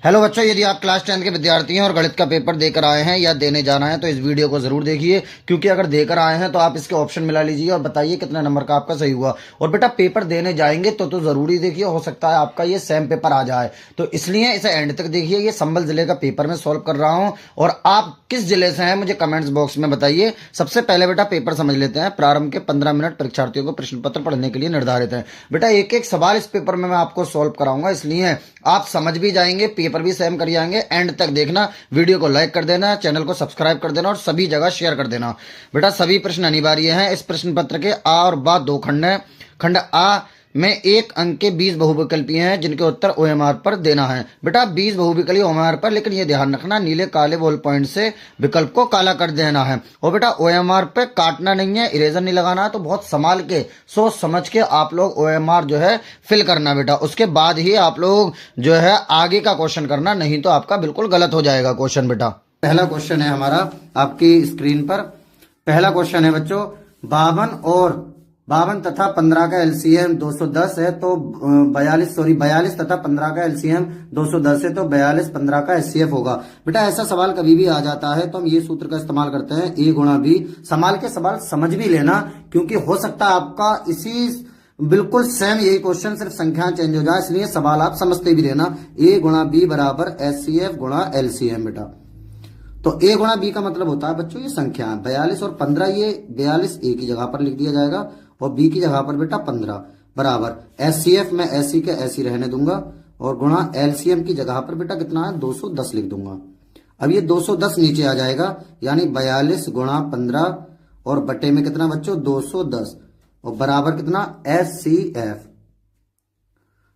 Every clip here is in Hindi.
हेलो बच्चों, यदि आप क्लास 10 के विद्यार्थी हैं और गणित का पेपर देकर आए हैं या देने जाना है तो इस वीडियो को जरूर देखिए, क्योंकि अगर देकर आए हैं तो आप इसके ऑप्शन मिला लीजिए और बताइए कितने नंबर का आपका सही हुआ। और बेटा पेपर देने जाएंगे तो जरूरी देखिए, हो सकता है आपका ये सेम पेपर आ जाए, तो इसलिए इसे एंड तक देखिए। ये संभल जिले का पेपर मैं सॉल्व कर रहा हूँ और आप किस जिले से हैं मुझे कमेंट्स बॉक्स में बताइए। सबसे पहले बेटा पेपर समझ लेते हैं। प्रारंभ के 15 मिनट परीक्षार्थियों को प्रश्न पत्र पढ़ने के लिए निर्धारित है। बेटा एक एक सवाल इस पेपर में मैं आपको सॉल्व कराऊंगा, इसलिए आप समझ भी जाएंगे, पेपर भी सेम कर जाएंगे। एंड तक देखना, वीडियो को लाइक कर देना, चैनल को सब्सक्राइब कर देना और सभी जगह शेयर कर देना। बेटा सभी प्रश्न अनिवार्य हैं। इस प्रश्न पत्र के आ और बा दो खंड हैं। खंड आ में एक अंक के 20 बहुविकल्पी हैं जिनके उत्तर ओएमआर पर देना है। बेटा 20 बहुविकल्पी ओएमआर पर, लेकिन ये ध्यान रखना नीले काले बॉल पॉइंट से विकल्प को काला कर देना है। और बेटा ओएमआर पे काटना नहीं है, इरेजर नहीं लगाना है, तो बहुत संभाल के सोच समझ के आप लोग ओएमआर जो है फिल करना बेटा। उसके बाद ही आप लोग जो है आगे का क्वेश्चन करना, नहीं तो आपका बिल्कुल गलत हो जाएगा क्वेश्चन। बेटा पहला क्वेश्चन है हमारा आपकी स्क्रीन पर। पहला क्वेश्चन है बच्चों, 52 तथा 15 का एलसीएम 210 है तो 42 तथा 15 का एलसीएम 210 है तो 42 15 का एचसीएफ होगा। बेटा ऐसा सवाल कभी भी आ जाता है तो हम ये सूत्र का इस्तेमाल करते हैं, ए गुणा बी। संभाल के सवाल समझ भी लेना, क्योंकि हो सकता है आपका इसी बिल्कुल सेम यही क्वेश्चन, सिर्फ संख्या चेंज हो जाए, इसलिए सवाल आप समझते भी रहना। ए गुणा बी बराबर एचसीएफ गुणा एलसीएम। बेटा तो ए गुणा बी का मतलब होता है बच्चों ये संख्या 42 और 15, ये 42 ए की जगह पर लिख दिया जाएगा और बी की जगह पर बेटा 15 बराबर एचसीएफ में एसी के ऐसी रहने दूंगा और गुणा एलसीएम की जगह पर बेटा कितना है 210 लिख दूंगा। अब ये 210 नीचे आ जाएगा, यानी 42 गुणा 15 और बटे में कितना बच्चों 210 और बराबर कितना एचसीएफ।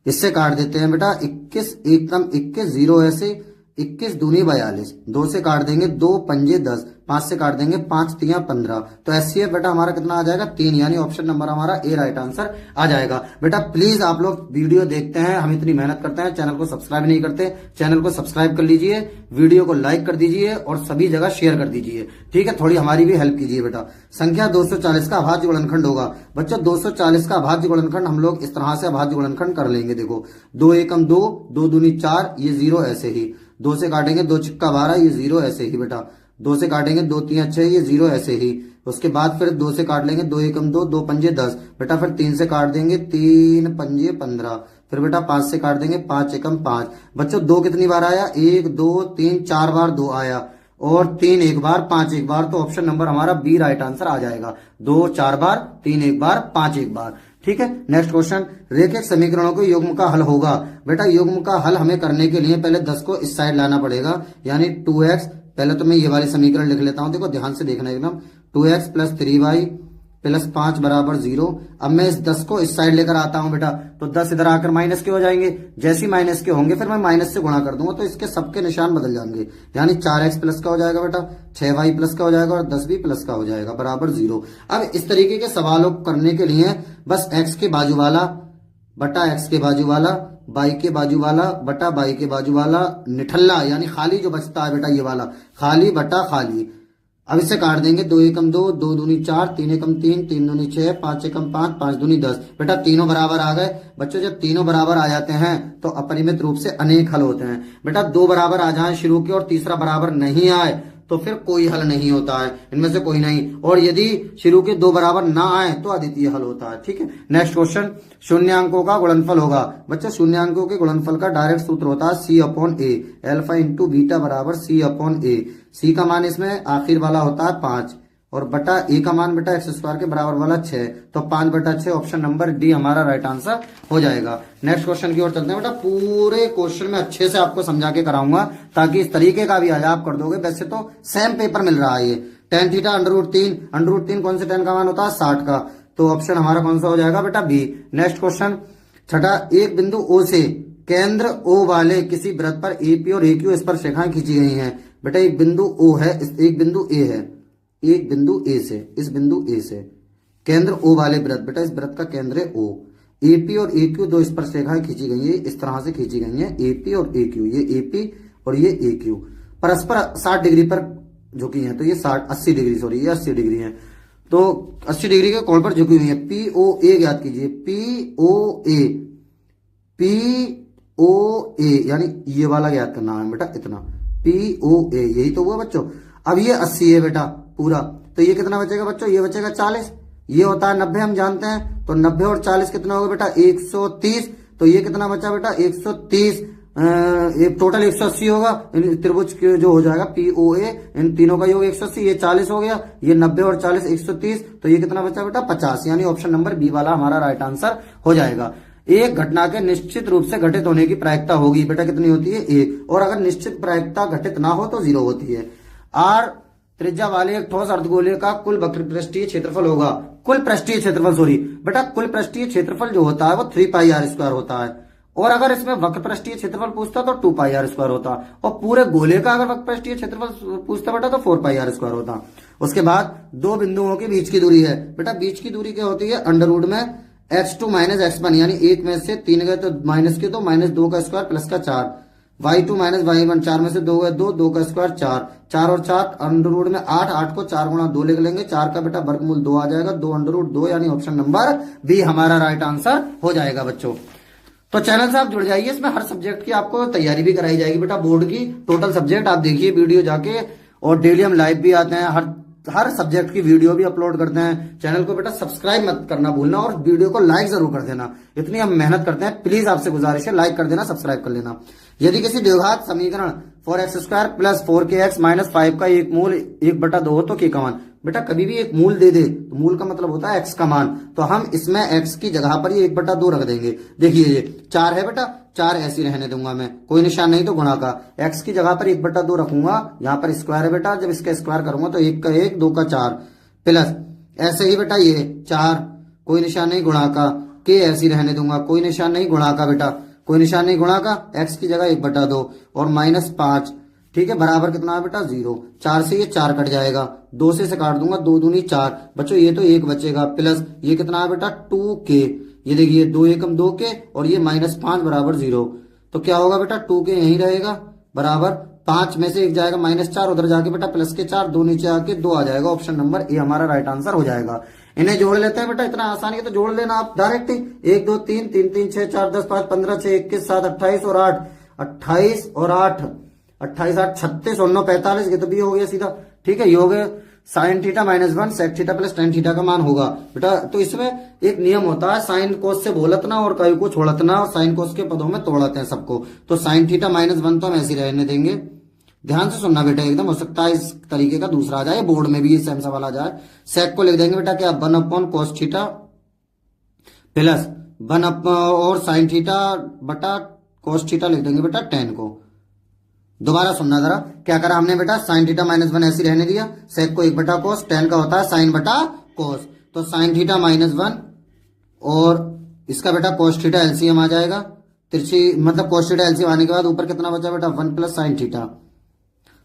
इससे काट देते हैं बेटा 21 एकदम 21 जीरो ऐसे 21 दूनी 42, 2 से काट देंगे 2 पंजे 10, 5 से काट देंगे 5 तिया 15, तो एचसीएफ बेटा हमारा कितना आ जाएगा 3, यानी ऑप्शन नंबर हमारा ए राइट आंसर आ जाएगा। बेटा प्लीज आप लोग वीडियो देखते हैं, हम इतनी मेहनत करते हैं, चैनल को सब्सक्राइब नहीं करते, चैनल को सब्सक्राइब कर लीजिए, वीडियो को लाइक कर दीजिए और सभी जगह शेयर कर दीजिए, ठीक है। थोड़ी हमारी भी हेल्प कीजिए बेटा। संख्या 240 का अभाज्य गुणनखंड होगा। बच्चों 240 का अभाज्य गुणनखंड हम लोग इस तरह से अभाज्य गुणनखंड कर लेंगे। देखो 2 एकम 2, 2 दूनी 4, ये 0 ऐसे ही, 2 से काटेंगे 2 छिक्का 12, ये 0 ऐसे ही बेटा, 2 से काटेंगे 2 3 6, ये 0 ऐसे ही। उसके बाद फिर 2 से काट लेंगे 2 एकम 2, 2 पंजे 10 बेटा, फिर 3 से काट देंगे 3 पंजे 15, फिर बेटा 5 से काट देंगे 5 एकम 5। बच्चों 2 कितनी बार आया 1 2 3 4 बार 2 आया और 3 एक बार 5 एक बार, तो ऑप्शन नंबर हमारा बी राइट आंसर आ जाएगा। 2 4 बार, 3 एक बार, 5 एक बार, ठीक है। नेक्स्ट क्वेश्चन, रेखिक समीकरणों के युग्म का हल होगा। बेटा युग्म का हल हमें करने के लिए पहले 10 को इस साइड लाना पड़ेगा, यानी 2x। पहले तो मैं ये वाली समीकरण लिख लेता हूं, देखो ध्यान से देखना एकदम, 2x प्लस 3y प्लस 5 बराबर 0। अब मैं इस 10 को इस साइड लेकर आता हूं बेटा, तो 10 इधर आकर माइनस के हो जाएंगे, जैसे ही माइनस के होंगे फिर मैं माइनस से गुणा कर दूंगा, तो इसके सबके निशान बदल जाएंगे, यानी 4x प्लस का हो जाएगा बेटा, 6y प्लस का हो जाएगा और 10 भी प्लस का हो जाएगा बराबर 0। अब इस तरीके के सवालों को करने के लिए बस x के बाजू वाला बटा x के बाजू वाला, बाई के बाजू वाला बटा बाई के बाजू वाला, निठल्ला यानी खाली जो बचता है बेटा ये वाला, खाली बटा खाली। अब इसे काट देंगे 2 एकम 2, 2 दूनी 4, 3 एकम 3, 3 दूनी 6, 5 एकम 5, 5 दूनी 10। बेटा तीनों बराबर आ गए। बच्चों जब तीनों बराबर आ जाते हैं तो अपरिमित रूप से अनेक हल होते हैं। बेटा 2 बराबर आ जाए शुरू के और तीसरा बराबर नहीं आए तो फिर कोई हल नहीं होता है, इनमें से कोई नहीं, और यदि शुरू के 2 बराबर ना आए तो अद्वितीय हल होता है, ठीक है। नेक्स्ट क्वेश्चन, शून्यांकों का गुणनफल होगा। बच्चों शून्यांकों के गुणनफल का डायरेक्ट सूत्र होता है C/A, अल्फा इंटू बीटा बराबर C/A। C का मान इसमें आखिर वाला होता है 5 और बटा ए का मान बेटा x स्क्वायर के बराबर वाला 6, तो 5 बटा 6 ऑप्शन नंबर डी हमारा राइट आंसर हो जाएगा। नेक्स्ट क्वेश्चन की ओर चलते हैं बेटा। पूरे क्वेश्चन में अच्छे से आपको समझा के कराऊंगा ताकि इस तरीके का भी आज आप कर दोगे। वैसे तो सेम पेपर मिल रहा है ये, tan थीटा √3 कौन से tan का मान होता है 60 का, तो ऑप्शन हमारा कौन सा हो जाएगा बेटा बी। नेक्स्ट क्वेश्चन छठा, एक बिंदु O से केंद्र O वाले किसी वृत्त पर AP और AQ स्पर्शरेखाएं खींची गई हैं। बेटा एक बिंदु O है, एक बिंदु A है, एक बिंदु A से, इस बिंदु A से केंद्र O वाले वृत्त, बेटा इस वृत्त का केंद्र है O। AP और AQ दो स्पर्शरेखाएं खींची गई है, इस तरह से खींची गई हैं AP और AQ, ये AP और ये AQ परस्पर 60 डिग्री पर झुकी हैं, तो ये 80 डिग्री, सॉरी ये 80 डिग्री है, तो 80 डिग्री के कोण पर झुकी हुई है। POA ज्ञात कीजिए, POA, P ओ ए, यानी ये वाला याद करना है बेटा, इतना POA, यही तो हुआ बच्चों। अब ये 80 है बेटा पूरा, तो ये कितना बचेगा बच्चों, ये बचेगा 40। ये होता है 90 हम जानते हैं, तो 90 और 40 कितना होगा बेटा 130। तो ये कितना बचा बेटा 130, टोटल 180 होगा। त्रिभुज जो हो जाएगा POA, इन तीनों का योग 180, ये 40 हो गया, ये 90 और 40 130, तो ये कितना बचा बेटा 50, यानी ऑप्शन नंबर बी वाला हमारा राइट आंसर हो जाएगा। एक घटना के निश्चित रूप से घटित होने की प्रायिकता होगी बेटा कितनी होती है 1, और अगर निश्चित प्रायिकता घटित ना हो तो 0 होती है। R त्रिज्या वाले एक ठोस अर्धगोले का कुल वक्र पृष्ठीय क्षेत्रफल होगा, कुल पृष्ठीय क्षेत्रफल सॉरी बेटा, कुल पृष्ठीय क्षेत्रफल जो होता है वो 3πr² होता है, और अगर इसमें वक्र पृष्ठीय क्षेत्रफल पूछता तो 2πr² होता, और पूरे गोले का अगर वक्र पृष्ठीय क्षेत्रफल पूछता बेटा तो 4πr² होता। उसके बाद दो बिंदुओं के बीच की दूरी है बेटा, बीच की दूरी क्या होती है √ में x2 - x1, यानी 1 में से 3 गए तो माइनस के, तो -2 का स्क्वायर प्लस का 4, y2 - y1, 4 में से 2 गए 2, 2 का स्क्वायर 4, 4 और 4 √ में 8, 8 को 4 गुणा 2 लिख लेंगे, 4 का बेटा वर्गमूल 2 आ जाएगा, 2 √2, यानी ऑप्शन नंबर बी हमारा राइट आंसर हो जाएगा बच्चों। तो चैनल से आप जुड़ जाइए, इसमें हर सब्जेक्ट की आपको तैयारी भी कराई जाएगी बेटा, बोर्ड की टोटल सब्जेक्ट आप देखिए वीडियो जाके, और डेली हम लाइव भी आते हैं, हर सब्जेक्ट की वीडियो भी अपलोड करते हैं। चैनल को बेटा सब्सक्राइब मत करना भूलना, और वीडियो को लाइक जरूर कर देना, इतनी हम मेहनत करते हैं, प्लीज आपसे गुजारिश है लाइक कर देना, सब्सक्राइब कर लेना। यदि किसी द्विघात समीकरण 4x² + 4kx - 5 का एक मूल 1/2 हो तो k का मान, बेटा कभी भी एक मूल दे दे तो मूल का मतलब होता है x का मान, तो हम इसमें x की जगह पर ये 1/2 रख देंगे। देखिए ये 4 है बेटा, 4 ऐसे रहने दूंगा मैं, कोई निशान नहीं तो गुणा का, x की जगह पर 1/2 रखूंगा, यहाँ पर स्क्वायर है बेटा, जब इसका स्क्वायर करूंगा तो 1 का 1, 2 का 4, प्लस ऐसे ही बेटा ये 4, कोई निशान नहीं गुणा का, k ऐसी रहने दूंगा, कोई निशान नहीं गुणा का बेटा, कोई निशान नहीं गुणा का, x की जगह 1/2 और -5, ठीक है, बराबर कितना है बेटा 0, 4 से ये 4 कट जाएगा, 2 से काट दूंगा, 2 दूनी 4 बच्चों, ये तो 1 बचेगा, प्लस ये कितना है बेटा 2k, ये देखिए 2 एकम 2k, और ये -5 बराबर 0, तो क्या होगा बेटा 2k यहीं रहेगा, बराबर 5 में से 1 जाएगा -4, उधर जाके बेटा प्लस के 4, 2 नीचे आके 2 आ जाएगा, ऑप्शन नंबर ए हमारा राइट आंसर हो जाएगा। इन्हें जोड़ लेते हैं बेटा, इतना आसानी है तो जोड़ लेना आप डायरेक्ट ही, 1 2 3 3 3 6 4 10 5 15 6 21 7 28 और 8, 28 और 8 28 8 36 और 9 45, ये तो भी हो गया सीधा, ठीक है। ये हो गया sin theta -1 sec theta plus tan theta का मान होगा बेटा। तो इसमें एक नियम होता है, साइन कोस से बोलतना और कई को छोड़तना, और साइन कोस के पदों में तोड़ते हैं सबको, तो sin थीटा -1 तो हम ऐसे रहने देंगे, ध्यान से सुनना बेटा एकदम, हो सकता है इस तरीके का दूसरा आ जाए, बोर्ड में भी ये सेम सवाल आ जाए। सेक को लिख देंगे बेटा क्या 1/cos थीटा प्लस 1 और sin थीटा बटा cos थीटा लिख देंगे बेटा tan को। दोबारा सुनना जरा, क्या करा हमने बेटा, sin थीटा -1 ऐसे रहने दिया, सेक को 1/cos, tan का होता है sin बटा cos, तो sin थीटा -1 और इसका बेटा cos थीटा एलसीएम आ जाएगा, तिरछी मतलब cos थीटा एलसीएम आने के बाद ऊपर कितना बचा बेटा 1 + sin थीटा,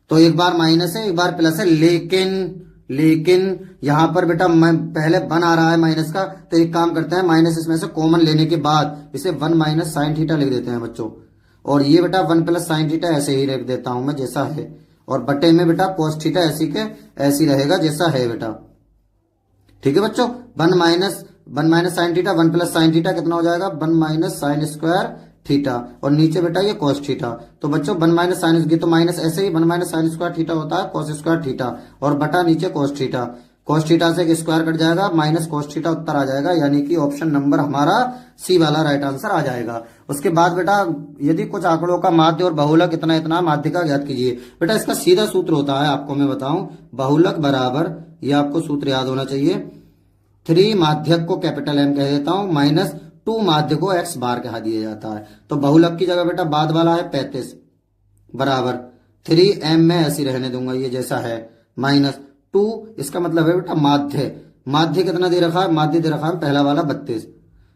तो एक बार माइनस है एक बार प्लस है, लेकिन यहां पर बेटा पहले 1 आ रहा है माइनस का, तो एक काम करते हैं माइनस इसमें से कॉमन लेने के बाद इसे 1 - sin थीटा लिख देते हैं बच्चों, और ये बेटा 1 + sin थीटा ऐसे ही लिख देता हूं मैं जैसा है, और बटे में बेटा cos थीटा ऐसी के ऐसी रहेगा जैसा है बेटा, ठीक है बच्चों। 1 - sin थीटा 1 + sin थीटा कितना हो जाएगा 1 - sin² थीटा, और नीचे बेटा ये cos थीटा, तो बच्चों 1 - sin, तो माइनस ऐसे ही 1 - sin² थीटा होता है cos² थीटा, और बटा नीचे cos थीटा, cos थीटा से स्क्वायर कट जाएगा, माइनस cos थीटा उत्तर आ जाएगा, यानी कि ऑप्शन नंबर हमारा सी वाला राइट आंसर आ जाएगा। उसके बाद बेटा यदि कुछ आंकड़ों का माध्य और बहुलक इतना माध्य का ज्ञात कीजिए, बेटा इसका सीधा सूत्र होता है, आपको मैं बताऊं, बहुलक बराबर, ये आपको सूत्र याद होना चाहिए, 3 माध्यक को कैपिटल M कह देता हूं, -2 माध्य को x बार कहा दिया जाता है, तो बहुलक की जगह बेटा बाद वाला है 35 बराबर 3m में ऐसी रहने दूंगा ये जैसा है, -2, इसका मतलब है बेटा माध्य कितना दे रखा है, माध्य दे रखा है पहला वाला 32,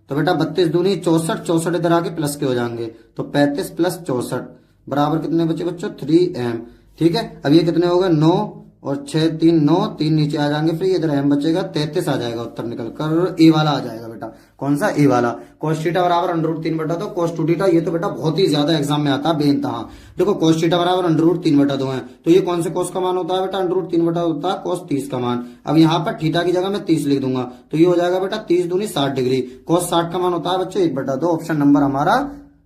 तो बेटा 32 दूनी 64, 64 इधर आके प्लस के हो जाएंगे, तो 35 + 64 बराबर कितने बचे बच्चों 3m, ठीक है। अब ये कितने हो गए 9 और 6 3 9, 3 नीचे आ जाएंगे, फिर इधर m बचेगा 33 आ जाएगा उत्तर निकल कर, ए वाला आ जाएगा बेटा, कौन सा ए वाला। cos थीटा बराबर √3/2 cos 2 थीटा, ये तो बेटा बहुत ही ज्यादा एग्जाम में आता है बेइंतहा, देखो cos थीटा बराबर √3/2 है, तो ये कौन से cos का मान होता है बेटा √3/2 होता है cos 30 का मान। अब यहाँ पर थीटा की जगह मैं 30 लिख दूंगा, तो ये हो जाएगा बेटा 30 दूनी 60 डिग्री, cos 60 का मान होता है बच्चों 1/2, ऑप्शन नंबर हमारा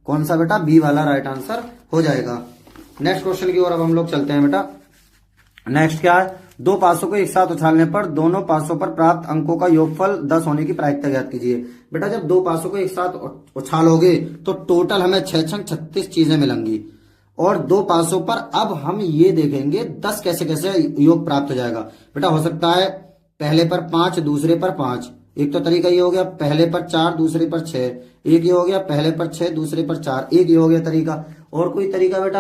कौन सा बेटा, बी वाला राइट आंसर हो जाएगा। नेक्स्ट क्वेश्चन की ओर अब हम लोग चलते हैं बेटा। नेक्स्ट क्या है, दो पासों को एक साथ उछालने पर दोनों पासों पर प्राप्त अंकों का योगफल 10 होने की प्रायिकता ज्ञात कीजिए। बेटा जब दो पासों को एक साथ उछालोगे तो टोटल हमें 6 छंग 36 चीजें मिलेंगी, और दो पासों पर अब हम ये देखेंगे 10 कैसे कैसे योग प्राप्त हो जाएगा। बेटा हो सकता है पहले पर 5, दूसरे पर 5, एक तो तरीका ये हो गया, पहले पर 4 दूसरे पर 6, एक ये हो गया, पहले पर 6 दूसरे पर 4, एक ये हो गया तरीका। और कोई तरीका बेटा,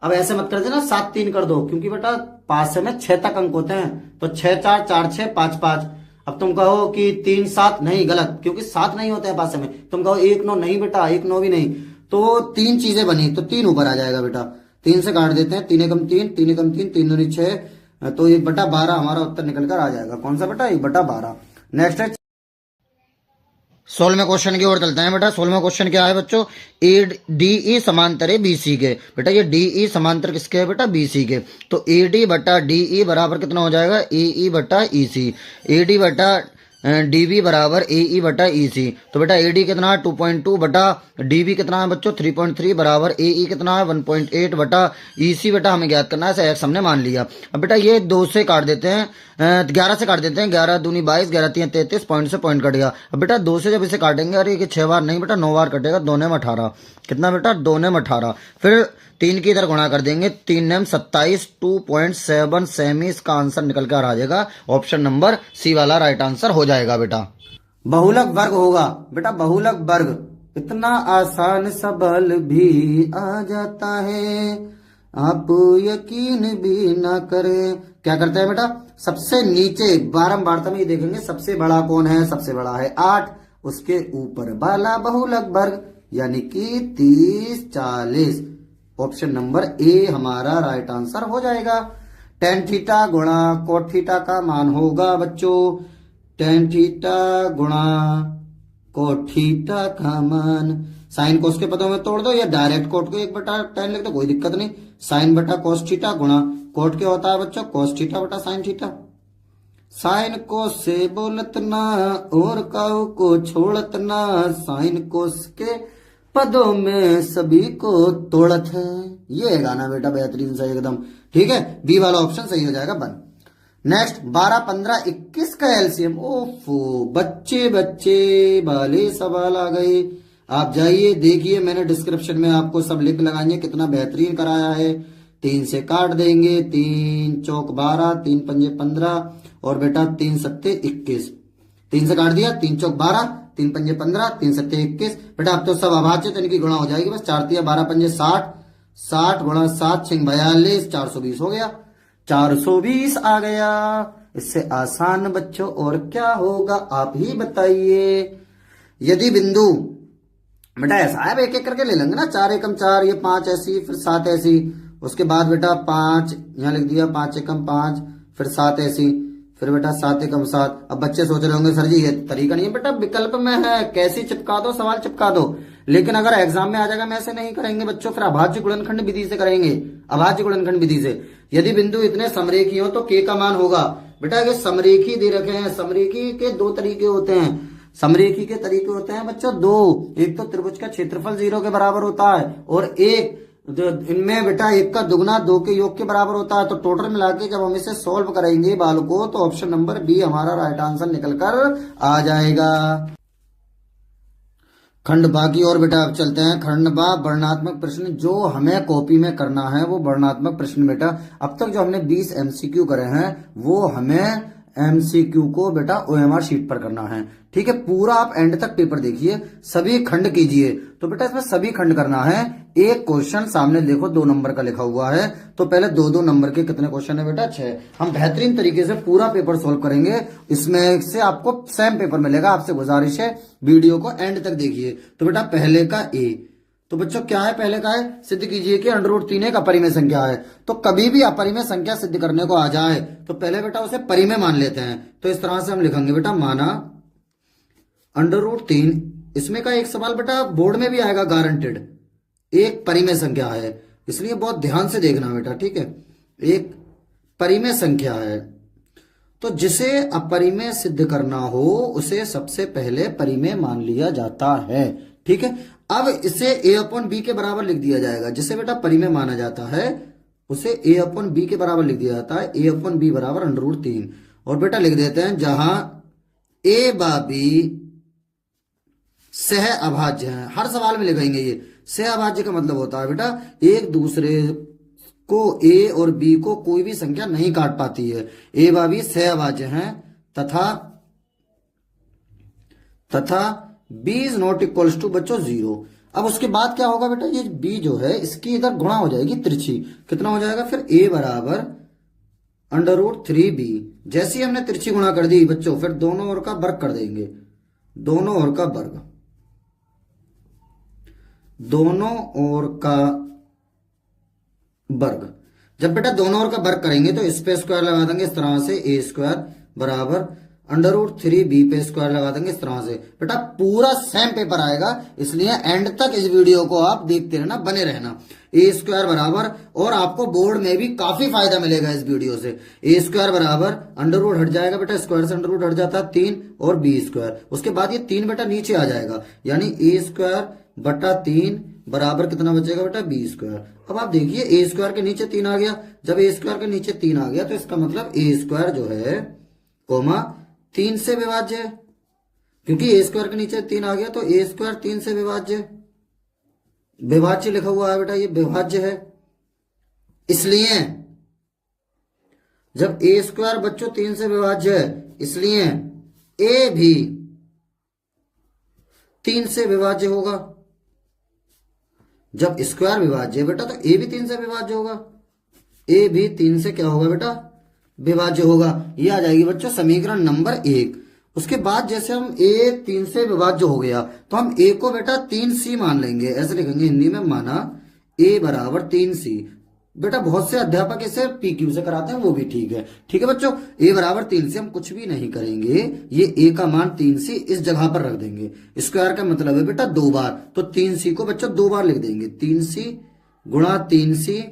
अब ऐसे मत कर देना 7 3 कर दो, क्योंकि बेटा पासे में 6 तक अंक होते हैं, तो 6 4 4 6 5 5। अब तुम कहो कि 3 7, नहीं गलत, क्योंकि 7 नहीं होते हैं पासे में। तुम कहो 1 9, नहीं बेटा 1 9 भी नहीं, तो 3 चीजें बनी, तो 3 ऊपर आ जाएगा बेटा। 3 से काट देते हैं, 3 एकम 3, 3 एकम 3, 3 दूनी 6, तो 1/12 हमारा उत्तर निकल कर आ जाएगा। कौन सा बेटा, 1/12। नेक्स्ट है 16वें क्वेश्चन की ओर चलते हैं बेटा। 16वां क्वेश्चन क्या है बच्चों, ए डी ई समांतर है बीसी के। बेटा ये डी ई समांतर किसके है बेटा, बीसी के। तो ए डी बटा डी ई बराबर कितना हो जाएगा, ए ई बटा ई सी। ए डी बटा डी बी बराबर ए ई बटा ई सी। तो बेटा ए डी कितना है 2.2 बटा डी बी कितना है बच्चों 3.3 बराबर ए ई कितना है 1.8 बटा ई सी। बेटा हमें ज्ञात करना है, ऐसा एक्स हमने मान लिया। अब बेटा ये 2 से काट देते हैं, 11 से काट देते हैं, 11 दूनी 22, 11 3 33, पॉइंट से पॉइंट कट गया। अब बेटा 2 से जब इसे काटेंगे, अरे ये 6 बार नहीं बेटा 9 बार कटेगा, 2 ने 18, कितना बेटा 2 ने 18। फिर 3 की इधर गुणा कर देंगे, 3 ने 27, 2.7 सेमी। इसका आंसर निकल कर आ जाएगा ऑप्शन नंबर सी वाला राइट आंसर हो जाएगा बेटा। बहुलक वर्ग होगा बेटा, बहुलक वर्ग इतना आसान सवाल भी आ जाता है, आप यकीन भी ना करें। क्या करते हैं बेटा, सबसे नीचे बारंबारता में ये देखेंगे सबसे बड़ा कौन है, सबसे बड़ा है 8, उसके ऊपर वाला बहुलक वर्ग यानी कि 30 40। ऑप्शन नंबर ए हमारा राइट आंसर हो जाएगा। टेन थीटा गुणा कोट थीटा का मान होगा बच्चों, टेन थीटा गुणा कोट थीटा का मान साइन कोस के पदों में तोड़ दो, या डायरेक्ट कोट को 1/tan लिख दो, कोई दिक्कत नहीं। साइन बटा कोस थीटा गुणा कोट क्या होता है बच्चों, कोस थीटा बटा साइन थीटा। साइन कोस से बोलत ना और काऊ को छोड़त ना, साइन कोस के पदों में सभी को तोड़त है। ये गाना बेटा बेहतरीन सा एकदम, ठीक है, बी वाला ऑप्शन सही हो जाएगा बन। नेक्स्ट 12 15 21 का एलसीएम। ओफो बच्चे बच्चे वाले सवाल आ गए। आप जाइए देखिए, मैंने डिस्क्रिप्शन में आपको सब लिंक लगाएंगे, कितना बेहतरीन कराया है। 3 से काट देंगे, 3 चौक 12, 3 पंजे 15, और बेटा 3 सत्ते 21। 3 से काट दिया, 3 चौक 12, 3 पंजे 15, 3 सत्ते 21। बेटा अब तो सब अभाज्य, तो इनकी गुणा हो जाएगी बस। 4 तिया 12 पंजे 60, 60 गुणा 7 6 42, 420 हो गया, 420 आ गया। इससे आसान बच्चों और क्या होगा, आप ही बताइए। यदि बिंदु बेटा ऐसा है, एक एक करके ले लेंगे ना, 4 एकम 4, ये 5 ऐसी, फिर 7 ऐसी, उसके बाद बेटा 5 यहाँ लिख दिया, 5 एकम 5, फिर 7 ऐसी, फिर बेटा 7 एकम 7। अब बच्चे सोच रहे होंगे सर जी ये तरीका नहीं है बेटा, विकल्प में है, कैसी चिपका दो, सवाल चिपका दो। लेकिन अगर एग्जाम में आ जाएगा, मैं ऐसे नहीं करेंगे बच्चों, फिर अभाज्य गुणनखंड विधि से करेंगे, अभाज्य गुणनखंड विधि से। यदि बिंदु इतने समरेखी हो तो के का मान होगा। बेटा ये समरेखी दे रखे हैं, समरेखी के 2 तरीके होते हैं, समरेखी के तरीके होते हैं बच्चों 2। एक तो त्रिभुज का क्षेत्रफल 0 के बराबर होता है, और एक इनमें बेटा 1 का दुगना 2 के योग के बराबर होता है। तो टोटल मिला के जब हम इसे सॉल्व करेंगे बालकों, तो ऑप्शन नंबर बी हमारा राइट आंसर निकल कर आ जाएगा। खंड बा की और बेटा अब चलते हैं। खंड बा वर्णनात्मक प्रश्न, जो हमें कॉपी में करना है वो वर्णनात्मक प्रश्न बेटा। अब तक जो हमने 20 एमसीक्यू करे हैं, वो हमें एमसीक्यू को बेटा ओएमआर शीट पर करना है, ठीक है। पूरा आप एंड तक पेपर देखिए, सभी खंड कीजिए। तो बेटा इसमें सभी खंड करना है। एक क्वेश्चन सामने देखो 2 नंबर का लिखा हुआ है, तो पहले 2-2 नंबर के कितने क्वेश्चन है बेटा, 6। हम बेहतरीन तरीके से पूरा पेपर सोल्व करेंगे, इसमें से आपको सेम पेपर मिलेगा। आपसे गुजारिश है वीडियो को एंड तक देखिए। तो बेटा पहले का ए, तो बच्चों क्या है, पहले का है सिद्ध कीजिए कि √3 एक अपरिमेय संख्या है। तो कभी भी अपरिमेय संख्या सिद्ध करने को आ जाए तो पहले बेटा उसे परिमेय मान लेते हैं। तो इस तरह से हम लिखेंगे बेटा, माना √3, इसमें का एक सवाल बेटा बोर्ड में भी आएगा गारंटेड, एक परिमेय संख्या है, इसलिए बहुत ध्यान से देखना बेटा, ठीक है। एक परिमेय संख्या है, तो जिसे अपरिमेय सिद्ध करना हो उसे सबसे पहले परिमेय मान लिया जाता है, ठीक है। अब इसे ए अपॉन बी के बराबर लिख दिया जाएगा, जिसे बेटा परिमेय माना जाता है उसे ए अपॉन बी के बराबर लिख दिया जाता है, ए अपॉन बी बराबर √3। और बेटा लिख देते हैं जहां ए बा बी सह अभाज्य है। हर सवाल में लिखेंगे ये। सह अभाज्य का मतलब होता है बेटा एक दूसरे को ए और बी को कोई भी संख्या नहीं काट पाती है। ए बा बी सह अभाज्य हैं तथा b is not equals to बच्चों 0। अब उसके बाद क्या होगा बेटा, ये b जो है इसकी इधर गुणा हो जाएगी तिरछी। कितना हो जाएगा फिर a बराबर √3b। जैसे ही हमने तिरछी गुणा कर दी बच्चों, फिर दोनों ओर का वर्ग कर देंगे, दोनों ओर का वर्ग, दोनों ओर का वर्ग। जब बेटा दोनों ओर का वर्ग करेंगे तो इस पे स्क्वायर लगा देंगे इस तरह से, a स्क्वायर बराबर √3b पे स्क्वायर लगा देंगे इस तरह से। बेटा पूरा सेम पेपर आएगा, इसलिए एंड तक इस वीडियो को आप देखते रहना, बने रहना। ए स्क्वायर बराबर, और आपको बोर्ड में भी काफी फायदा मिलेगा इस वीडियो से। ए स्क्वायर बराबर अंडर हट जाएगा बेटा, स्क्वायर से अंडर हट जाता है 3 और बी स्क्वायर। उसके बाद ये 3 बेटा नीचे आ जाएगा, यानी ए स्क्वायर बटा 3 बराबर कितना बचेगा बेटा बी स्क्वायर। अब आप देखिए ए स्क्वायर के नीचे 3 आ गया। जब ए स्क्वायर के नीचे 3 आ गया तो इसका मतलब ए स्क्वायर जो है कोमा 3 से विभाज्य है, क्योंकि ए स्क्वायर के नीचे 3 आ गया तो ए स्क्वायर 3 से विभाज्य, विभाज्य लिखा हुआ है बेटा, ये विभाज्य है। इसलिए जब ए स्क्वायर बच्चों 3 से विभाज्य है, इसलिए ए भी 3 से विभाज्य होगा। जब स्क्वायर विभाज्य है बेटा तो ए भी 3 से विभाज्य होगा, ए भी 3 से क्या होगा बेटा विभाज्य होगा। ये आ जाएगी बच्चों समीकरण नंबर 1। उसके बाद जैसे हम a 3 से विभाज्य हो गया तो हम a को बेटा 3c मान लेंगे, ऐसे लिखेंगे हिंदी में, माना a बराबर 3c। बेटा बहुत से अध्यापक इसे PQ से कराते हैं, वो भी ठीक है। ठीक है बच्चों, a बराबर 3c हम कुछ भी नहीं करेंगे, ये a का मान 3c इस जगह पर रख देंगे। स्क्वायर का मतलब है बेटा 2 बार, तो 3c को बच्चों 2 बार लिख देंगे, 3c गुणा 3c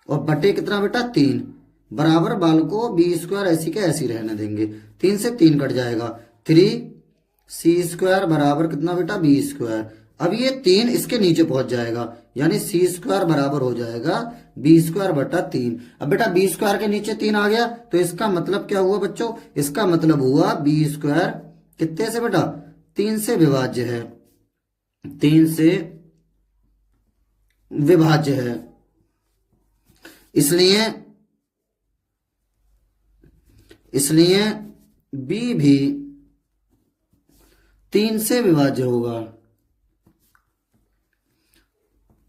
और बटे कितना बेटा 3 बराबर बाल को बी स्क्वायर ऐसी के ऐसी रहने देंगे। 3 से 3 कट जाएगा, 3c स्क्वायर बराबर कितना बेटा बी स्क्वायर। अब ये 3 इसके नीचे पहुंच जाएगा, यानी c स्क्वायर बराबर हो जाएगा बी स्क्वायर बटा 3। अब बेटा बी स्क्वायर के नीचे 3 आ गया तो इसका मतलब क्या हुआ बच्चों, इसका मतलब हुआ बी स्क्वायर कितने से बेटा 3 से विभाज्य है, 3 से विभाज्य है। इसलिए b भी 3 से विभाज्य होगा,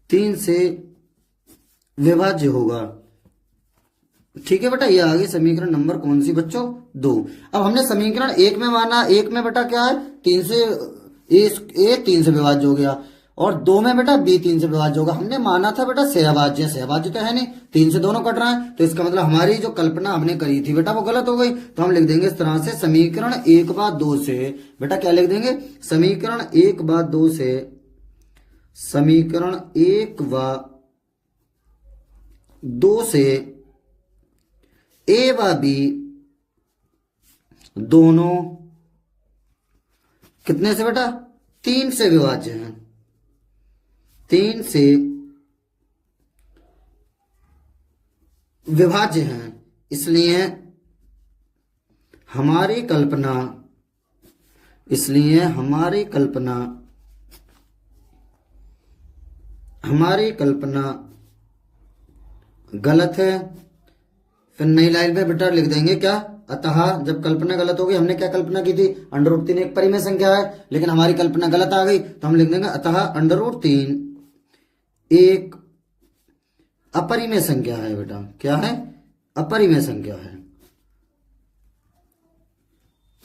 3 से विभाज्य होगा। ठीक है बेटा, ये आ गई समीकरण नंबर कौन सी बच्चों 2। अब हमने समीकरण 1 में माना, 1 में बेटा क्या है 3 से a 3 से विभाज्य हो गया, और 2 में बेटा b 3 से विभाज्य होगा। हमने माना था बेटा सहभाज्य, सहभाज्य तो है नहीं, 3 से दोनों कट रहा है, तो इसका मतलब हमारी जो कल्पना हमने करी थी बेटा वो गलत हो गई। तो हम लिख देंगे इस तरह से, समीकरण 1 व 2 से बेटा क्या लिख देंगे, समीकरण 1 व 2 से, समीकरण 1 व 2 से a व b दोनों कितने से बेटा 3 से विभाज्य हैं, 3 से विभाज्य हैं। इसलिए हमारी कल्पना गलत है। फिर नई लाइन में बेटा लिख देंगे क्या, अतः जब कल्पना गलत हो गई, हमने क्या कल्पना की थी √3 एक परिमेय संख्या है, लेकिन हमारी कल्पना गलत आ गई तो हम लिख देंगे अतः √3 एक अपरिमेय संख्या है। बेटा क्या है, अपरिमेय संख्या है,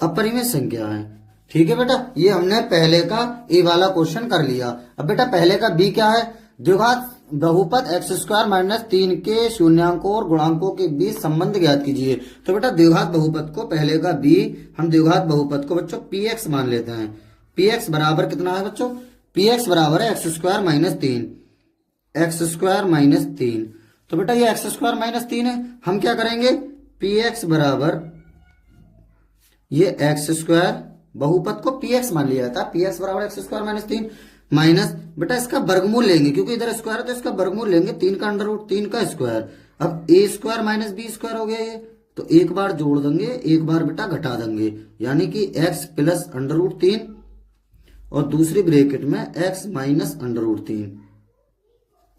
अपरिमेय संख्या है। ठीक है बेटा, ये हमने पहले का ए वाला क्वेश्चन कर लिया। अब बेटा पहले का बी क्या है, द्विघात बहुपद x² - 3 के शून्यांकों और गुणांकों के बीच संबंध ज्ञात कीजिए। तो बेटा द्विघात बहुपद को, पहले का बी, हम द्विघात बहुपद को बच्चों px मान लेते हैं। px बराबर कितना है बच्चों, px बराबर है x² - 3, x² - 3। तो बेटा ये x² - 3 है, हम क्या करेंगे, px बराबर ये x² बहुपद को px मान लिया था, px बराबर x² - 3। माइनस बेटा इसका वर्गमूल लेंगे, क्योंकि इधर स्क्वायर है तो इसका वर्गमूल लेंगे, 3 का अंडर रूट 3 का स्क्वायर। अब ए स्क्वायर माइनस बी स्क्वायर हो गया ये, तो एक बार जोड़ देंगे, एक बार बेटा घटा देंगे, यानी कि एक्स प्लस अंडर रूट 3 और दूसरी ब्रैकेट में एक्स माइनस अंडर रूट 3।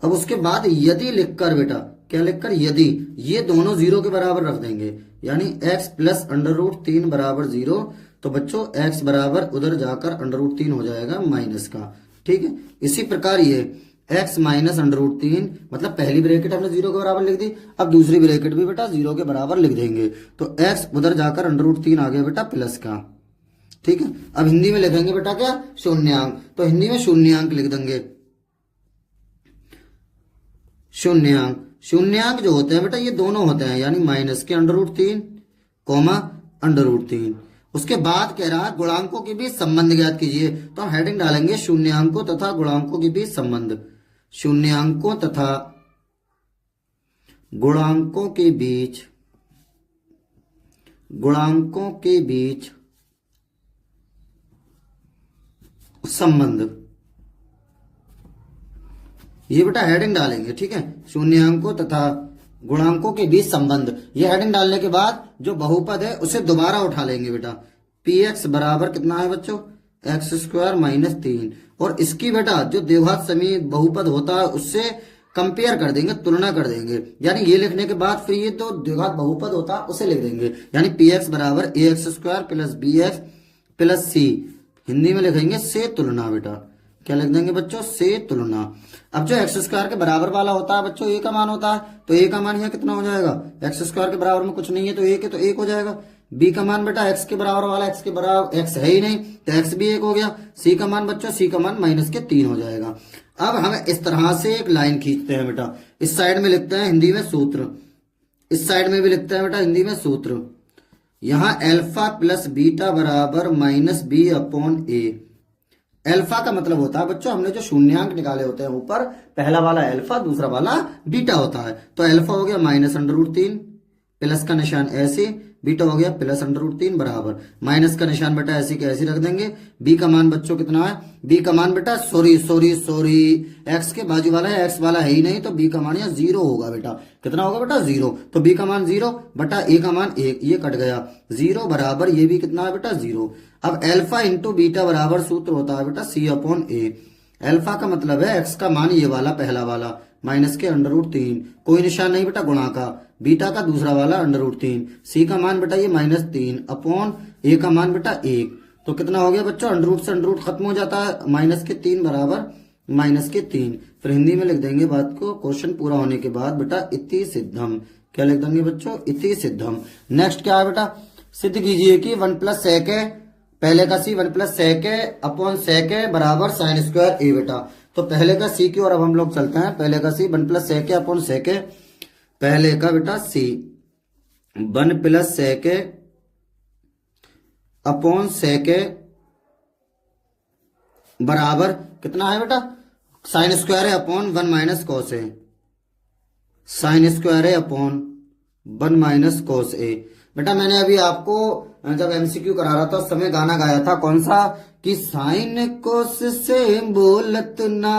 अब उसके बाद यदि लिखकर बेटा क्या लिखकर, यदि ये दोनों जीरो के बराबर रख देंगे, यानी x प्लस अंडर रूट 3 बराबर 0, तो बच्चों x बराबर उधर जाकर अंडर रूट 3 हो जाएगा माइनस का। ठीक है, इसी प्रकार ये x माइनस अंडर रूट 3, मतलब पहली ब्रैकेट हमने 0 के बराबर लिख दी, अब दूसरी ब्रैकेट भी बेटा 0 के बराबर लिख देंगे, तो x उधर जाकर अंडर रूट 3 आ गया बेटा प्लस का। ठीक है, अब हिंदी में लिखेंगे बेटा क्या, शून्यांक, तो हिंदी में शून्यांक लिख देंगे। शून्यांक, शून्यांक जो होते हैं बेटा ये दोनों होते हैं, यानी माइनस के under root 3 comma under root 3। उसके बाद कह रहा है गुणांकों के बीच संबंध ज्ञात कीजिए, तो हम हेडिंग डालेंगे शून्यांकों तथा गुणांकों के बीच संबंध। शून्यांकों तथा गुणांकों के बीच संबंध, ये बेटा हेडिंग डालेंगे। ठीक है, शून्यांकों तथा गुणांकों के बीच संबंध, ये हेडिंग डालने के बाद जो बहुपद है उसे दोबारा उठा लेंगे बेटा। पी एक्स बराबर कितना है बच्चों, एक्स स्क्वायर माइनस 3, और इसकी बेटा जो द्विघात समीप बहुपद होता है उससे कंपेयर कर देंगे, तुलना कर देंगे, यानी ये लिखने के बाद फिर ये तो द्विघात बहुपद होता है उसे लिख देंगे, यानी पी एक्स बराबर A X square plus B X plus C, Hindi में लिखेंगे से तुलना बेटा। क्या लिख देंगे बच्चों, से तुलना। अब जो एक्स स्क्वायर के बराबर वाला होता है बच्चों ए का मान होता है, तो ए का मान यहाँ कितना हो जाएगा, एक्स स्क्वायर के बराबर में कुछ नहीं है तो एक है तो एक हो जाएगा। बी का मान बेटा एक्स के बराबर वाला, एक्स के बराबर एक्स है ही नहीं तो एक्स भी एक हो गया। सी का मान बच्चों, सी का मान माइनस के 3 हो जाएगा। अब हम इस तरह से एक लाइन खींचते हैं बेटा, इस साइड में लिखते हैं हिंदी में सूत्र, इस साइड में भी लिखते हैं बेटा हिंदी में सूत्र। यहां अल्फा प्लस बीटा बराबर माइनस बी अपॉन ए। अल्फा का मतलब होता है बच्चों, हमने जो शून्यांक निकाले होते हैं ऊपर, पहला वाला अल्फा दूसरा वाला बीटा होता है, तो अल्फा हो गया माइनस अंडर रूट 3, प्लस का निशान ऐसे, बीटा हो गया प्लस अंडर रूट 3 बराबर, माइनस का निशान बेटा ऐसे के ऐसे रख देंगे। बी का मान बच्चों कितना है, बी का मान बेटा सॉरी एक्स के बाजू वाला है, एक्स वाला है ही नहीं, तो बी का मान यहाँ 0 होगा बेटा। कितना होगा बेटा 0, तो बी का मान 0 बटा ए का मान 1, ये कट गया 0 बराबर ये भी कितना है बेटा 0। अब अल्फा इंटू बीटा बराबर सूत्र होता है बेटा सी अपॉन ए। अल्फा का मतलब है एक्स का मान ये वाला पहला वाला माइनस के अंडर रूट 3, कोई निशान नहीं बेटा गुणा का, बीटा का दूसरा वाला अंडर रूट 3, सी का मान बेटा ये माइनस 3 अपॉन ए का मान बेटा 1, तो कितना हो गया बच्चों, अंडर रूट से अंडर रूट खत्म हो जाता है, माइनस के 3 बराबर माइनस के 3। फिर हिंदी में लिख देंगे बात को, क्वेश्चन पूरा होने के बाद बेटा इति सिद्धम। क्या लिख देंगे बच्चों, इति सिद्धम। नेक्स्ट क्या है बेटा, सिद्ध कीजिए कि 1 प्लस सेक है, पहले का सी 1 प्लस सेक है अपॉन सेक है बराबर साइन स्क्वायर ए बेटा। तो पहले का सी की ओर अब हम लोग चलते हैं, पहले का सी 1 प्लस सेक है अपॉन सेक है, पहले का बेटा सी 1 प्लस सेक है अपॉन सेक है बराबर कितना है बेटा, साइन स्क्वायर है upon 1 minus cos A, sine square है अपॉन 1 माइनस कॉस ए। बेटा मैंने अभी आपको जब एमसीक्यू करा रहा था उस समय गाना गाया था, कौन सा, कि साइन कोस से बोलत ना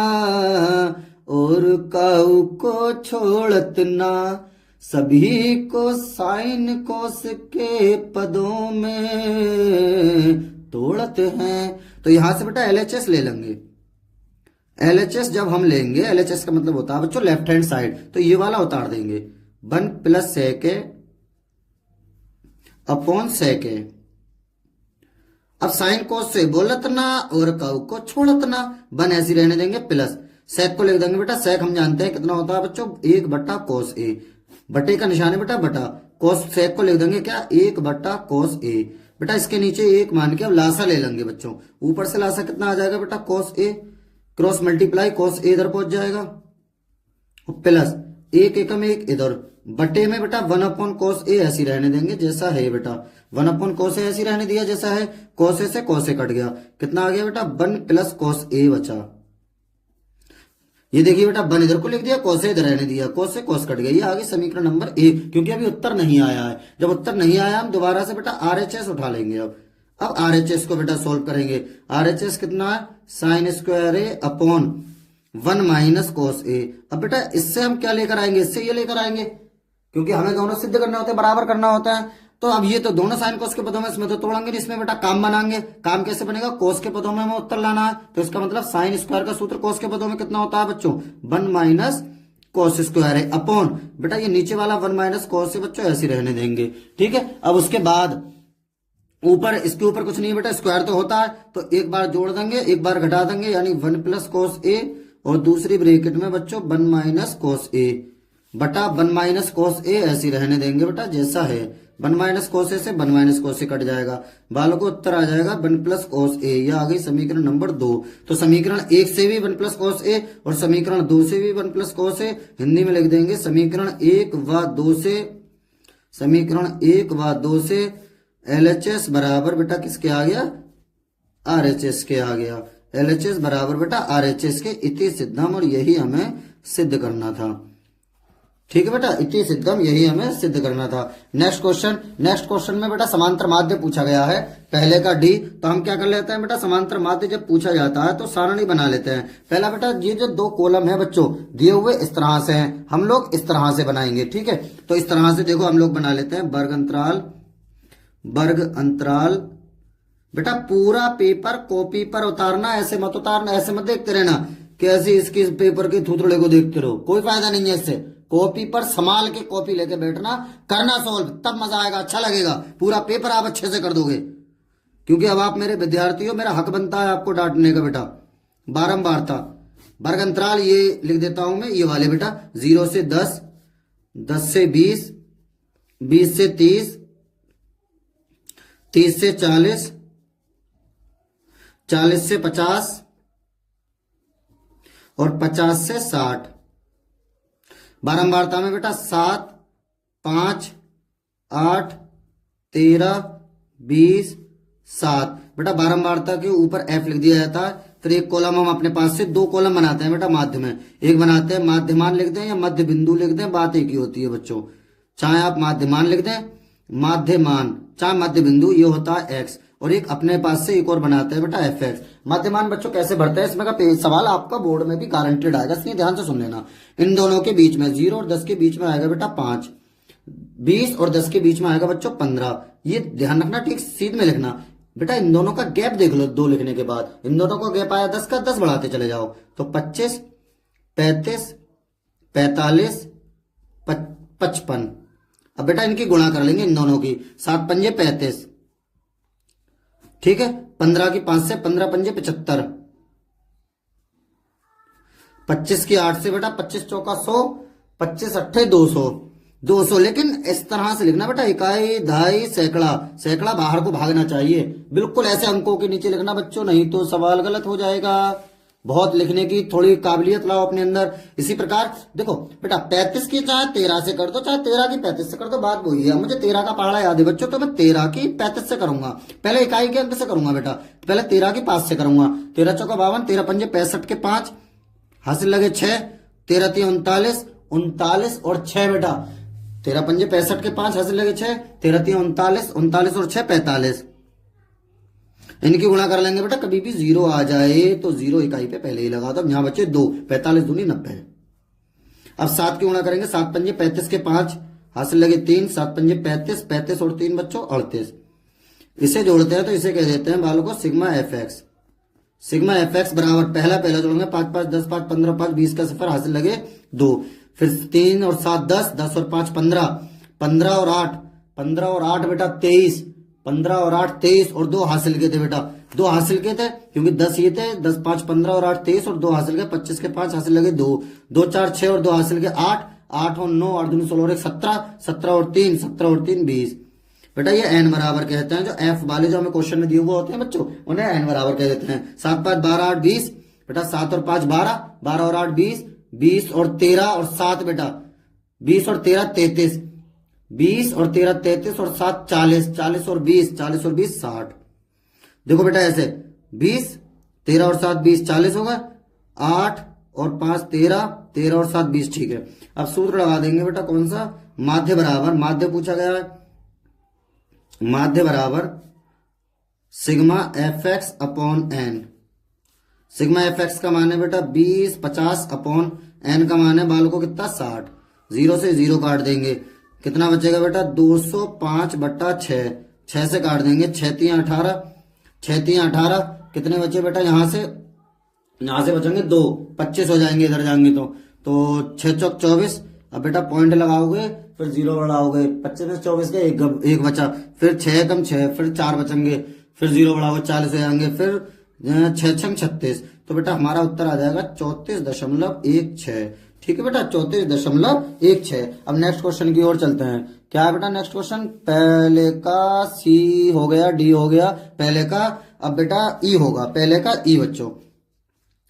और काऊ को छोड़त ना, सभी को साइन कोस के पदों में तोड़त हैं। तो यहां से बेटा एलएचएस ले लेंगे। एलएचएस जब हम लेंगे, एलएचएस का मतलब होता है बच्चों लेफ्ट हैंड साइड, तो ये वाला उतार देंगे 1 प्लस सेक अपॉन सेक। अब साइन कोस से बोलत ना और काऊ को छोड़त ना, 1 ऐसी रहने देंगे, प्लस सेक को लिख देंगे बेटा, सेक हम जानते हैं कितना होता है बच्चों 1 बट्टा कोस ए, बटे का निशान है बेटा बटा, कोस सेक को लिख देंगे क्या 1 बट्टा कोस ए। बेटा इसके नीचे 1 मान के अब लासा ले लेंगे बच्चों, ऊपर से लासा कितना आ जाएगा बेटा कोस ए, क्रॉस मल्टीप्लाई कोस ए इधर पहुंच जाएगा, प्लस 1 एकम 1 इधर, बटे में बेटा 1 अपॉन कोस ए ऐसी रहने देंगे जैसा है बेटा, 1 अपॉन कोस ए ऐसी रहने दिया जैसा है, कोस ए से कोस ए कट गया, कितना आ गया बेटा 1 प्लस कोस ए बचा। ये देखिए बेटा 1 इधर को लिख दिया, कोस ए इधर रहने दिया, कोस से कोस कट गया, ये आगे समीकरण नंबर 1, क्योंकि अभी उत्तर नहीं आया है। जब उत्तर नहीं आया हम दोबारा से बेटा आरएचएस उठा लेंगे। अब अब RHS को बेटा सोल्व करेंगे। RHS कितना है, साइन स्क्वायर ए अपॉन 1 माइनस कोस ए। अब बेटा इससे हम क्या लेकर आएंगे, इससे ये लेकर आएंगे, क्योंकि हमें दोनों सिद्ध करने होते हैं, बराबर करना होता है। तो अब ये तो दोनों साइन कोस के पदों में, इसमें तो तोड़ेंगे नहीं, इसमें बेटा काम बनाएंगे। काम कैसे बनेगा, कोस के पदों में हमें उत्तर लाना है, तो इसका मतलब साइन स्क्वायर का सूत्र कोस के पदों में कितना होता है बच्चों, 1 माइनस कोस स्क्वायर है अपॉन, बेटा ये नीचे वाला 1 माइनस कोस से बच्चों ऐसे रहने देंगे, ठीक है। अब उसके बाद ऊपर, इसके ऊपर कुछ नहीं है बेटा, स्क्वायर तो होता है, तो एक बार जोड़ देंगे, एक बार घटा देंगे, यानी 1 प्लस कोस ए, और दूसरी ब्रैकेट में बच्चों 1 माइनस कोस ए बटा 1 माइनस कोस ए ऐसी रहने देंगे बेटा जैसा है। 1 माइनस कोस ए से 1 माइनस कोस ए कट जाएगा, बालों को उत्तर आ जाएगा 1 प्लस कोस ए। यह आ गई समीकरण नंबर 2। तो समीकरण 1 से भी 1 प्लस कोस ए और समीकरण 2 से भी 1 प्लस कोस ए, हिंदी में लिख देंगे समीकरण 1 व 2 से, समीकरण 1 व 2 से LHS बराबर बेटा किसके आ गया, RHS के आ गया। LHS बराबर बेटा RHS के, इति सिद्धम, और यही हमें सिद्ध करना था, ठीक है बेटा, इति सिद्धम, यही हमें सिद्ध करना था। नेक्स्ट क्वेश्चन, नेक्स्ट क्वेश्चन में बेटा समांतर माध्य पूछा गया है, पहले का D। तो हम क्या कर लेते हैं बेटा, समांतर माध्य जब पूछा जाता है तो सारणी बना लेते हैं। पहला बेटा ये जो 2 कॉलम है बच्चों दिए हुए इस तरह से हैं, हम लोग इस तरह से बनाएंगे, ठीक है। तो इस तरह से देखो हम लोग बना लेते हैं, वर्ग अंतराल, वर्ग अंतराल। बेटा पूरा पेपर कॉपी पर उतारना, ऐसे मत उतारना, ऐसे मत देखते रहना कि ऐसे इसकी पेपर के थूथड़े को देखते रहो, कोई फायदा नहीं है इससे। कॉपी पर संभाल के कॉपी लेके बैठना, करना सोल्व, तब मजा आएगा, अच्छा लगेगा, पूरा पेपर आप अच्छे से कर दोगे, क्योंकि अब आप मेरे विद्यार्थी हो, मेरा हक बनता है आपको डांटने का बेटा, बारंबारता। वर्ग अंतराल ये लिख देता हूं मैं, ये वाले बेटा 0 से 10, 10 से 20, 20 से 30, 30 से 40, 40 से 50 और 50 से 60। बारंबारता में बेटा 7, 5, 8, 13, 20, 7। बेटा बारंबारता के ऊपर F लिख दिया जाता है, फिर एक कॉलम हम अपने पास से 2 कॉलम बनाते हैं बेटा माध्य में, एक बनाते हैं माध्यमान लिख दें या मध्य बिंदु लिख दें, बात एक ही होती है बच्चों, चाहे आप माध्यमान लिख दें, माध्यमान, चाहे मध्य बिंदु, ये होता है X, और एक अपने पास से एक और बनाते हैं बेटा FX। मध्यमान बच्चों कैसे भरते हैं, इसमें का सवाल आपका बोर्ड में भी गारंटेड आएगा, इसलिए ध्यान से सुन लेना। इन दोनों के बीच में 0 और 10 के बीच में आएगा बेटा 5, 20 और 10 के बीच में आएगा बच्चों 15। ये ध्यान रखना, ठीक सीध में लिखना बेटा, इन दोनों का गैप देख लो, 2 लिखने के बाद इन दोनों का गैप आया 10 का, 10 बढ़ाते चले जाओ, तो 25, 35, 45, 55। अब बेटा इनकी गुणा कर लेंगे इन दोनों की, 7 पंजे 35, ठीक है, 15 की 5 से, 15 पंजे 75, 25 की 8 से बेटा 25 चौका 100, 25 अट्ठे 200, 200। लेकिन इस तरह से लिखना बेटा, इकाई, दहाई, सैकड़ा, सैकड़ा बाहर को भागना चाहिए, बिल्कुल ऐसे अंकों के नीचे लिखना बच्चों, नहीं तो सवाल गलत हो जाएगा। बहुत लिखने की थोड़ी काबिलियत लाओ अपने अंदर। इसी प्रकार देखो बेटा 35 की चाहे 13 से कर दो, चाहे 13 की 35 से कर दो, बात वही है। मुझे 13 का पहाड़ा याद है बच्चों, तो मैं 13 की 35 से करूंगा, पहले इकाई के अंक से करूंगा बेटा, पहले 13 की 5 से करूंगा, 13 चौका 52, 13 पंजे 65 के 5 हासिल लगे 6, 13 3 39, 39 और 6 बेटा, 13 पंजे 65 के 5 हासिल लगे 6, 13 3 39, 39 और 6 45। इनकी गुणा कर लेंगे बेटा, कभी भी 0 आ जाए तो 0 इकाई पे पहले ही लगा दो, यहां बच्चे 2, 45 दूनी 90। अब 7 की गुणा करेंगे, 7 पंजे 35 के 5 हासिल लगे 3, 7 पंजे 35, 35 और 3 बच्चों 38। इसे जोड़ते हैं तो इसे कह देते हैं बालों को सिग्मा FX। सिग्मा FX बराबर पहला जोड़ेंगे 5 5 10 5 15 5 20 का सफर हासिल लगे 2, फिर 3 और 7 10, 10 और 5 15, 15 और 8, 15 और 8 बेटा 23, 15 और 8 23 और 2 हासिल के थे बेटा, 2 हासिल के थे क्योंकि 10 ये थे, 10 5 15 और 8 23 और 2 हासिल के, 25 के 5 हासिल लगे 2, 2 4 6 और 2 हासिल के 8, 8 और 9 8 दूनी 16 और 1 17, 17 और 3 17 और 3 20। बेटा ये n बराबर कहते हैं, जो F वाले जो हमें क्वेश्चन में दिए हुए होते हैं बच्चों, उन्हें n बराबर कह देते हैं। 7 5 12 8 20 बेटा, 7 और 5 12, 12 और 8 20, 20 और 13 और 7 बेटा, 20 और 13 33, 20 और 13 33 और 7 40, 40 और 20, 40 और 20 60। देखो बेटा ऐसे 20, 13 और 7 20 40 होगा, 8 और 5 13, 13 और 7 20, ठीक है। अब सूत्र लगा देंगे बेटा, कौन सा, माध्य बराबर, माध्य पूछा गया है, माध्य बराबर sigma F X upon N. Sigma F X का मान है बेटा 20 50 अपॉन एन का मान है बालकों कितना 60। 0 से 0 काट देंगे, कितना बचेगा बेटा 205/6। 6 से काट देंगे, 6 3 18, 6 3 18, कितने बचे बेटा यहाँ से बचेंगे 2, 25 हो जाएंगे इधर जाएंगे तो 6 चौक 24। अब बेटा पॉइंट लगाओगे फिर 0 बढ़ाओगे, 25 में 24 के एक बचा, फिर 6 कम 6, फिर 4 बचेंगे, फिर 0 बढ़ाओगे 40 हो जाएंगे, फिर 6 छंग 36। तो बेटा हमारा उत्तर आ जाएगा 34.16। ठीक है बेटा 34.16। अब नेक्स्ट क्वेश्चन की ओर चलते हैं। क्या है बेटा नेक्स्ट क्वेश्चन? पहले का सी हो गया, डी हो गया, पहले का अब बेटा ई होगा, पहले का ई बच्चों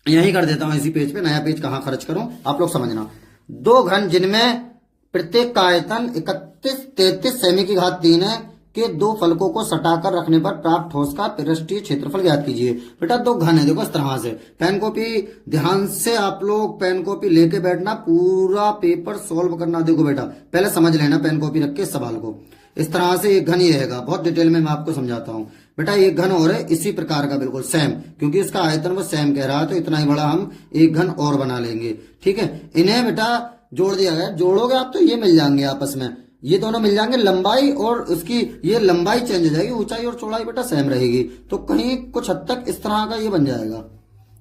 यही कर देता हूं इसी पेज पे, नया पेज कहां खर्च करूं आप लोग समझना। दो घन जिनमें प्रत्येक का आयतन 31-33 सेमी की घात 3 है के दो फलकों को सटाकर रखने पर प्राप्त ठोस का पृष्ठीय क्षेत्रफल ज्ञात कीजिए। बेटा दो घन है, देखो इस तरह से पेन कॉपी ध्यान से आप लोग पेन कॉपी लेके बैठना, पूरा पेपर सॉल्व करना। देखो बेटा पहले समझ लेना पेन कॉपी रख के इस सवाल को। इस तरह से एक घन ये रहेगा, बहुत डिटेल में मैं आपको समझाता हूं। बेटा एक घन और है इसी प्रकार का बिल्कुल सेम, क्योंकि इसका आयतन वो सेम कह रहा है तो इतना ही बड़ा हम एक घन और बना लेंगे। ठीक है, इन्हें बेटा जोड़ दिया गया, जोड़ोगे आप तो ये मिल जाएंगे आपस में, ये दोनों मिल जाएंगे। लंबाई और उसकी ये लंबाई चेंज हो जाएगी, ऊंचाई और चौड़ाई बेटा सेम रहेगी, तो कहीं कुछ हद तक इस तरह का ये बन जाएगा,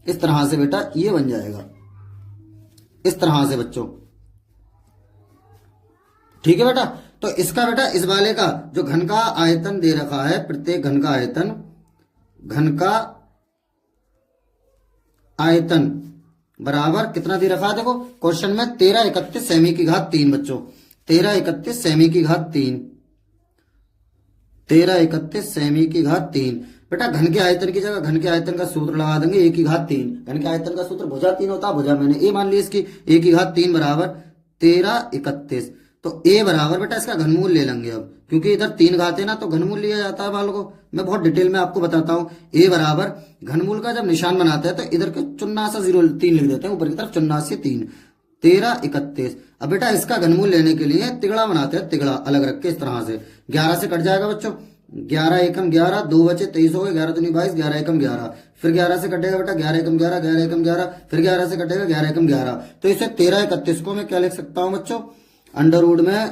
इस तरह से बेटा ये बन जाएगा, इस तरह से बच्चों। ठीक है बेटा, तो इसका बेटा इस वाले का जो घन का आयतन दे रखा है, प्रत्येक घन का आयतन, घन का आयतन बराबर कितना दे रखा है? देखो क्वेश्चन में 1331 सेमी की घात 3 बच्चों, 1331 सेमी की घात 3, 1331 सेमी की घात 3। बेटा घन के आयतन की जगह घन के आयतन का सूत्र लगा देंगे, ए की घात 3। घन के आयतन का सूत्र भुजा 3 होता है, भुजा मैंने ए मान ली इसकी, ए की घात 3 बराबर 1331। तो ए बराबर बेटा इसका घनमूल ले लेंगे अब, क्योंकि इधर 3 घात है ना तो घनमूल लिया जाता है बाल को, मैं बहुत डिटेल में आपको बताता हूं। ए बराबर घनमूल का जब निशान बनाते हैं तो इधर के 0.3 लिख देते हैं, ऊपर की तरफ 0.3, 1331। अब बेटा इसका घनमूल लेने के लिए तिगड़ा बनाते हैं, तिगड़ा अलग रख के इस तरह से 11 से कट जाएगा बच्चों, 11 एकम 11, 2 बचे 23 हो गए, 11 दूनी 22, 11 एकम 11, फिर 11 से कटेगा बेटा 11 एकम 11, 11 एकम 11, फिर 11 से कटेगा 11 एकम 11। तो इसे 1331 को मैं क्या लिख सकता हूं बच्चों? अंडर रूट में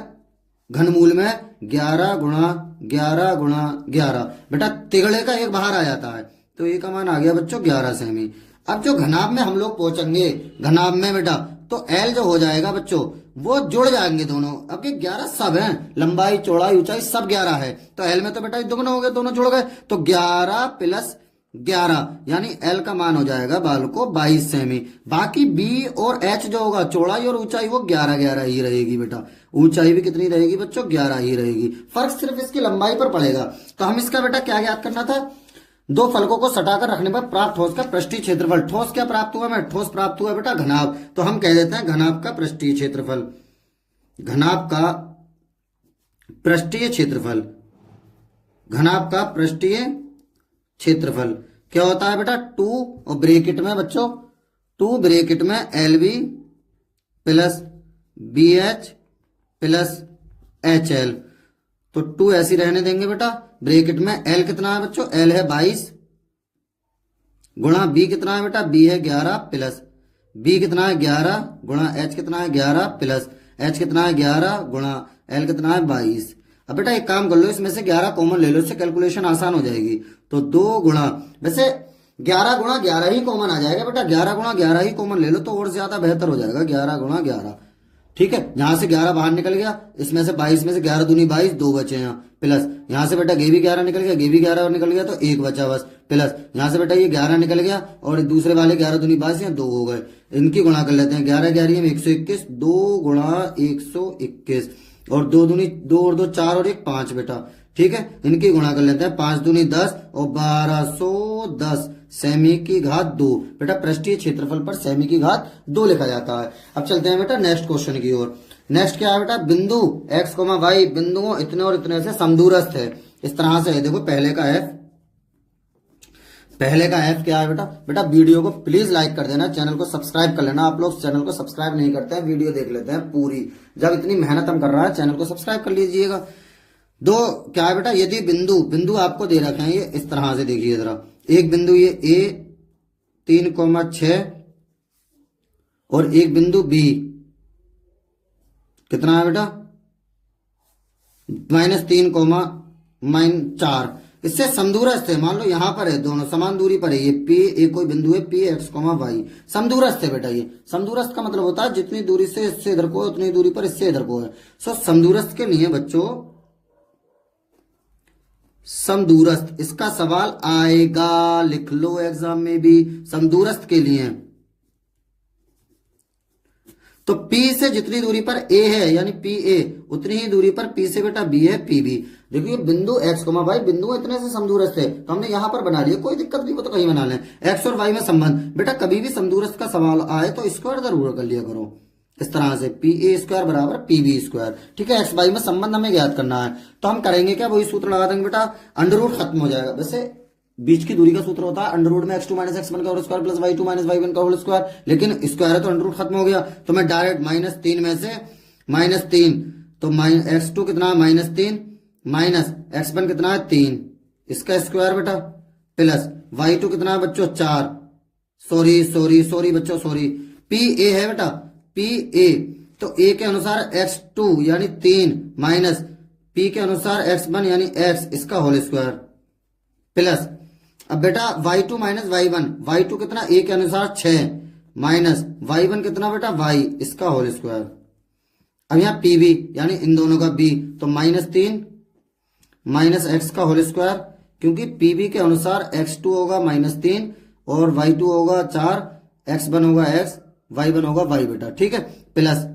घनमूल में 11 गुणा 11 गुणा 11। बेटा तिगड़े का एक बाहर आ जाता है, तो ये का मान आ गया बच्चों 11 सेमी। अब जो घनाभ में हम लोग पहुंचेंगे, घनाभ में बेटा तो एल जो हो जाएगा बच्चों वो जुड़ जाएंगे दोनों। अब ये 11 सब हैं, लंबाई चौड़ाई ऊंचाई सब 11 है, तो एल में तो बेटा दुगना हो गए, दोनों जुड़ गए, तो 11 + 11 यानी एल का मान हो जाएगा बाल को 22 सेमी। बाकी बी और एच जो होगा चौड़ाई और ऊंचाई वो 11-11 ही रहेगी बेटा, ऊंचाई भी कितनी रहेगी बच्चों 11 ही रहेगी, फर्क सिर्फ इसकी लंबाई पर पड़ेगा। तो हम इसका बेटा क्या ज्ञात करना था? दो फलकों को सटाकर रखने पर प्राप्त ठोस का पृष्ठीय क्षेत्रफल। ठोस क्या प्राप्त हुआ? मैं ठोस प्राप्त हुआ बेटा घनाभ, तो हम कह देते हैं घनाभ का पृष्ठीय क्षेत्रफल, घनाभ का पृष्ठीय क्षेत्रफल, घनाभ का पृष्ठीय क्षेत्रफल क्या होता है बेटा? 2 और ब्रैकेट में बच्चों 2 ब्रैकेट में LB + BH + HL, तो 2 ऐसी रहने देंगे बेटा, ब्रैकेट में L कितना है बच्चों? L है 22 गुणा B कितना है बेटा? B है 11 प्लस B कितना है 11 गुणा H कितना है 11 प्लस H कितना है 11 गुणा L कितना है 22। अब बेटा एक काम कर लो, इसमें से 11 कॉमन ले लो, इससे कैलकुलेशन आसान हो जाएगी। तो 2 गुणा, वैसे 11 गुणा 11 ही कॉमन आ जाएगा बेटा, 11 गुणा 11 ही कॉमन ले लो तो और ज्यादा बेहतर हो जाएगा, 11 गुणा 11। ठीक है, यहां से 11 बाहर निकल गया, इसमें से 22 में से 11 दूनी 22, 2 बचे यहाँ, प्लस यहां से बेटा ये भी 11 निकल गया, ये भी 11 निकल गया, तो 1 बचा बस, प्लस यहां से बेटा ये 11 निकल गया और दूसरे वाले 11 दूनी 22 या 2 हो गए, इनकी गुणा कर लेते हैं, 11 11 में 121, 2 गुणा 121 और 2 दूनी 2 और 2 4 और 1 5 बेटा। ठीक है, इनकी गुणा कर लेते हैं, 5 दूनी 10 और 1210 सेमी की घात 2। बेटा पृष्ठीय क्षेत्रफल पर सेमी की घात 2 लिखा जाता है। अब चलते हैं बेटा नेक्स्ट क्वेश्चन की ओर। नेक्स्ट क्या है बेटा? बिंदु x, y बिंदुओं इतने और इतने से समदूरस्थ है, इस तरह से है। देखो पहले का f क्या है बेटा? बेटा वीडियो को प्लीज लाइक कर देना, चैनल को सब्सक्राइब कर लेना। आप लोग चैनल को सब्सक्राइब नहीं करते हैं, वीडियो देख लेते हैं पूरी, जब इतनी मेहनत हम कर रहा है चैनल को सब्सक्राइब कर लीजिएगा। दो क्या है बेटा, यदि बिंदु बिंदु आपको दे रखे हैं ये इस तरह से, देखिए जरा, एक बिंदु ये ए 3,6 और एक बिंदु बी कितना है बेटा -3,-4, इससे समदूरस्थ है। मान लो यहां पर है, दोनों समान दूरी पर है, ये पी एक कोई बिंदु है पी एक्स वाई, समदूरस्थ है बेटा। ये समदूरस्थ का मतलब होता है जितनी दूरी से इससे इधर को उतनी दूरी पर इससे इधर को है। सो समदूरस्थ के लिए बच्चों, समदूरस्थ इसका सवाल आएगा, लिख लो एग्जाम में भी, समदूरस्थ के लिए। तो P से जितनी दूरी पर A है यानी PA, उतनी ही दूरी पर P से बेटा B है PB। देखिए बिंदु x y बिंदु इतने से समदूरस्थ है, तो हमने यहां पर बना लिया, कोई दिक्कत नहीं, वो तो कहीं बना लें। x और y में संबंध, बेटा कभी भी समदूरस्थ का सवाल आए तो स्क्वायर जरूर कर लिया करो, इस तरह से PA² बराबर PB²। ठीक है, x y में संबंध हमें ज्ञात करना है, तो हम करेंगे क्या, वही सूत्र लगा देंगे बेटा, अंडर रूट खत्म हो जाएगा। वैसे बीच की दूरी का सूत्र होता है अंडर रूट में x2 - x1 का whole square plus y2 - y1 का होल स्क्वायर, लेकिन स्क्वायर है तो अंडर रूट खत्म हो गया, तो मैं डायरेक्ट -3 में से -3, तो x2 कितना है -3 माइनस x1 कितना है 3, इसका स्क्वायर बेटा, प्लस y2 कितना है बच्चों 4, सॉरी बच्चों सॉरी, PA है बेटा PA, तो A के अनुसार x2 यानी 3 माइनस P के अनुसार x1 यानी x, इसका होल स्क्वायर, प्लस अब बेटा y2 - y1 कितना A के अनुसार 6 माइनस y1 कितना बेटा y, इसका होल स्क्वायर। अब यहाँ PB यानी इन दोनों का B, तो -3 माइनस x का होल स्क्वायर, क्योंकि PB के अनुसार x2 होगा -3 और y2 होगा 4, x1 होगा x, y1 होगा y बेटा। ठीक है, प्लस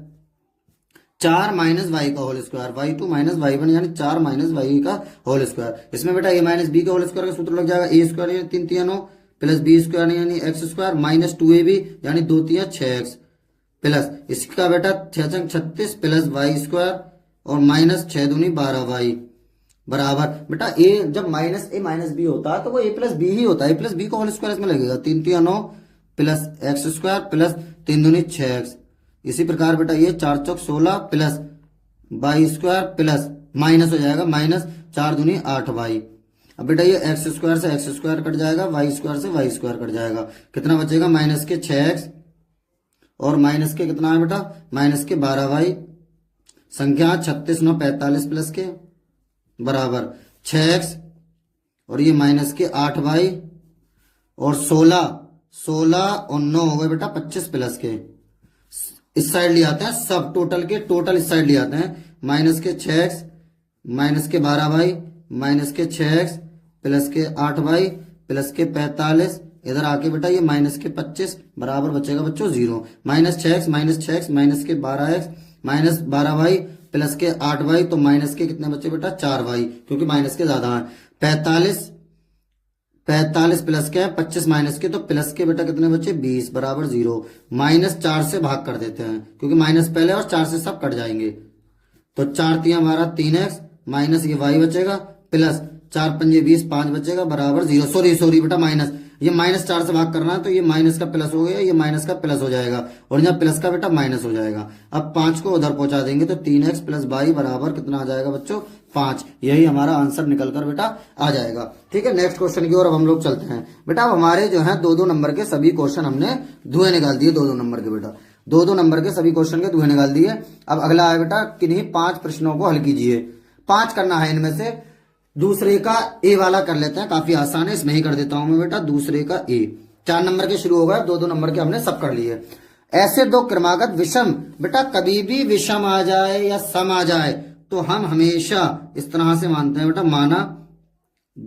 4 माइनस वाई का whole square, y2 minus y1 यानी 4 माइनस वाई का होल स्क्वायर। इसमें बेटा a माइनस बी का होल स्क्वायर का सूत्र लग जाएगा, a² यानी 3 3 9 प्लस b² यानी x² माइनस 2ab यानी 2 3 6x, प्लस इसका बेटा 6 36 प्लस y² और माइनस 6 दूनी 12y बराबर बेटा a जब -a माइनस बी होता है तो वो a प्लस बी ही होता है, a प्लस बी का होल स्क्वायर इसमें लगेगा, 3 3 9 प्लस x² प्लस 3 दूनी 6x। इसी प्रकार बेटा ये 4 चौक 16 प्लस y² प्लस माइनस हो जाएगा -4 दूनी 8y। अब बेटा ये x² से x² कट जाएगा, y² से y² कट जाएगा, कितना बचेगा माइनस के 6x और माइनस के कितना है बेटा माइनस के 12y, संख्या 36 9 45 प्लस के बराबर 6x और ये माइनस के 8y और 16 और 9 हो गए बेटा 25 प्लस के, इस साइड ले आते हैं सब टोटल के, टोटल इस साइड ले आते हैं, माइनस के 6x माइनस के 12y माइनस के 6x प्लस के 8y प्लस के 45, इधर आके बेटा ये माइनस के 25 बराबर बचेगा बच्चों 0, -6x माइनस के 12x माइनस 12y प्लस के 8y, तो माइनस के कितने बच्चे बेटा 4y, क्योंकि माइनस के ज्यादा है, 45 प्लस के 25 माइनस के, तो प्लस के बेटा कितने बच्चे 20 बराबर 0, -4 से भाग कर देते हैं क्योंकि माइनस पहले और 4 से सब कट जाएंगे, तो 4 3 हमारा 3x माइनस ये y बचेगा प्लस 4 5 20 5 बचेगा बराबर 0, सॉरी बेटा माइनस, ये -4 से भाग करना है तो ये माइनस का प्लस हो गया, ये माइनस का प्लस हो जाएगा और यहाँ प्लस का बेटा माइनस हो जाएगा। अब 5 को उधर पहुंचा देंगे तो 3x प्लस y बराबर कितना आ जाएगा बच्चों 5, यही हमारा आंसर निकल कर बेटा आ जाएगा। ठीक है, नेक्स्ट क्वेश्चन की ओर अब हम लोग चलते हैं। बेटा अब हमारे जो है 2 2 नंबर के सभी क्वेश्चन हमने धुएं निकाल दिए, 2 2 नंबर के बेटा 2 2 नंबर के सभी क्वेश्चन के धुएं निकाल दिए। अब अगला है बेटा किन्हीं 5 प्रश्नों को हल कीजिए, 5 करना है, इनमें से दूसरे का ए वाला कर लेते हैं, काफी आसान है, इसमें ही कर देता हूं मैं बेटा दूसरे का ए। 4 नंबर के शुरू हो गए, 2 2 नंबर के हमने सब कर लिए। ऐसे 2 क्रमागत विषम, बेटा कभी भी विषम आ जाए या सम आ जाए तो हम हमेशा इस तरह से मानते हैं बेटा, माना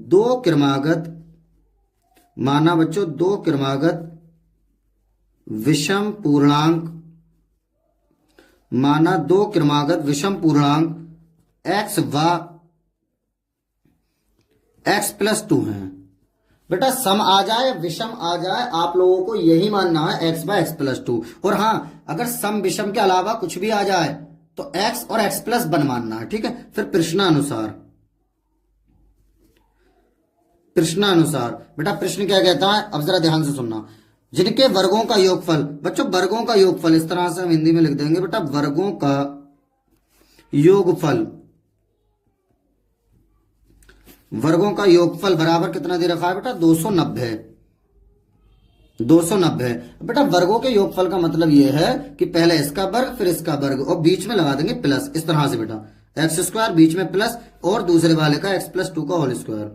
2 क्रमागत विषम पूर्णांक, माना 2 क्रमागत विषम पूर्णांक x व x + 2 है। बेटा सम आ जाए विषम आ जाए आप लोगों को यही मानना है x व x + 2, और हाँ अगर सम विषम के अलावा कुछ भी आ जाए तो x और x + 1 मानना है। ठीक है, फिर प्रश्नानुसार बेटा प्रश्न क्या कहता है, अब जरा ध्यान से सुनना, जिनके वर्गों का योगफल, बच्चों वर्गों का योगफल इस तरह से हम हिंदी में लिख देंगे बेटा, वर्गों का योगफल वर्गों का योगफल बराबर कितना दे रखा है बेटा 290। 290 बेटा वर्गों के योगफल का मतलब ये है कि पहले इसका वर्ग फिर इसका वर्ग और बीच में लगा देंगे प्लस, इस तरह से बेटा एक्स स्क्वायर बीच में प्लस और दूसरे वाले का एक्स प्लस 2 का होल स्क्वायर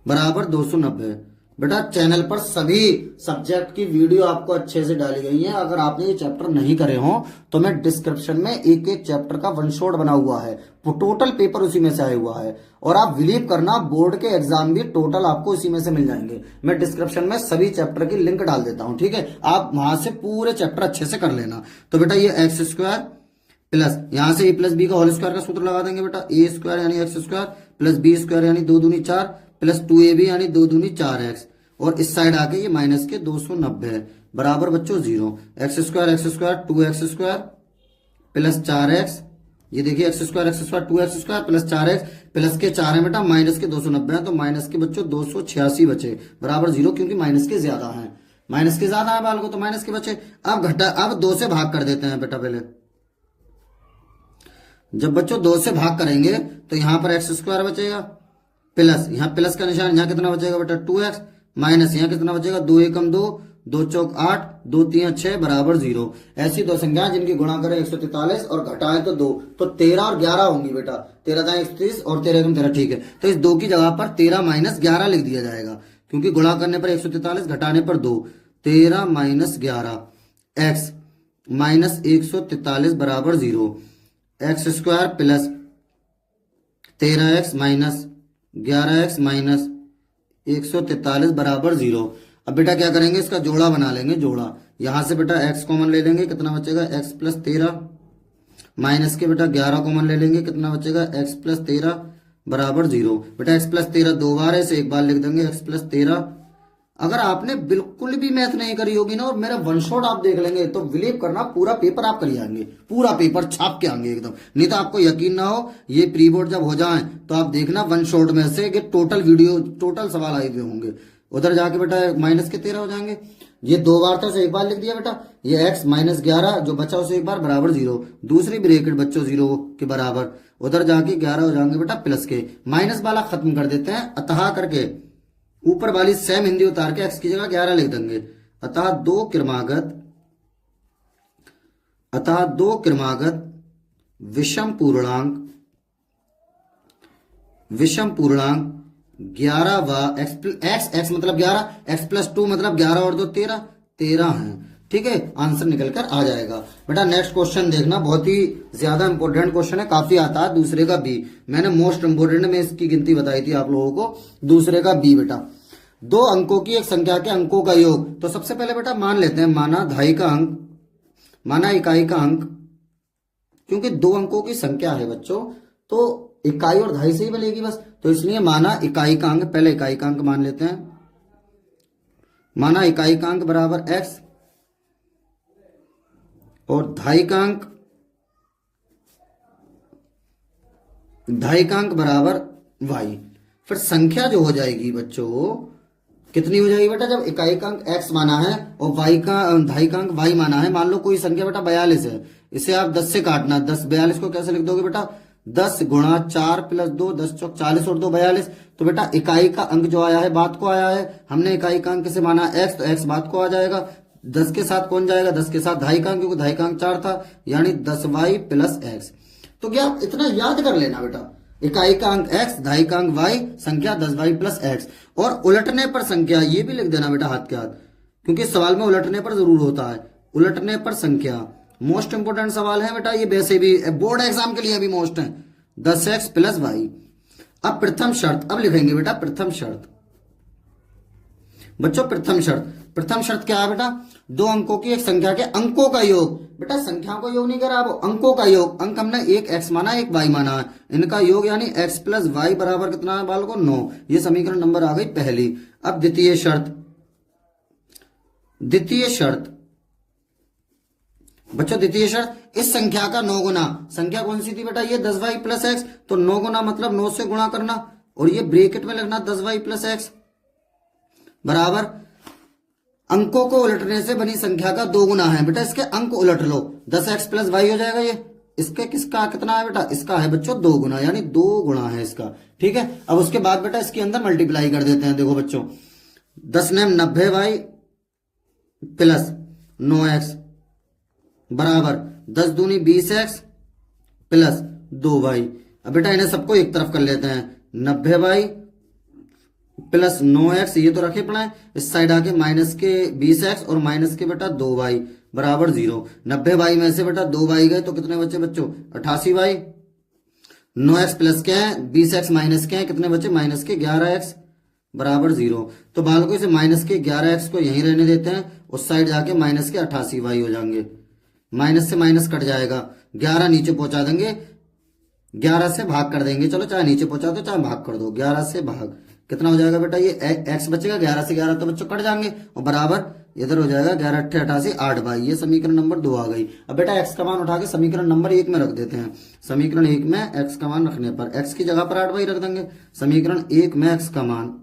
बराबर 290। बेटा चैनल पर सभी सब्जेक्ट की वीडियो आपको अच्छे से डाली गई है। अगर आपने ये चैप्टर नहीं करे हो तो मैं डिस्क्रिप्शन में एक एक चैप्टर का वन शॉट बना हुआ है, वो टोटल पेपर उसी में से आया हुआ है। और आप बिलीव करना बोर्ड के एग्जाम भी टोटल आपको उसी में से मिल जाएंगे। मैं डिस्क्रिप्शन में सभी चैप्टर की लिंक डाल देता हूं, ठीक है, आप वहां से पूरे चैप्टर अच्छे से कर लेना। तो बेटा ये एक्स स्क्वायर प्लस यहां से ए प्लस बी का होल स्क्वायर का सूत्र लगा देंगे बेटा, ए स्क्वायर यानी X square plus B square यानी 2 दूनी 4 प्लस 2ab यानी 2 दूनी 4x और इस साइड आके ये माइनस के 290 है बराबर बच्चों 0। X square 2x square plus 4x, ये देखिए x square 2x square plus 4x plus के 4 है बेटा माइनस के 290 है तो माइनस के बच्चों 286 बचे बराबर 0, क्योंकि माइनस के ज्यादा है, माइनस के ज्यादा है बाल को तो माइनस के बचे। अब घटा, अब 2 से भाग कर देते हैं बेटा। पहले जब बच्चों 2 से भाग करेंगे तो यहां पर एक्स स्क्वायर बचेगा प्लस यहाँ प्लस का निशान, यहाँ कितना बचेगा बेटा 2x माइनस यहाँ कितना बचेगा 2 एकम 2 2 चौक 8 2 3 6 बराबर 0। ऐसी दो संख्या जिनकी गुणा करें 143 और घटाएं तो 2, तो 13 और 11 होंगी बेटा, 13 दाएं 130 और 13 एकम 13, ठीक है। तो इस 2 की जगह पर 13 माइनस 11 लिख दिया जाएगा, क्योंकि गुणा करने पर 143 घटाने पर 2, 13 माइनस 11 एक्स माइनस 143 बराबर 0। X square plus 13x minus 11x minus 143 बराबर 0। अब बेटा क्या करेंगे, इसका जोड़ा बना लेंगे, जोड़ा यहां से बेटा x कॉमन ले लेंगे, कितना बचेगा x प्लस 13 माइनस के बेटा 11 कॉमन ले लेंगे, कितना बचेगा x प्लस 13 बराबर 0। बेटा x प्लस 13 दो बार है, इसे एक बार लिख देंगे x प्लस 13। अगर आपने बिल्कुल भी मैथ नहीं करी होगी ना और मेरा वन शॉट आप देख लेंगे तो बिलीव करना पूरा पेपर आप कर आएंगे, पूरा पेपर छाप के आएंगे एकदम। नहीं तो आपको यकीन ना हो, ये प्री बोर्ड जब हो जाए तो आप देखना वन शॉट में से कि टोटल वीडियो टोटल सवाल आए हुए होंगे। उधर जाके बेटा माइनस के 13 हो जाएंगे, ये दो बार था उसे एक बार लिख दिया बेटा, ये x माइनस 11 जो बचा उसे एक बार बराबर 0, दूसरी ब्रैकेट बच्चों 0 के बराबर, उधर जाके 11 हो जाएंगे बेटा प्लस के, माइनस वाला खत्म कर देते हैं अतः करके, ऊपर वाली सेम हिंदी उतार के x की जगह 11 लिख देंगे। अतः दो क्रमागत विषम पूर्णांक 11 व x मतलब 11, x प्लस 2 मतलब 11 और 2 13 है, ठीक है। आंसर निकल कर आ जाएगा बेटा। नेक्स्ट क्वेश्चन देखना, बहुत ही ज्यादा इंपॉर्टेंट क्वेश्चन है, काफी आता है दूसरे का बी, मैंने मोस्ट इंपोर्टेंट में इसकी गिनती बताई थी आप लोगों को। दूसरे का बी बेटा, 2 अंकों की एक संख्या के अंकों का योग। तो सबसे पहले बेटा मान लेते हैं, माना दहाई का अंक, माना इकाई का अंक, क्योंकि 2 अंकों की संख्या है बच्चों तो इकाई और दहाई से ही बनेगी बस, तो इसलिए माना इकाई का अंक, पहले इकाई का अंक मान लेते हैं, माना इकाई का अंक बराबर x और दहाई का अंक बराबर y। फिर संख्या जो हो जाएगी बच्चों कितनी हो जाएगी बेटा, जब इकाई का अंक x माना है और दहाई का अंक y माना है। मान लो कोई संख्या बेटा 42 है, इसे आप 10 से काटना, 10 42 को कैसे लिख दोगे बेटा, 10 गुणा 4 प्लस 2 10 चौक 40 और 2 42। तो बेटा इकाई का अंक जो आया है बात को आया है, हमने इकाई का अंक से माना x, तो x बात को आ जाएगा। 10 के साथ कौन जाएगा, 10 के साथ दहाई का अंक, क्योंकि दहाई का अंक 4 था, यानी 10y प्लस x। तो क्या इतना याद कर लेना बेटा, इकाई का अंक x, दहाई का अंक y, संख्या 10y प्लस x। और उलटने पर संख्या ये भी लिख देना बेटा हाथ के हाथ, क्योंकि सवाल में उलटने पर जरूर होता है, उलटने पर संख्या मोस्ट इंपोर्टेंट सवाल है बेटा ये, वैसे भी बोर्ड एग्जाम के लिए भी मोस्ट है, 10x प्लस y। अब प्रथम शर्त, अब लिखेंगे बेटा प्रथम शर्त बच्चों, प्रथम शर्त क्या है बेटा, 2 अंकों की एक संख्या के अंकों का योग। बेटा संख्याओं का योग नहीं करा, वो अंकों का योग, अंक हमने एक x माना एक y माना है, इनका योग यानी x प्लस y बराबर कितना है बाल को 9। ये समीकरण नंबर आ गई पहली। अब द्वितीय शर्त बच्चों, द्वितीय शर्त, इस संख्या का 9 गुना, संख्या कौन सी थी बेटा ये 10y प्लस x, तो 9 गुना मतलब 9 से गुणा करना और ये ब्रैकेट में लिखना 10y प्लस x बराबर अंकों को उलटने से बनी संख्या का 2 गुना है। बेटा इसके अंक उलट लो, 10x प्लस y हो जाएगा ये, इसके किसका कितना है बेटा, इसका है बच्चों 2 गुना, यानी 2 गुना है इसका। ठीक है, अब उसके बाद बेटा इसके अंदर मल्टीप्लाई कर देते हैं। देखो बच्चों 10 ने 90y प्लस 9x बराबर 10 दूनी 20x प्लस 2y। अब बेटा इन्हें सबको एक तरफ कर लेते हैं, 90y प्लस 9x ये तो रखे पड़ा है, इस साइड आके माइनस के 20x और माइनस के बेटा 2y बराबर 0। 90y में से बेटा 2y गए तो कितने बचे बच्चों, 88y। 9x प्लस के हैं, 20x माइनस के हैं, कितने बचे माइनस के 11x बराबर 0। तो बालकों से माइनस के 11x को यहीं रहने देते हैं, उस साइड जाके माइनस के 88y हो जाएंगे, माइनस से माइनस कट जाएगा, 11 नीचे पहुंचा देंगे, 11 से भाग कर देंगे, चलो चाहे नीचे पहुंचा दो चाहे भाग कर दो, 11 से भाग कितना हो जाएगा बेटा, ये x बचेगा, 11 से 11 तो बच्चों कट जाएंगे और बराबर इधर हो जाएगा 11 अट्ठे 88 8y। ये समीकरण नंबर 2 आ गई। अब बेटा x का मान उठा के समीकरण नंबर 1 में रख देते हैं। समीकरण 1 में x का मान रखने पर x की जगह पर 8y रख देंगे। समीकरण 1 में x का मान,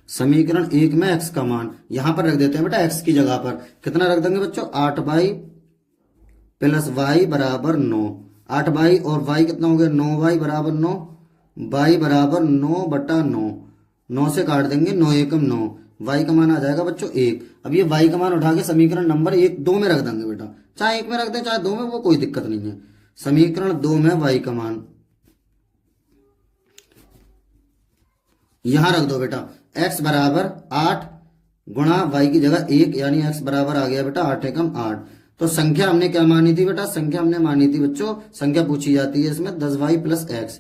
समीकरण 1 में x का मान यहां पर रख देते हैं बेटा, x की जगह पर कितना रख देंगे बच्चों, 8y प्लस y बराबर 9। 8y और y कितना हो गया, 9y बराबर 9, y बराबर 9 बटा 9, 9 से काट देंगे, 9 एकम 9, y का मान आ जाएगा बच्चों 1। अब ये y का मान उठा के समीकरण नंबर 2 में रख देंगे बेटा, चाहे 1 में रख दें चाहे 2 में, वो कोई दिक्कत नहीं है। समीकरण 2 में y का मान यहां रख दो बेटा, x बराबर 8 गुणा y की जगह 1, यानी x बराबर आ गया बेटा 8 एकम 8। तो संख्या हमने क्या मानी थी बेटा, संख्या हमने मानी थी बच्चों, संख्या पूछी जाती है इसमें 10y प्लस x।